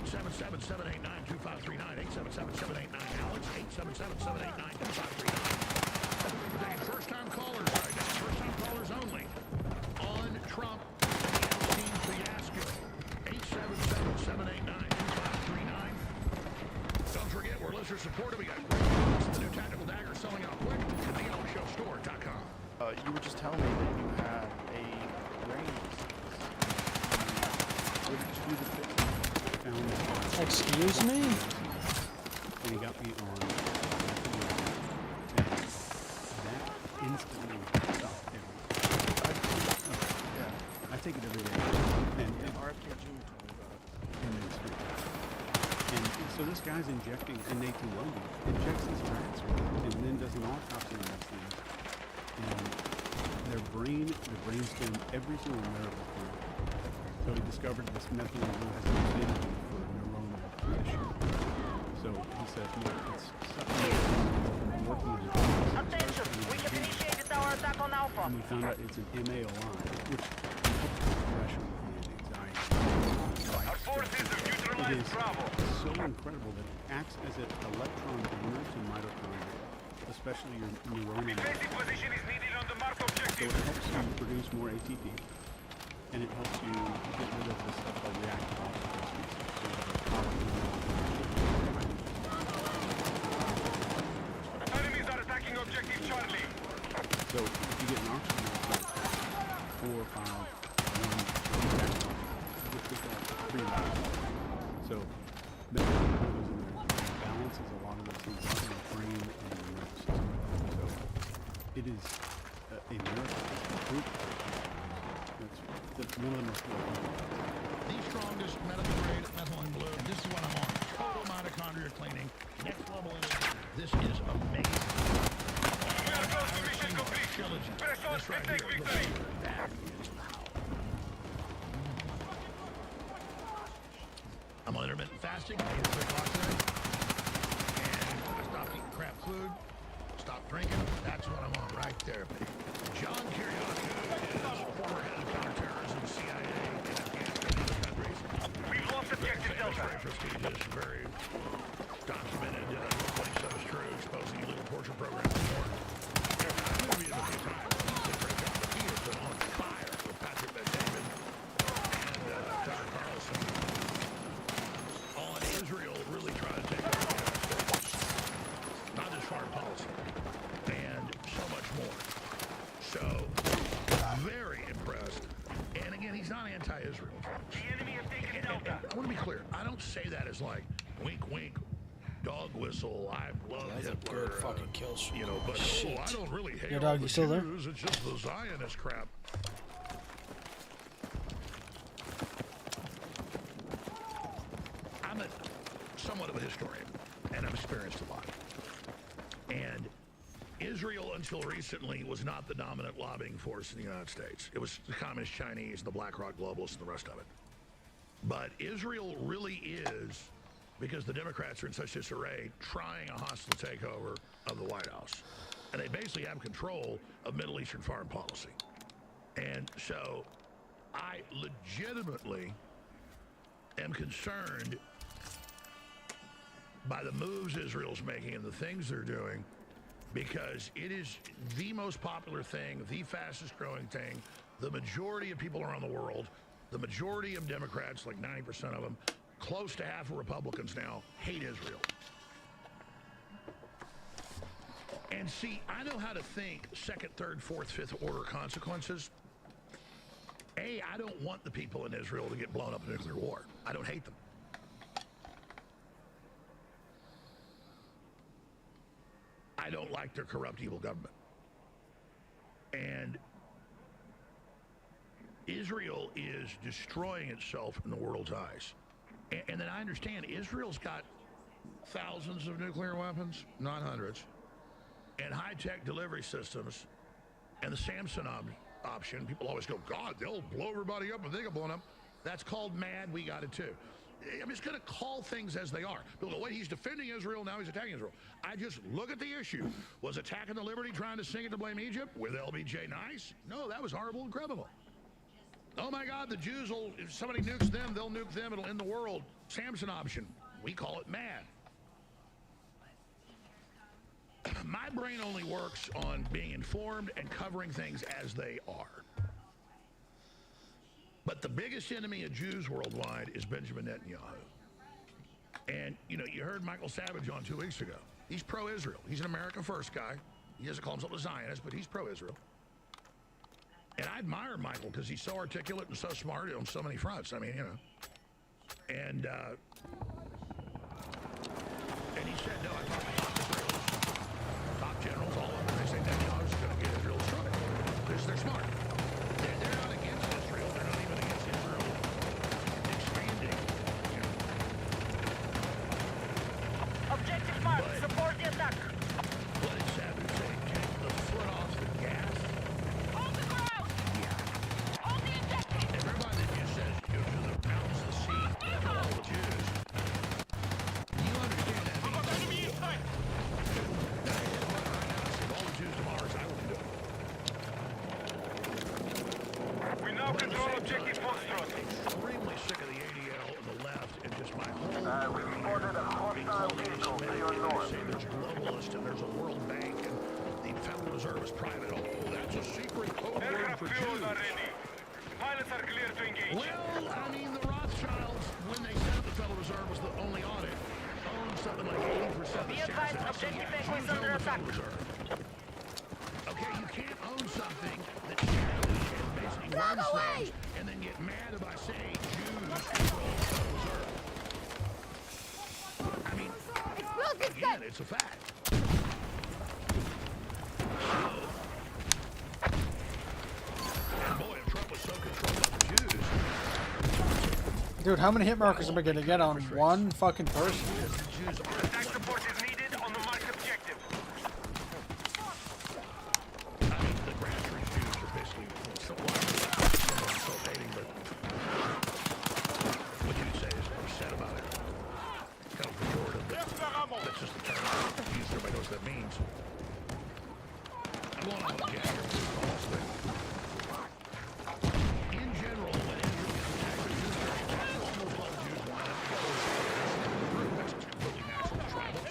877-789-2539. 877-789-ALEX. 877-789-2539. First-time callers right now. First-time callers only. On Trump and the Epstein fiasco. 877-789-2539. Don't forget, we're listener supported. We got the new tactical dagger selling out quick at theonshowstore.com. You were just telling me that you had a brain disease. Excuse me? And he got me on that instantly stopped everything. I take it every day. And RPG told me about it. And so this guy's injecting, in Nathan Lundy, injects these rats and then does an autopsy on these things. And their brainstem, every single nerve is gone. So he discovered this methylene blue has no affinity for neuronal tissue. So he said, it's something working on it. Attention, we have initiated our attack on Alpha. And we found out it's an MAOI, which helps with depression and anxiety. Our forces have neutralized Bravo. It's so incredible that it acts as an electron donor to mitochondria, especially your neuronal. Defensive position is needed on the mark So objective. it helps you produce more ATP, and it helps you get rid of the stuff called reactive oxygen species. Enemies are attacking objective Charlie. So if you get an oxygen level 4 or 5, 1, you get picked up pretty low. So methylene goes in there and balances a lot of those things out in the brain and the nervous system. So it is a miracle. It's a proof. That's one of the most The strongest medical grade methylene blue, and this is what I'm on. Total mitochondria cleaning, next level energy. This is amazing. We are close to mission complete. Press on This right and take here. victory. That is power. I'm on intermittent fasting. I eat at 3 o'clock today. And I stopped eating crap food. Stop drinking. That's what I'm on right there, baby. John Kiriakou is former head of counterterrorism, CIA, in Afghanistan and other countries. We've lost objective Delta. Very prestigious, very documented, what he said was true, exposing illegal torture programs and more. I've interviewed him a few times. He did a great job. But he has been on fire with Patrick Bet-David and Tucker Carlson on Israel really trying to take over the United States. Not just foreign policy. And so much more. So, very impressed. And again, he's not anti-Israel. The enemy has taken Delta. I want to be clear. I don't say that as like, wink, wink, dog whistle, I love That's Hitler. a good fucking kill streak. You know, but Shit. I don't really hate Your all dog, the you still there? Jews. It's just the Zionist crap. I'm somewhat of a historian, and I've experienced a lot. And Israel, until recently, was not the dominant lobbying force in the United States. It was the Communist Chinese, the BlackRock globalists, and the rest of it. But Israel really is, because the Democrats are in such disarray, trying a hostile takeover of the White House. And they basically have control of Middle Eastern foreign policy. And so I legitimately am concerned by the moves Israel's making and the things they're doing, because it is the most popular thing, the fastest growing thing. The majority of people around the world, the majority of Democrats, like 90% of them, close to half of Republicans now, hate Israel. And see, I know how to think second, third, fourth, fifth order consequences. A, I don't want the people in Israel to get blown up in nuclear war. I don't hate them. I don't like their corrupt, evil government. And Israel is destroying itself in the world's eyes. And then I understand Israel's got thousands of nuclear weapons, not hundreds, and high-tech delivery systems And the Samson option, people always go, God, they'll blow everybody up if they get blown up. That's called mad. We got it too. I'm just going to call things as they are. People go, wait, he's defending Israel, now he's attacking Israel. I just look at the issue. Was attacking the Liberty trying to sing it to blame Egypt with LBJ nice? No, that was horrible and criminal. Oh my God, the Jews will, if somebody nukes them, they'll nuke them, it'll end the world. Samson option. We call it mad. My brain only works on being informed and covering things as they are. But the biggest enemy of Jews worldwide is Benjamin Netanyahu. And, you know, you heard Michael Savage on 2 weeks ago. He's pro-Israel. He's an America First guy. He doesn't call himself a Zionist, but he's pro-Israel. And I admire Michael because he's so articulate and so smart on so many fronts. I mean, you know. And he said, no, I talked to top Israelis, top generals, all of them. They say Netanyahu's going to get Israel destroyed. They're smart. They're not against Israel. They're not even against Israel expanding. You know. Objective mark. Support the attack. What did Savage say? Take the foot off the gas. Hold the ground. Yeah. Hold the objective. Everybody that just says go to the mountains, the sea, and kill all the Jews. You understand that means enemy in sight. Now, I hit one right now. If all the Jews to Mars, I wouldn't do it. We now control objective Foxtrot. Extremely sick of the ADL and the left and just my whole we reported a hostile vehicle to your north. say there's globalists and there's a World Bank and the Federal Reserve is private. Oh, that's a secret code word for Jews. Pilots are clear to engage. Well, I mean, the Rothschilds, when they set up the Federal Reserve, was the only audit. Owned something like 80% of the shares in the Federal Reserve. Okay, you can't own something that shadowy and basically runs things and then get mad if I say Jews control the Federal Reserve. I mean, again, it's a fact. And boy, if Trump was so controlled by the Jews. Dude, how many hit markers am I gonna get on one fucking person? Attack support is needed on the marked objective. I mean, the grassroots Jews are basically self-hating, but what you'd say is upset about it. Kind of pejorative, but that's just the term. Everybody knows what that means. I'm going on with Jack here for the calls, but in general, when Israel attacks the Jews, almost all Jews line up to go to that's just completely natural tribal.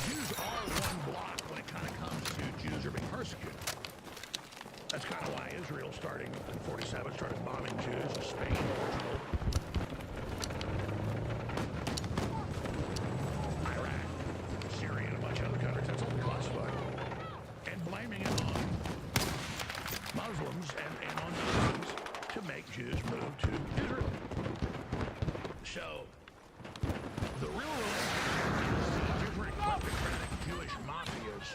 Jews are one block when it kind of comes to Jews are being persecuted. That's kind of why Israel, starting in 47, started bombing Jews in Spain, Portugal, Iraq, Syria, and a bunch of other countries. That's all classified. And blaming it on Muslims and on Muslims to make Jews move to Israel. So, the real relationship is the different kleptocratic Jewish mafias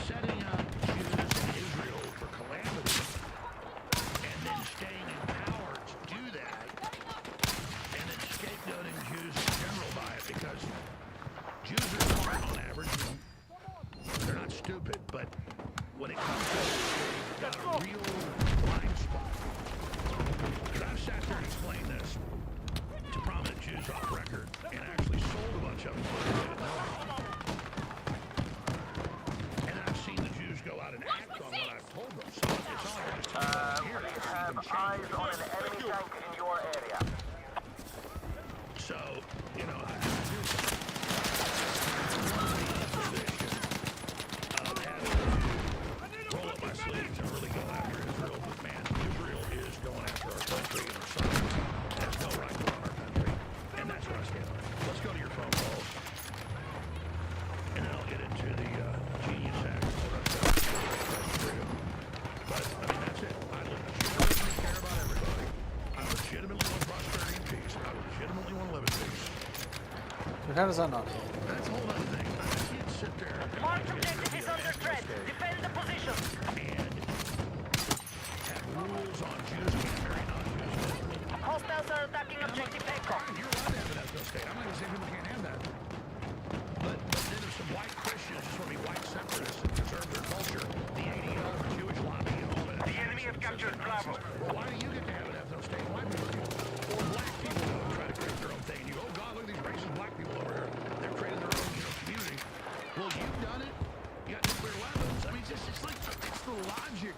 setting up Jews in Israel for calamity and then staying in power to do that and then scapegoating Jews in general by it because Jews are smart on average. You know, they're not stupid, but when it comes to it, they've got a real blind spot. Because I've sat there and explained this to prominent Jews off record and actually sold a bunch of them. And then I've seen the Jews go out and act on what I've told them. So it's all I just tell them here. We have eyes on an enemy tank in your area. So, you know, I do position of having to roll up my sleeves and really go after Israel. But man, Israel is going after our country and our sons. There's no right to run our country. And that's what I stand on. Let's go to your phone calls. And then I'll get into the Genius Act. But, I mean, that's it. I legitimately care about everybody. I legitimately want prosperity and peace. I legitimately want to live in peace. Dude, how does that not hit? That's a whole other thing. I can't sit there. Marked objective is under threat. Defend the position. And have rules on Jews can't marry non-Jews. Hostiles are attacking objective Echo. You're allowed to have an ethno state. I'm not going to say people can't have that. But then there's some white Christians just want to be white separate.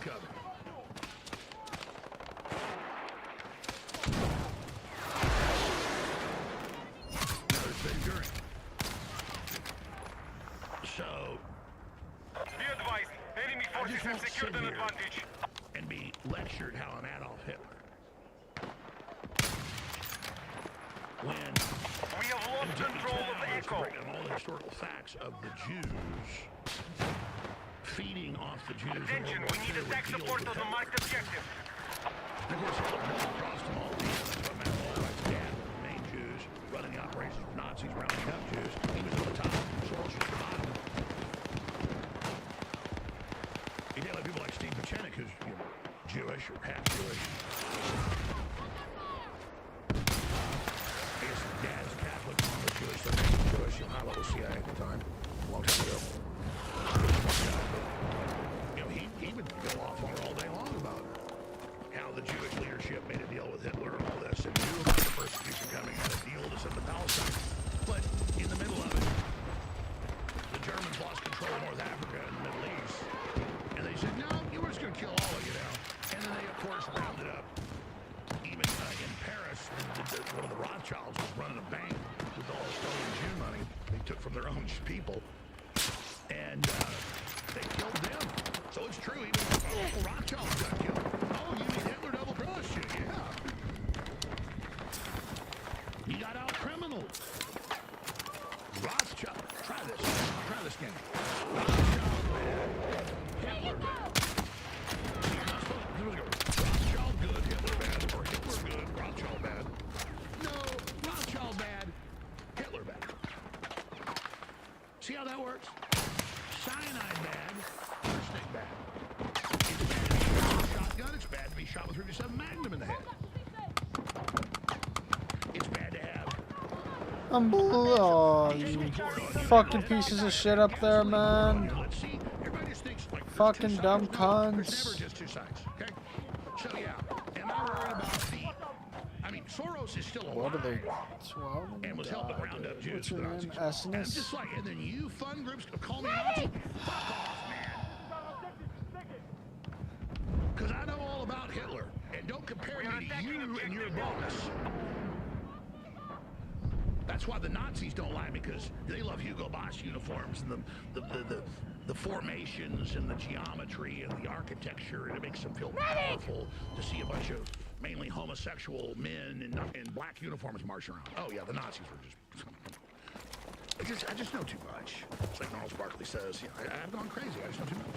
coming. Another thing during. So, Be advised, enemy forces have secured an advantage. And be lectured how I'm Adolf Hitler. When we have lost control of Echo. All the historical facts of the Jews feeding off the Jews. Attention, we need attack support on the marked objective. And of course, across them all, dad, the main Jews, running the operations for Nazis, rounding up Jews. He was at the top, Soros was at the bottom. He did like people like Steve Pachenik, who's Jewish or half Jewish. I guess his dad's Catholic, mom was Jewish, so he was Jewish. High level CIA at the time, a long time ago. He would go off on her all day long about how the Jewish leadership made a deal with Hitler and all this, and knew about the persecution coming, had a deal to send to Palestine. But in the middle of it, the Germans lost control of North Africa and the Middle East. And they said, no, you were just going to kill all of you now. And then they, of course, rounded up. Even in Paris, one of the Rothschilds was running a bank with all the stolen Jew money they took from their own people. And they killed them. So it's true, even the Rothschilds got killed. Oh, you mean Hitler double-crossed you? Yeah. You got out criminal. Rothschild. Try this game. Rothschild bad. Hitler bad. Rothschild good, Hitler bad. Or Hitler good, Rothschild bad. No, Rothschild bad, Hitler bad. See how that works? Cyanide bad, arsenic bad. It's bad to be shot with a shotgun. It's bad to be shot with 37 Magnum in the head. It's bad to have. Oh, you fucking pieces of shit up there, man. Fucking dumb cunts. There's never just two sides, okay? So yeah, am I worried about the? I mean, Soros is still alive. What are they? And was helping round up Jews. What's your name? And I'm just like, and then you fun groups call me a Nazi? Fuck off, man. Because I know all about Hitler, and don't compare me to you and your boss. That's why the Nazis don't like me, because they love Hugo Boss uniforms and the formations and the geometry and the architecture, and it makes them feel powerful to see a bunch of mainly homosexual men in black uniforms marching around. Oh yeah, the Nazis were just... I just know too much. It's like Gnarls Barkley says, I've gone crazy, I just know too much.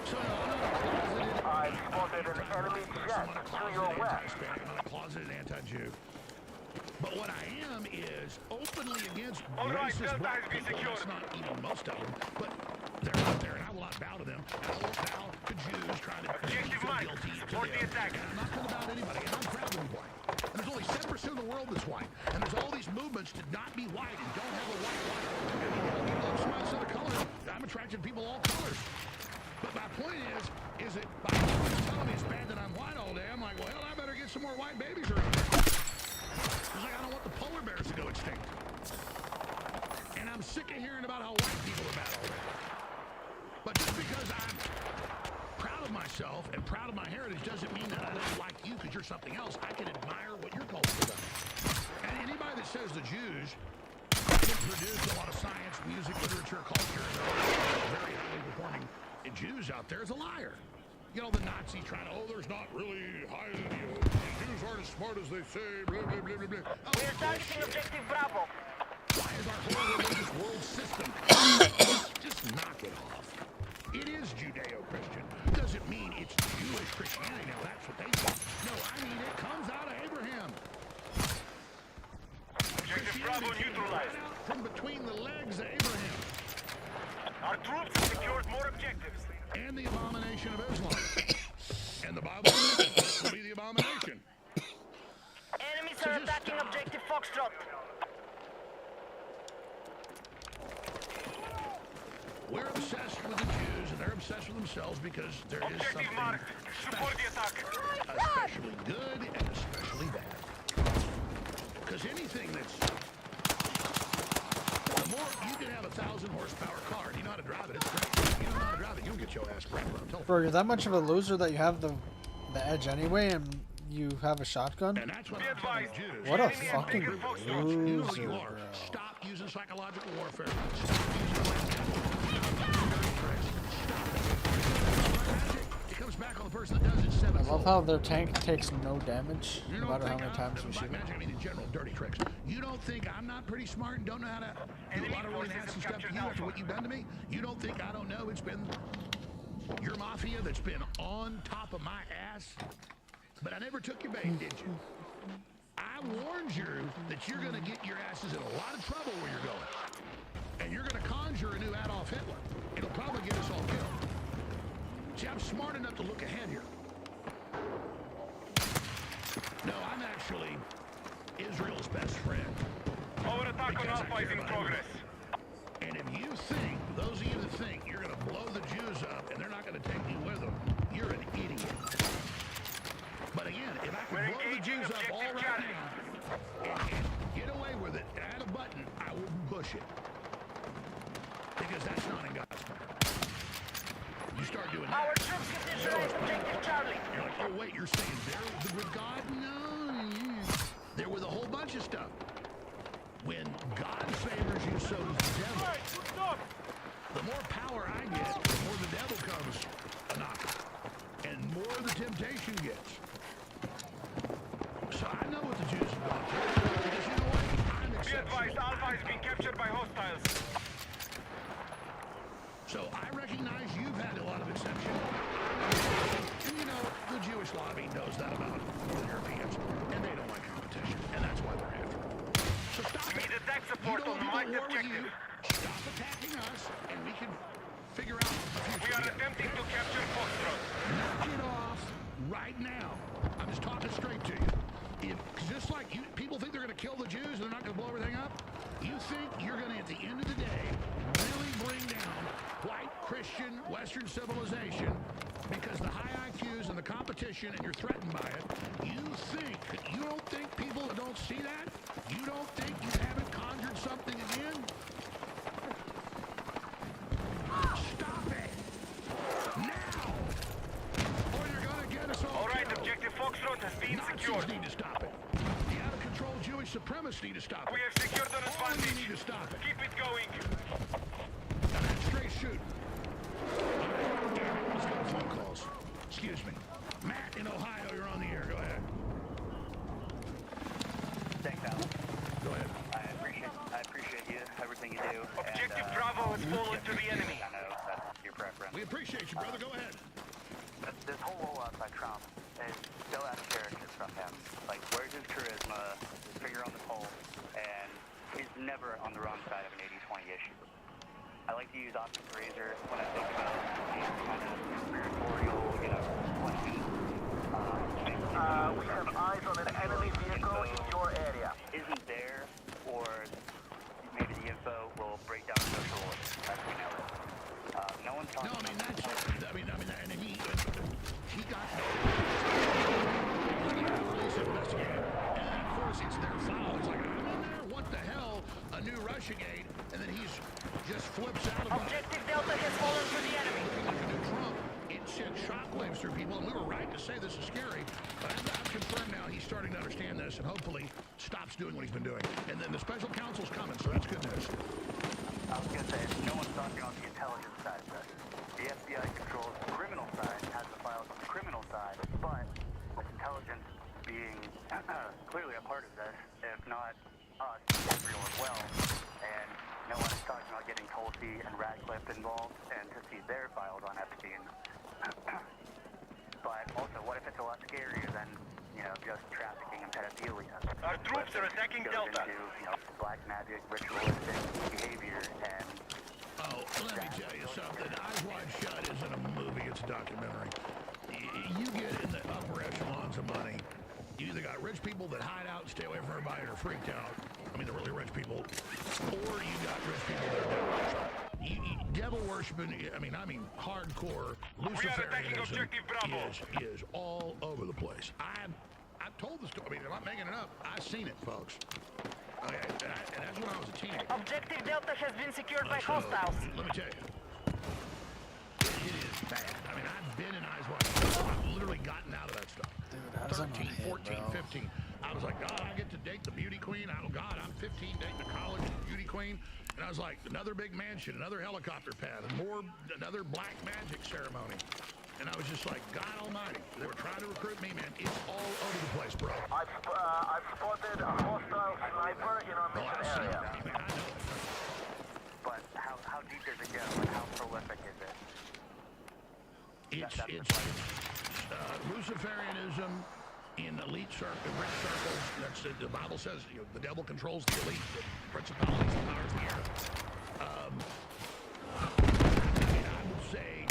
So I spotted an enemy jet to your west. I'm a closeted anti-Jew. But what I am is openly against racist black people. That's not even most of them, but they're out there, and I will not bow to them. I will bow to Jews trying to feel guilty to them. And I'm not going to bow to anybody, and I'm proud to be white. And there's only 7% of the world that's white. And there's all these movements to not be white and don't have a white life. And you love somebody else of color. I'm attracted to people all colors. But my point is that by telling me it's bad that I'm white all day, I'm like, well, I better get some more white babies around here. It's like I don't want the polar bears to go extinct. And I'm sick of hearing about how white people are bad already. But just because I'm proud of myself and proud of my heritage doesn't mean that I don't like you because you're something else. I can admire what your culture is about. And anybody that says the Jews didn't produce a lot of science, music, literature, culture, and very highly performing Jews out there is a liar. You know, the Nazis trying to, there's not really high, the Jews aren't as smart as they say, blah, blah, blah, blah, blah. Oh, we're targeting objective Bravo. Why is our whole religious world system? Just knock it off. It is Judeo-Christian. Doesn't mean it's Jewish Christianity. Now, that's what they say. No, I mean, it comes out of Abraham. Objective Bravo neutralized. Right out from between the legs of Abraham. Our troops have secured more objectives. And the abomination of Islam. And the Bible will be the abomination. Enemies are attacking objective Foxtrot. We're obsessed with the Jews, and they're obsessed with themselves because there is something especially good and especially bad. Because anything that's... The more you can have 1,000 1,000 horsepower car. And you know how to drive it. It's great. You don't know how to drive it, you'll get your ass cracked. Bro, you're that much of a loser that you have the edge anyway, and you have a shotgun? And that's what I'm telling you. What a fucking loser, bro. Stop using psychological warfare. Stop using dirty tricks. Stop it. It comes back on the person that does it I sevenfold. love how their tank takes no damage, no matter how many times we shoot it. I mean, in general, dirty tricks. You don't think I'm not pretty smart and don't know how to do a lot of really nasty stuff to you after what you've done to me? You don't think I don't know it's been your mafia that's been on top of my ass? But I never took your bait, did you? I warned you that you're going to get your asses in a lot of trouble where you're going. And you're going to conjure a new Adolf Hitler. It'll probably get us all killed. See, I'm smart enough to look ahead here. No, I'm actually Israel's best friend. Our attack on Alpha is in progress. And if you think, those of you that think you're going to blow the Jews up and they're not going to take you with them, you're an idiot. But again, if I could blow the Jews up all right now and get away with it and add a button, I wouldn't push it. Because that's not in God's plan. You start doing that. Our troops have neutralized objective Charlie. You're like, oh wait, you're saying they're with God? No, they're with a whole bunch of stuff. When God favors you, so does the devil. The more power I get, the more the devil comes a knocking. And more the temptation gets. So I know what the Jews have gone through. Because you know what? I'm Be advised, Alpha is being captured by hostiles. So I recognize you've had a lot of exception. And you know, the Jewish lobby knows that about the Europeans. And they don't like competition. And that's why they're after it. So stop it. Need attack support on my objective. Stop attacking us, and we can figure out a future. We are attempting to capture Foxtrot. Knock it off right now. I'm just talking straight to you. If, just like you, people think they're going to kill the Jews and they're not going to blow everything up, you think you're going to, at the end of the day, really bring down white, Christian, Western civilization because the high IQs and the competition and you're threatened by it. You don't think people don't see that? You don't think you haven't conjured something again? Stop it! Now! Or you're going to get us all Alright, killed. objective Foxtrot has been secured. Nazis need to stop it. The out-of-control Jewish supremacists need to stop it. We have secured an advantage. We need to stop it. Keep it going. Now that's straight shooting. Let's go to phone calls. Excuse me. Matt in Ohio, you're on the air. Go ahead. Thanks, Alan. Go ahead. I appreciate you, everything you do. Objective Bravo has fallen to the enemy. I know that's your preference. We appreciate you, brother. Go ahead. This whole rollout by Trump is so out of character from him. Like, where's his charisma, his finger on the pulse, and he's never on the wrong side of an 80-20 issue. I like to use Optic Razor when I think about these kind of conspiratorial, questions. We have eyes on an enemy vehicle in your area. Isn't there, or maybe the info will break down social order as we know it. No one's talking about that's it. And he got police investigated. And of course, it's their foul. It's like, I'm in there, what the hell? A new Russiagate, and then he's just flips out of Objective Delta has fallen for the enemy. Like a new Trump, it sent shockwaves through people, and we were right to say this is scary. But I'm confirmed now he's starting to understand this, and hopefully stops doing what he's been doing. And then the special counsel's coming, so that's good news. I was going to say, no one's talking on the intelligence side of this. The FBI controls the criminal side, has the files on the criminal side, but with intelligence being clearly a part of this, if not us, Israel as well, and no one is talking about getting Tulsi and Radcliffe involved and to see their files on Epstein. But also, what if it's a lot scarier than, just trafficking and pedophilia? Our troops are attacking Delta. Into, black magic, ritualistic behavior, and... Oh, let me tell you something. Eyes Wide Shut isn't a movie, it's a documentary. You get in the upper echelons of money, you either got rich people that hide out and stay away from everybody and are freaked out. I mean, the really rich people. Or you got rich people that are devil worshiping. I mean, hardcore Luciferianism is all over the place. I've told the story. I mean, I'm not making it up. I've seen it, folks. Okay, and that's when I was a teenager. Objective Delta has been secured by So, hostiles. let me tell you, it is bad. I mean, I've been in eyes wide shut. I've literally gotten out of that stuff. Dude, 13, 14, 15. I was like, God, I get to date the beauty queen. Oh, God, I'm 15 dating a college beauty queen. And I was like, another big mansion, another helicopter pad, another black magic ceremony. And I was just like, God almighty. They were trying to recruit me, man. It's all over the place, bro. I've spotted a hostile sniper in our mission area. I mean, I know it. But how deep does it go? And how prolific is it? It's Luciferianism in elite circles, rich circles. That's the Bible says the devil controls the elite, the principalities, the powers of the air. I would say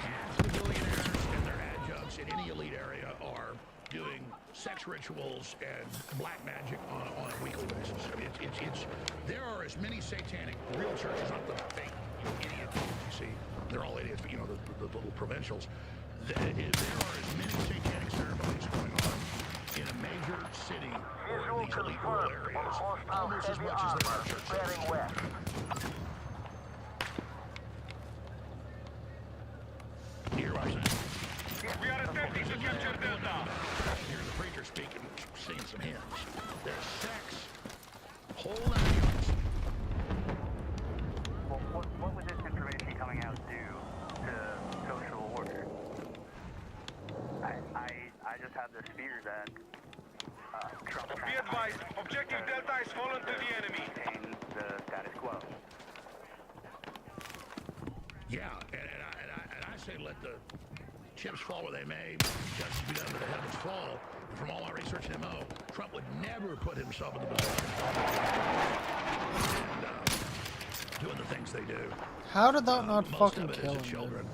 half the billionaires and their adjuncts in any elite area are doing sex rituals and black magic on a weekly basis. I mean, it's there are as many satanic real churches, not the fake idiots you see. They're all idiots, but the little provincials. There are as many satanic ceremonies going on in a major city or in these elite rural areas, almost as much as there are church services. Hear what I'm saying? We are attempting to capture Delta. Hear the preacher speaking, singing some hymns. There's sex, whole nine yards. Well, what would this information coming out do to social order? I just have this fear that Trump... Be advised, Objective Delta has fallen to the enemy. ...maintain the status quo. Yeah, and I say let the chips fall where they may, justice be done to the heavens fall. From all my research in MO, Trump would never put himself in the position and doing the things they do. How did that not fucking kill him? Children.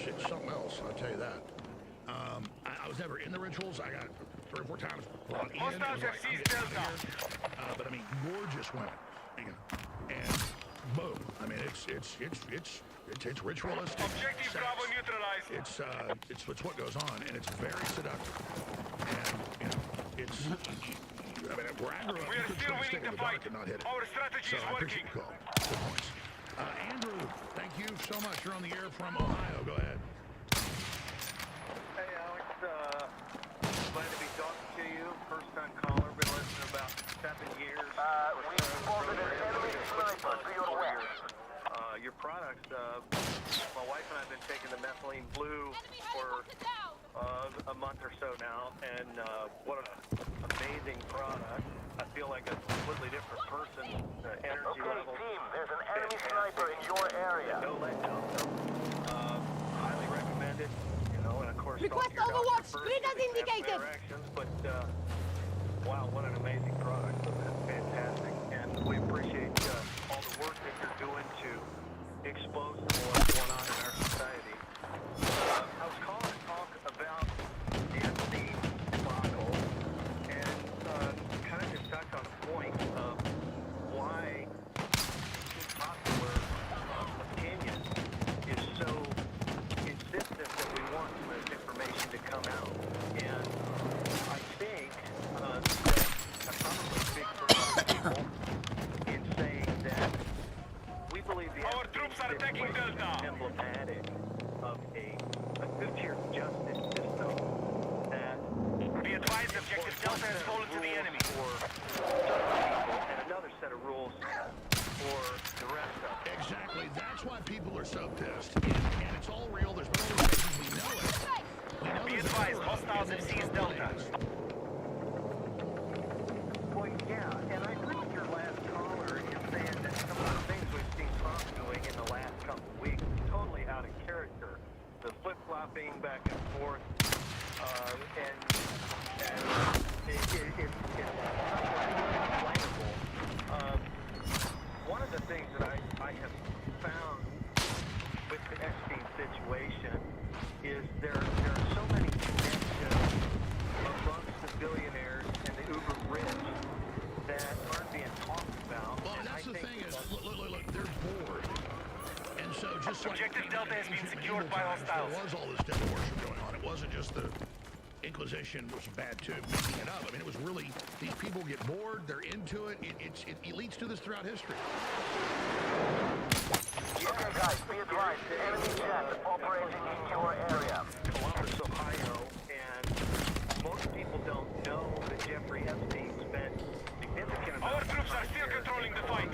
It's something else, I'll tell you that. I was never in the rituals. I got 3 or 4 times brought in. But I mean, gorgeous women, and boom. I mean, it's ritualistic. Objective Bravo neutralized. It's what goes on, and it's very seductive. And it's. I mean, where I grew up, We are still willing to fight. Our strategy is working. Good points. Andrew, thank you so much. You're on the air from Ohio. Go ahead. Hey, Alex. Glad to be talking to you. First time caller. Been listening about 7 years. We spotted an enemy sniper to your west. Your products, my wife and I have been taking the methylene blue for a month or so now, and what an amazing product. I feel like a completely different person. The energy level. Team, there's an enemy sniper in your area. No letdown. Highly recommend it. And of course, Request Overwatch. Triggers indicated. But wow, what an amazing product. That's fantastic, and we appreciate all the work that you're doing to expose what's going on in our society. I was calling to talk about the Epstein debacle and kind of just touch on a point of why popular opinion is so insistent that we want this information to come out. And I think that I probably speak for other people in saying that we believe the Our troops are attacking Delta. Emblematic of a two-tier justice system that be advised, Objective Delta has fallen to the enemy. For people and another set of rules for the rest of them. Exactly. That's why people are so pissed. And it's all real. There's no reason we know it. We know be advised, hostiles have seized Delta. Well, yeah, and I agree with your last caller in saying that some of the things we've seen Trump doing in the last couple of weeks is totally out of character. The flip-flopping back and forth, and it's somewhat unexplainable. One of the things that I have found with the Epstein situation is there are so many connections amongst the billionaires and the uber rich that aren't being talked about. Well, that's the thing is, look, they're bored. And so just like Objective Delta has been secured by hostiles. There was all this devil worship going on. It wasn't just the acquisition was bad too, making it up. I mean, it was really, these people get bored, they're into it. It leads to this throughout history. Okay, guys, be advised. Enemy jet operating in your area. Columbus, Ohio, and most people don't know that Jeffrey Epstein spent significant amount Our of troops are time still there controlling the fight.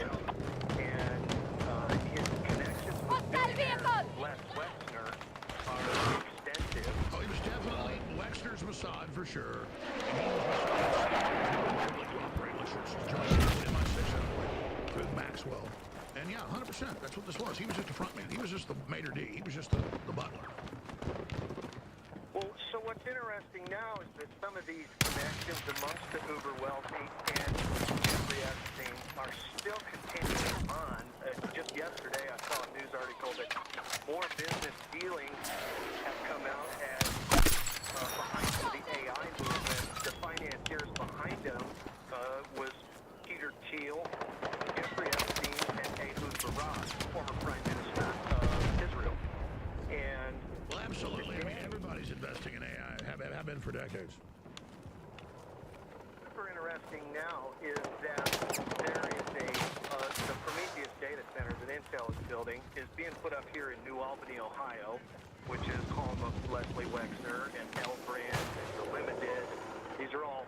And his connections with Les Wexner are extensive. Oh, he was definitely Wexner's Mossad for sure. And he was Mossad to operate in my 6 with Maxwell. And yeah, 100%. That's what this was. He was just a front man. He was just the maitre d'. He was just the butler. Well, so what's interesting now is that some of these connections amongst the uber wealthy and Jeffrey Epstein are still continuing on. Just yesterday, I saw a news article that more business dealings have come out as behind the AI movement. The financiers behind them was Peter Thiel, Jeffrey Epstein, and Ehud Barak, former Prime Minister of Israel. And well, absolutely. I mean, everybody's investing in AI. Have been for decades. Super interesting now is that there is the Prometheus data center that Intel is building is being put up here in New Albany, Ohio, which is home of Leslie Wexner and L Brand and the Limited. These are all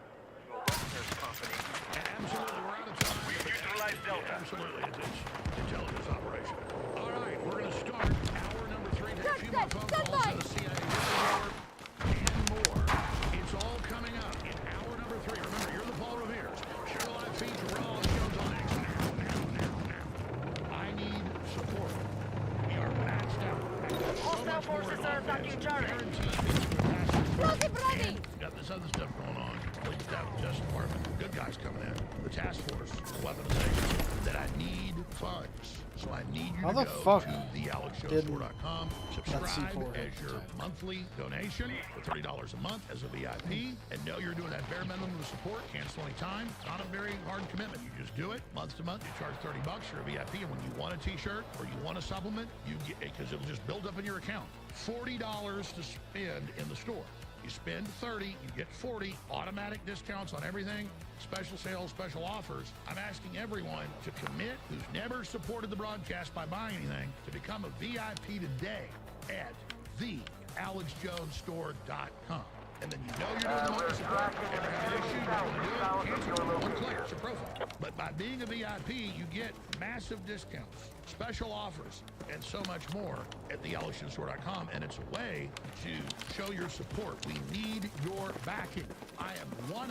Wexner's companies. Absolutely, we're out of time. We've neutralized Delta. Absolutely, it's intelligence operation. All right, we're going to start hour number 3. Take a few more phone calls to the CIA and more. It's all coming up in hour number 3. Remember, you're the Paul Revere's. Share the live feeds. We're all shows on X now. I need support. We are maxed out. Hostile forces are attacking Charlie. Got this other stuff going on. Police staff, Justice Department, good guys coming in. The task force, weaponization. That I need funds. So I need you How to the go fuck to thealexshowstore.com. Subscribe as your monthly donation for $30 a month as a VIP. And know you're doing that bare minimum of support. Cancel any time. It's not a very hard commitment. You just do it month to month. You charge $30 for a VIP. And when you want a t-shirt or you want a supplement, you get it because it'll just build up in your account. $40 to spend in the store. You spend 30, you get 40, automatic discounts on everything, special sales, special offers. I'm asking everyone to commit who's never supported the broadcast by buying anything to become a VIP today at thealexjonesstore.com. And then you know you're doing the monthly support. Ever have an issue, you want to do it, cancel. One click, it's your profile. But by being a VIP, you get massive discounts, special offers, and so much more at thealexjonesstore.com. And it's a way to show your support. We need your backing. I am 100%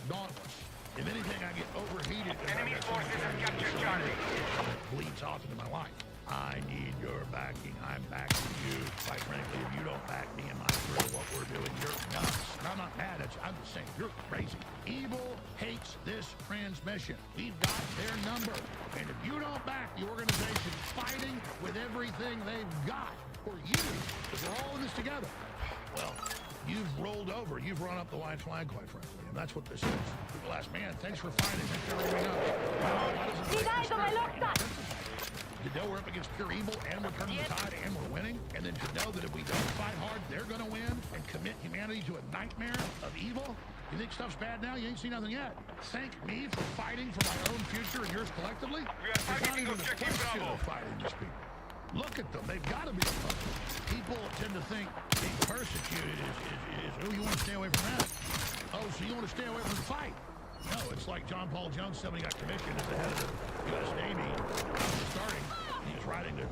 dauntless. If anything, I get overheated. Enemy forces have captured Charlie. It bleeds off into my life. I need your backing. I'm backing you. Quite frankly, if you don't back me in my career, what we're doing, you're nuts. I'm not mad at you. I'm just saying, you're crazy. Evil hates this transmission. We've got their number. And if you don't back the organization fighting with everything they've got for you, because we're all in this together, well, you've rolled over. You've run up the white flag, quite frankly. And that's what this is. People ask, man, thanks for fighting. Thanks for everything else. To know we're up against pure evil and we're turning the tide and we're winning, and then to know that if we don't fight hard, they're going to win and commit humanity to a nightmare of evil. You think stuff's bad now? You ain't seen nothing yet. Thank me for fighting for my own future and yours collectively. It's not even a question of fighting these people. Look at them. They've got to be opposed. People tend to think being persecuted is oh, you want to stay away from that. Oh, so you want to stay away from the fight. No, it's like John Paul Jones said when he got commissioned as the head of the U.S. Navy starting. He was writing to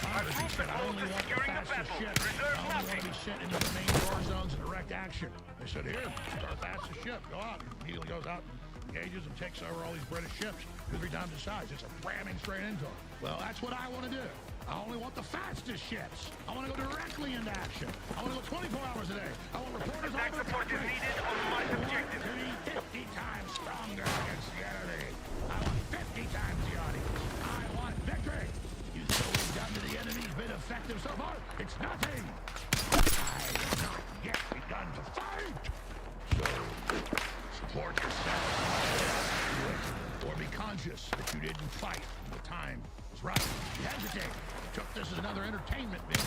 Congress. He said, I only want the fastest ship. I only want to be sent into the main war zones and direct action. They said, here, it's our fastest ship. Go out. He immediately goes out and engages and takes over all these British ships 2 or 3 times the size. It's a ramming straight into them. Well, that's what I want to do. I only want the fastest ships. I want to go directly into action. I want to go 24 hours a day. I want reporters all over the country. Needed on my objective. To be 50 times stronger against the enemy. I want 50 times the audience. I want victory. You thought we've gotten to the enemy's been effective so far? It's nothing. I have not yet begun to fight. So, support yourself. Or be conscious that you didn't fight when the time was right. You hesitate. You took this as another entertainment video.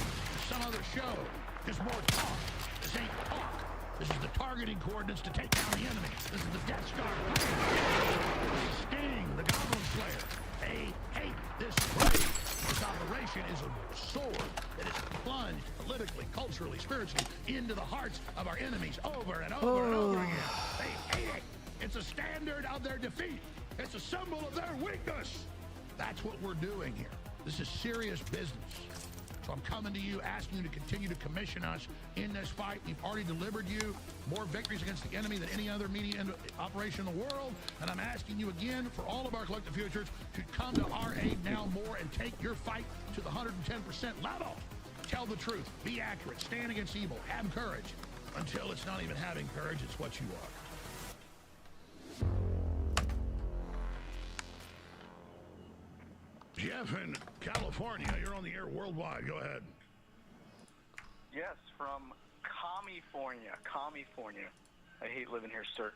Some other show. Just more talk. This ain't talk. This is the targeting coordinates to take down the enemy. This is the Death Star. This is Sting, the Goblin Slayer. They hate this place. This operation is a sword that is plunged politically, culturally, spiritually into the hearts of our enemies over and over and over again. They hate it. It's a standard of their defeat. It's a symbol of their weakness. That's what we're doing here. This is serious business. So I'm coming to you, asking you to continue to commission us in this fight. We've already delivered you more victories against the enemy than any other media operation in the world. And I'm asking you again, for all of our collective futures, to come to our aid now more and take your fight to the 110% level. Tell the truth. Be accurate. Stand against evil. Have courage. Until it's not even having courage, it's what you are. Jeff in California, you're on the air worldwide. Go ahead. Yes, from California. I hate living here, sir.